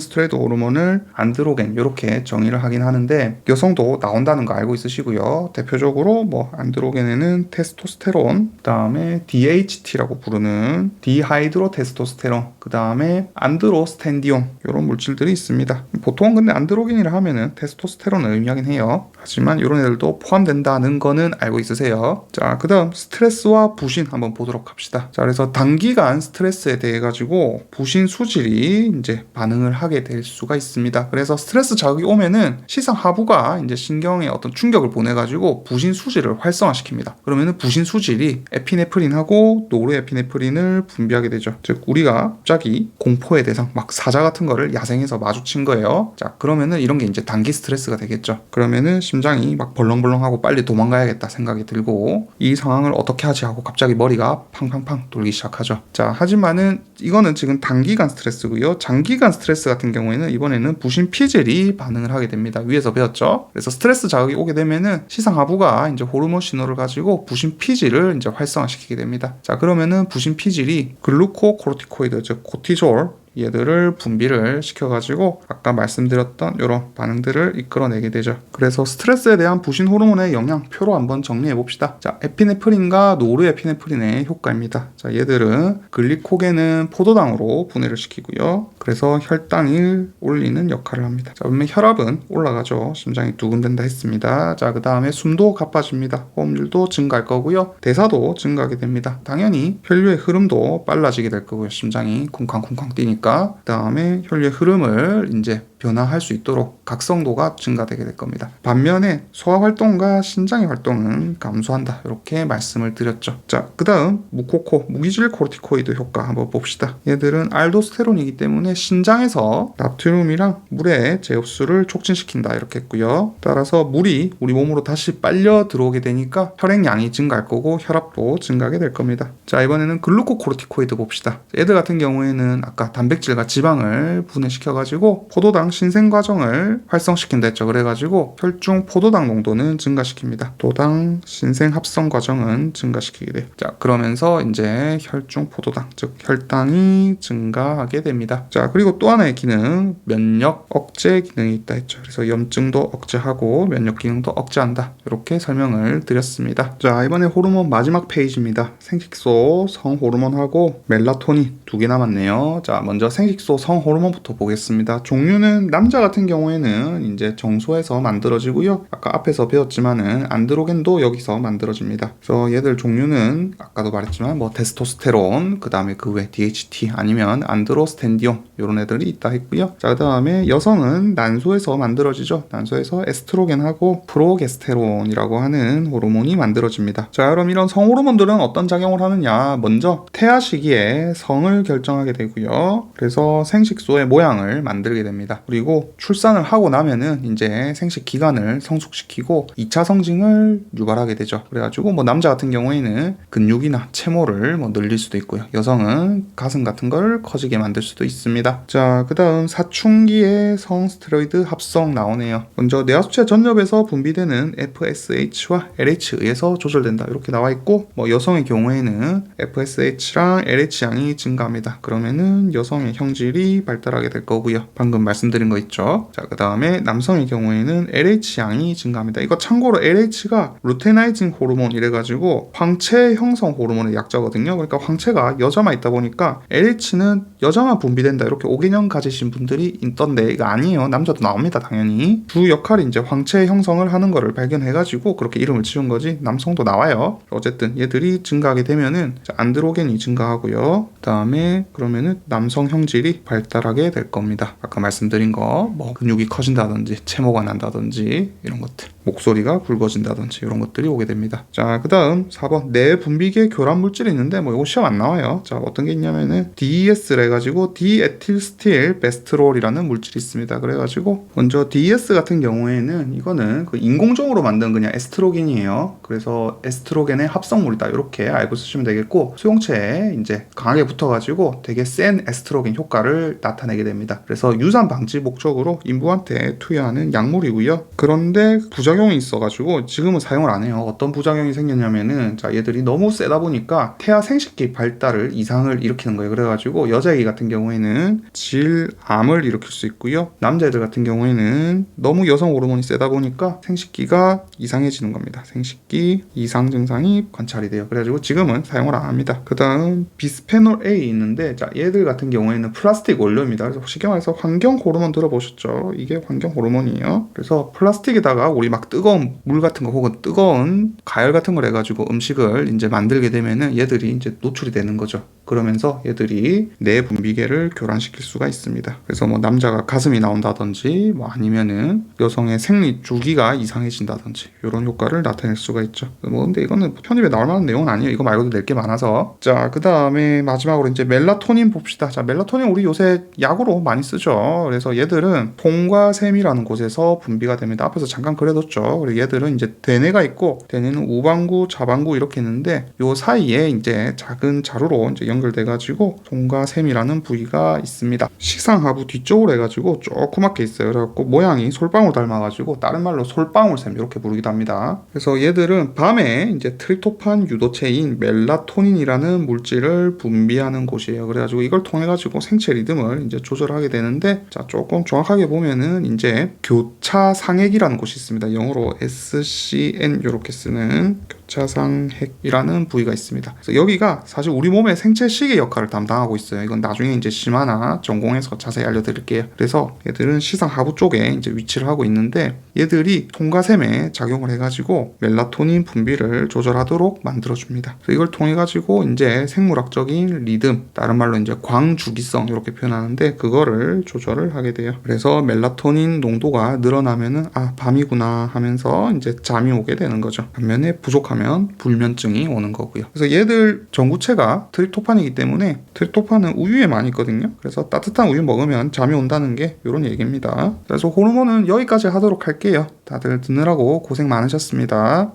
S1: 스테로이드 호르몬을 안드로겐 이렇게 정의를 하긴 하는데, 여성도 나온다는 거 알고 있으시고요. 대표적으로 뭐 안드로겐에는 테스토스테론, 그 다음에 DHT라고 부르는 디하이드로 테스토스테론, 그 다음에 안드로스텐디온 이런 물질들이 있습니다. 보통 근데 안드로겐이라 하면은 테스토스테론을 의미하긴 해요. 하지만 이런 애들도 포함된다는 거는 알고 있으세요. 자, 그 다음 스트레스와 부신 한번 보도록 합시다. 자, 그래서 단기간 스트레스에 대해 가지고 부신 수질이 이제 반응을 하게 될 수가 있습니다. 그래서 스트레스 자극이 오면은 시상 하부가 이제 신경에 어떤 충격을 보내 가지고 부신 수질을 활성화시킵니다. 그러면은 부신 수질이 에피네프린하고 노르에피네프린을 분비하게 되죠. 즉 우리가 갑자기 공포의 대상, 막 사자 같은 거를 야생에서 마주친 거예요. 자, 그러면은 이런 게 이제 단기 스트레스가 되겠죠. 그러면은 심장이 막 벌렁벌렁하고 빨리 도망가야겠다 생각이 들고 이 상황을 어떻게 하지 하고 갑자기 머리가 팡팡팡 돌기 시작하죠. 자, 하지만은 이거는 지금 단기간 스트레스고요. 장기간 스트레스 같은 경우에는 이번에는 부신 피질이 반응을 하게 됩니다. 위에서 배웠죠? 그래서 스트레스 자극이 오게 되면은 시상하부가 이제 호르몬 신호를 가지고 부신 피질을 이제 활성화시키게 됩니다. 자, 그러면은 부신 피질이 글루코코르티코이드, 즉 코티졸 얘들을 분비를 시켜가지고 아까 말씀드렸던 이런 반응들을 이끌어내게 되죠. 그래서 스트레스에 대한 부신 호르몬의 영향표로 한번 정리해 봅시다. 자, 에피네프린과 노르에피네프린의 효과입니다. 자, 얘들은 글리코겐은 포도당으로 분해를 시키고요. 그래서 혈당을 올리는 역할을 합니다. 자, 그러면 혈압은 올라가죠. 심장이 두근댄다 했습니다. 자, 그 다음에 숨도 가빠집니다. 호흡률도 증가할 거고요. 대사도 증가하게 됩니다. 당연히 혈류의 흐름도 빨라지게 될 거고요. 심장이 쿵쾅쿵쾅 뛰니까. 그 다음에 혈류의 흐름을 이제 변화할 수 있도록 각성도가 증가되게 될 겁니다. 반면에 소화 활동과 신장의 활동은 감소한다. 이렇게 말씀을 드렸죠. 자, 그 다음 무코코, 무기질 코르티코이드 효과 한번 봅시다. 얘들은 알도스테론이기 때문에 신장에서 나트륨이랑 물의 재흡수를 촉진시킨다. 이렇게 했고요. 따라서 물이 우리 몸으로 다시 빨려 들어오게 되니까 혈액량이 증가할 거고 혈압도 증가하게 될 겁니다. 자, 이번에는 글루코코르티코이드 봅시다. 얘들 같은 경우에는 아까 단백질과 지방을 분해시켜가지고 포도당 신생 과정을 활성시킨다 했죠. 그래가지고 혈중 포도당 농도는 증가시킵니다. 포도당 신생 합성 과정은 증가시키게 돼요. 자, 그러면서 이제 혈중 포도당, 즉 혈당이 증가하게 됩니다. 자, 그리고 또 하나의 기능, 면역 억제 기능이 있다 했죠. 그래서 염증도 억제하고 면역 기능도 억제한다. 이렇게 설명을 드렸습니다. 자, 이번에 호르몬 마지막 페이지입니다. 생식소 성호르몬하고 멜라토닌 두 개 남았네요. 자, 먼저 생식소 성호르몬부터 보겠습니다. 종류는 남자 같은 경우에는 이제 정소에서 만들어지고요. 아까 앞에서 배웠지만은 안드로겐도 여기서 만들어집니다. 그래서 얘들 종류는 아까도 말했지만 뭐 테스토스테론, 그 다음에 그 외 DHT 아니면 안드로스텐디온 이런 애들이 있다 했고요. 자, 그 다음에 여성은 난소에서 만들어지죠. 난소에서 에스트로겐하고 프로게스테론이라고 하는 호르몬이 만들어집니다. 자, 그럼 이런 성호르몬들은 어떤 작용을 하느냐? 먼저 태아 시기에 성을 결정하게 되고요. 그래서 생식소의 모양을 만들게 됩니다. 그리고 출산을 하고 나면은 이제 생식 기간을 성숙시키고 2차 성징을 유발하게 되죠. 그래가지고 뭐 남자 같은 경우에는 근육이나 체모를 뭐 늘릴 수도 있고요. 여성은 가슴 같은 걸 커지게 만들 수도 있습니다. 자, 그 다음 사춘기의 성 스테로이드 합성 나오네요. 먼저 뇌하수체 전엽에서 분비되는 FSH와 LH에 의해서 조절된다. 이렇게 나와 있고 뭐 여성의 경우에는 FSH랑 LH 양이 증가합니다. 그러면은 여성의 형질이 발달하게 될 거고요. 방금 말씀드린 거 있죠. 자, 그 다음에 남성의 경우에는 LH 양이 증가합니다. 이거 참고로 LH가 루테나이징 호르몬 이래가지고 황체 형성 호르몬의 약자거든요. 그러니까 황체가 여자만 있다 보니까 LH는 여자만 분비된다. 이렇게 오개념 가지신 분들이 있던데 이거 아니에요. 남자도 나옵니다. 당연히. 주 역할이 이제 황체 형성을 하는 거를 발견해가지고 그렇게 이름을 지은 거지 남성도 나와요. 어쨌든 얘들이 증가하게 되면은 안드로겐이 증가하고요. 그 다음에 그러면은 남성 형질이 발달하게 될 겁니다. 아까 말씀드린 거 뭐 근육이 커진다든지 체모가 난다든지 이런 것들, 목소리가 굵어진다든지 이런 것들이 오게 됩니다. 자, 그 다음 4번 내분비계 교란 물질이 있는데 뭐 이거 시험 안 나와요. 자, 어떤 게 있냐면은 DES를 해가지고 디에틸스틸 베스트롤이라는 물질이 있습니다. 그래가지고 먼저 DES 같은 경우에는 이거는 그 인공적으로 만든 그냥 에스트로겐이에요. 그래서 에스트로겐의 합성물이다. 이렇게 알고 쓰시면 되겠고 수용체에 이제 강하게 붙어가지고 되게 센 에스트로겐 효과를 나타내게 됩니다. 그래서 유산 방지 목적으로 인부한테 투여하는 약물이고요. 그런데 부작용이 있어가지고 지금은 사용을 안 해요. 어떤 부작용이 생겼냐면은 자, 얘들이 너무 세다 보니까 태아 생식기 발달을 이상을 일으키는 거예요. 그래가지고 여자애기 같은 경우에는 질암을 일으킬 수 있고요. 남자애들 같은 경우에는 너무 여성 호르몬이 세다 보니까 생식기가 이상해지는 겁니다. 생식기 이상 증상이 관찰이 돼요. 그래가지고 지금은 사용을 안 합니다. 그 다음 비스페놀 A 있는데 자, 얘들 같은 경우에는 플라스틱 원료입니다. 그래서 쉽게 말해서 환경 호르몬 들어보셨죠? 이게 환경 호르몬이에요. 그래서 플라스틱에다가 우리 막 뜨거운 물 같은 거 혹은 뜨거운 가열 같은 걸 해가지고 음식을 이제 만들게 되면은 얘들이 이제 노출이 되는 거죠. 그러면서 얘들이 내 분비계를 교란시킬 수가 있습니다. 그래서 뭐 남자가 가슴이 나온다든지 뭐 아니면은 여성의 생리 주기가 이상해진다든지 이런 효과를 나타낼 수가 있죠. 뭐 근데 이거는 편입에 나올 만한 내용은 아니에요. 이거 말고도 낼 게 많아서. 자, 그 다음에 마지막으로 이제 멜라토닌 봅시다. 자, 멜라토닌 우리 요새 약으로 많이 쓰죠. 그래서 얘들은 통과샘이라는 곳에서 분비가 됩니다. 앞에서 잠깐 그려뒀죠. 그리고 얘들은 이제 대뇌가 있고, 대뇌는 우방구, 자방구 이렇게 있는데 요 사이에 이제 작은 자루로 이제 연결돼가지고 통과샘이라는 부위가 있습니다. 식상하부 뒤쪽으로 해가지고 조그맣게 있어요. 그래갖고 모양이 솔방울 닮아가지고 다른 말로 솔방울샘 이렇게 부르기도 합니다. 그래서 얘들은 밤에 이제 트립토판 유도체인 멜라토닌이라는 물질을 분비하는 곳이에요. 그래가지고 이걸 통해 가지고 생체 리듬을 이제 조절하게 되는데, 자, 조금 정확하게 보면은 이제 교차상핵이라는 곳이 있습니다. 영어로 SCN 이렇게 쓰는 교차상핵이라는 부위가 있습니다. 그래서 여기가 사실 우리 몸의 생체 시계 역할을 담당하고 있어요. 이건 나중에 이제 심화나 전공해서 자세히 알려드릴게요. 그래서 얘들은 시상 하부 쪽에 이제 위치를 하고 있는데, 얘들이 통과샘에 작용을 해가지고 멜라토닌 분비를 조절하도록 만들어줍니다. 그래서 이걸 통해 가지고 이제 생물학적인 리듬, 다른 말로 이제 광주기성 이렇게 표현하는데 그거를 조절을 하게 돼요. 그래서 멜라토닌 농도가 늘어나면은 아, 밤이구나 하면서 이제 잠이 오게 되는 거죠. 반면에 부족하면 불면증이 오는 거고요. 그래서 얘들 전구체가 트립토판이기 때문에, 트립토판은 우유에 많이 있거든요. 그래서 따뜻한 우유 먹으면 잠이 온다는 게 이런 얘기입니다. 그래서 호르몬은 여기까지 하도록 할게요. 다들 듣느라고 고생 많으셨습니다.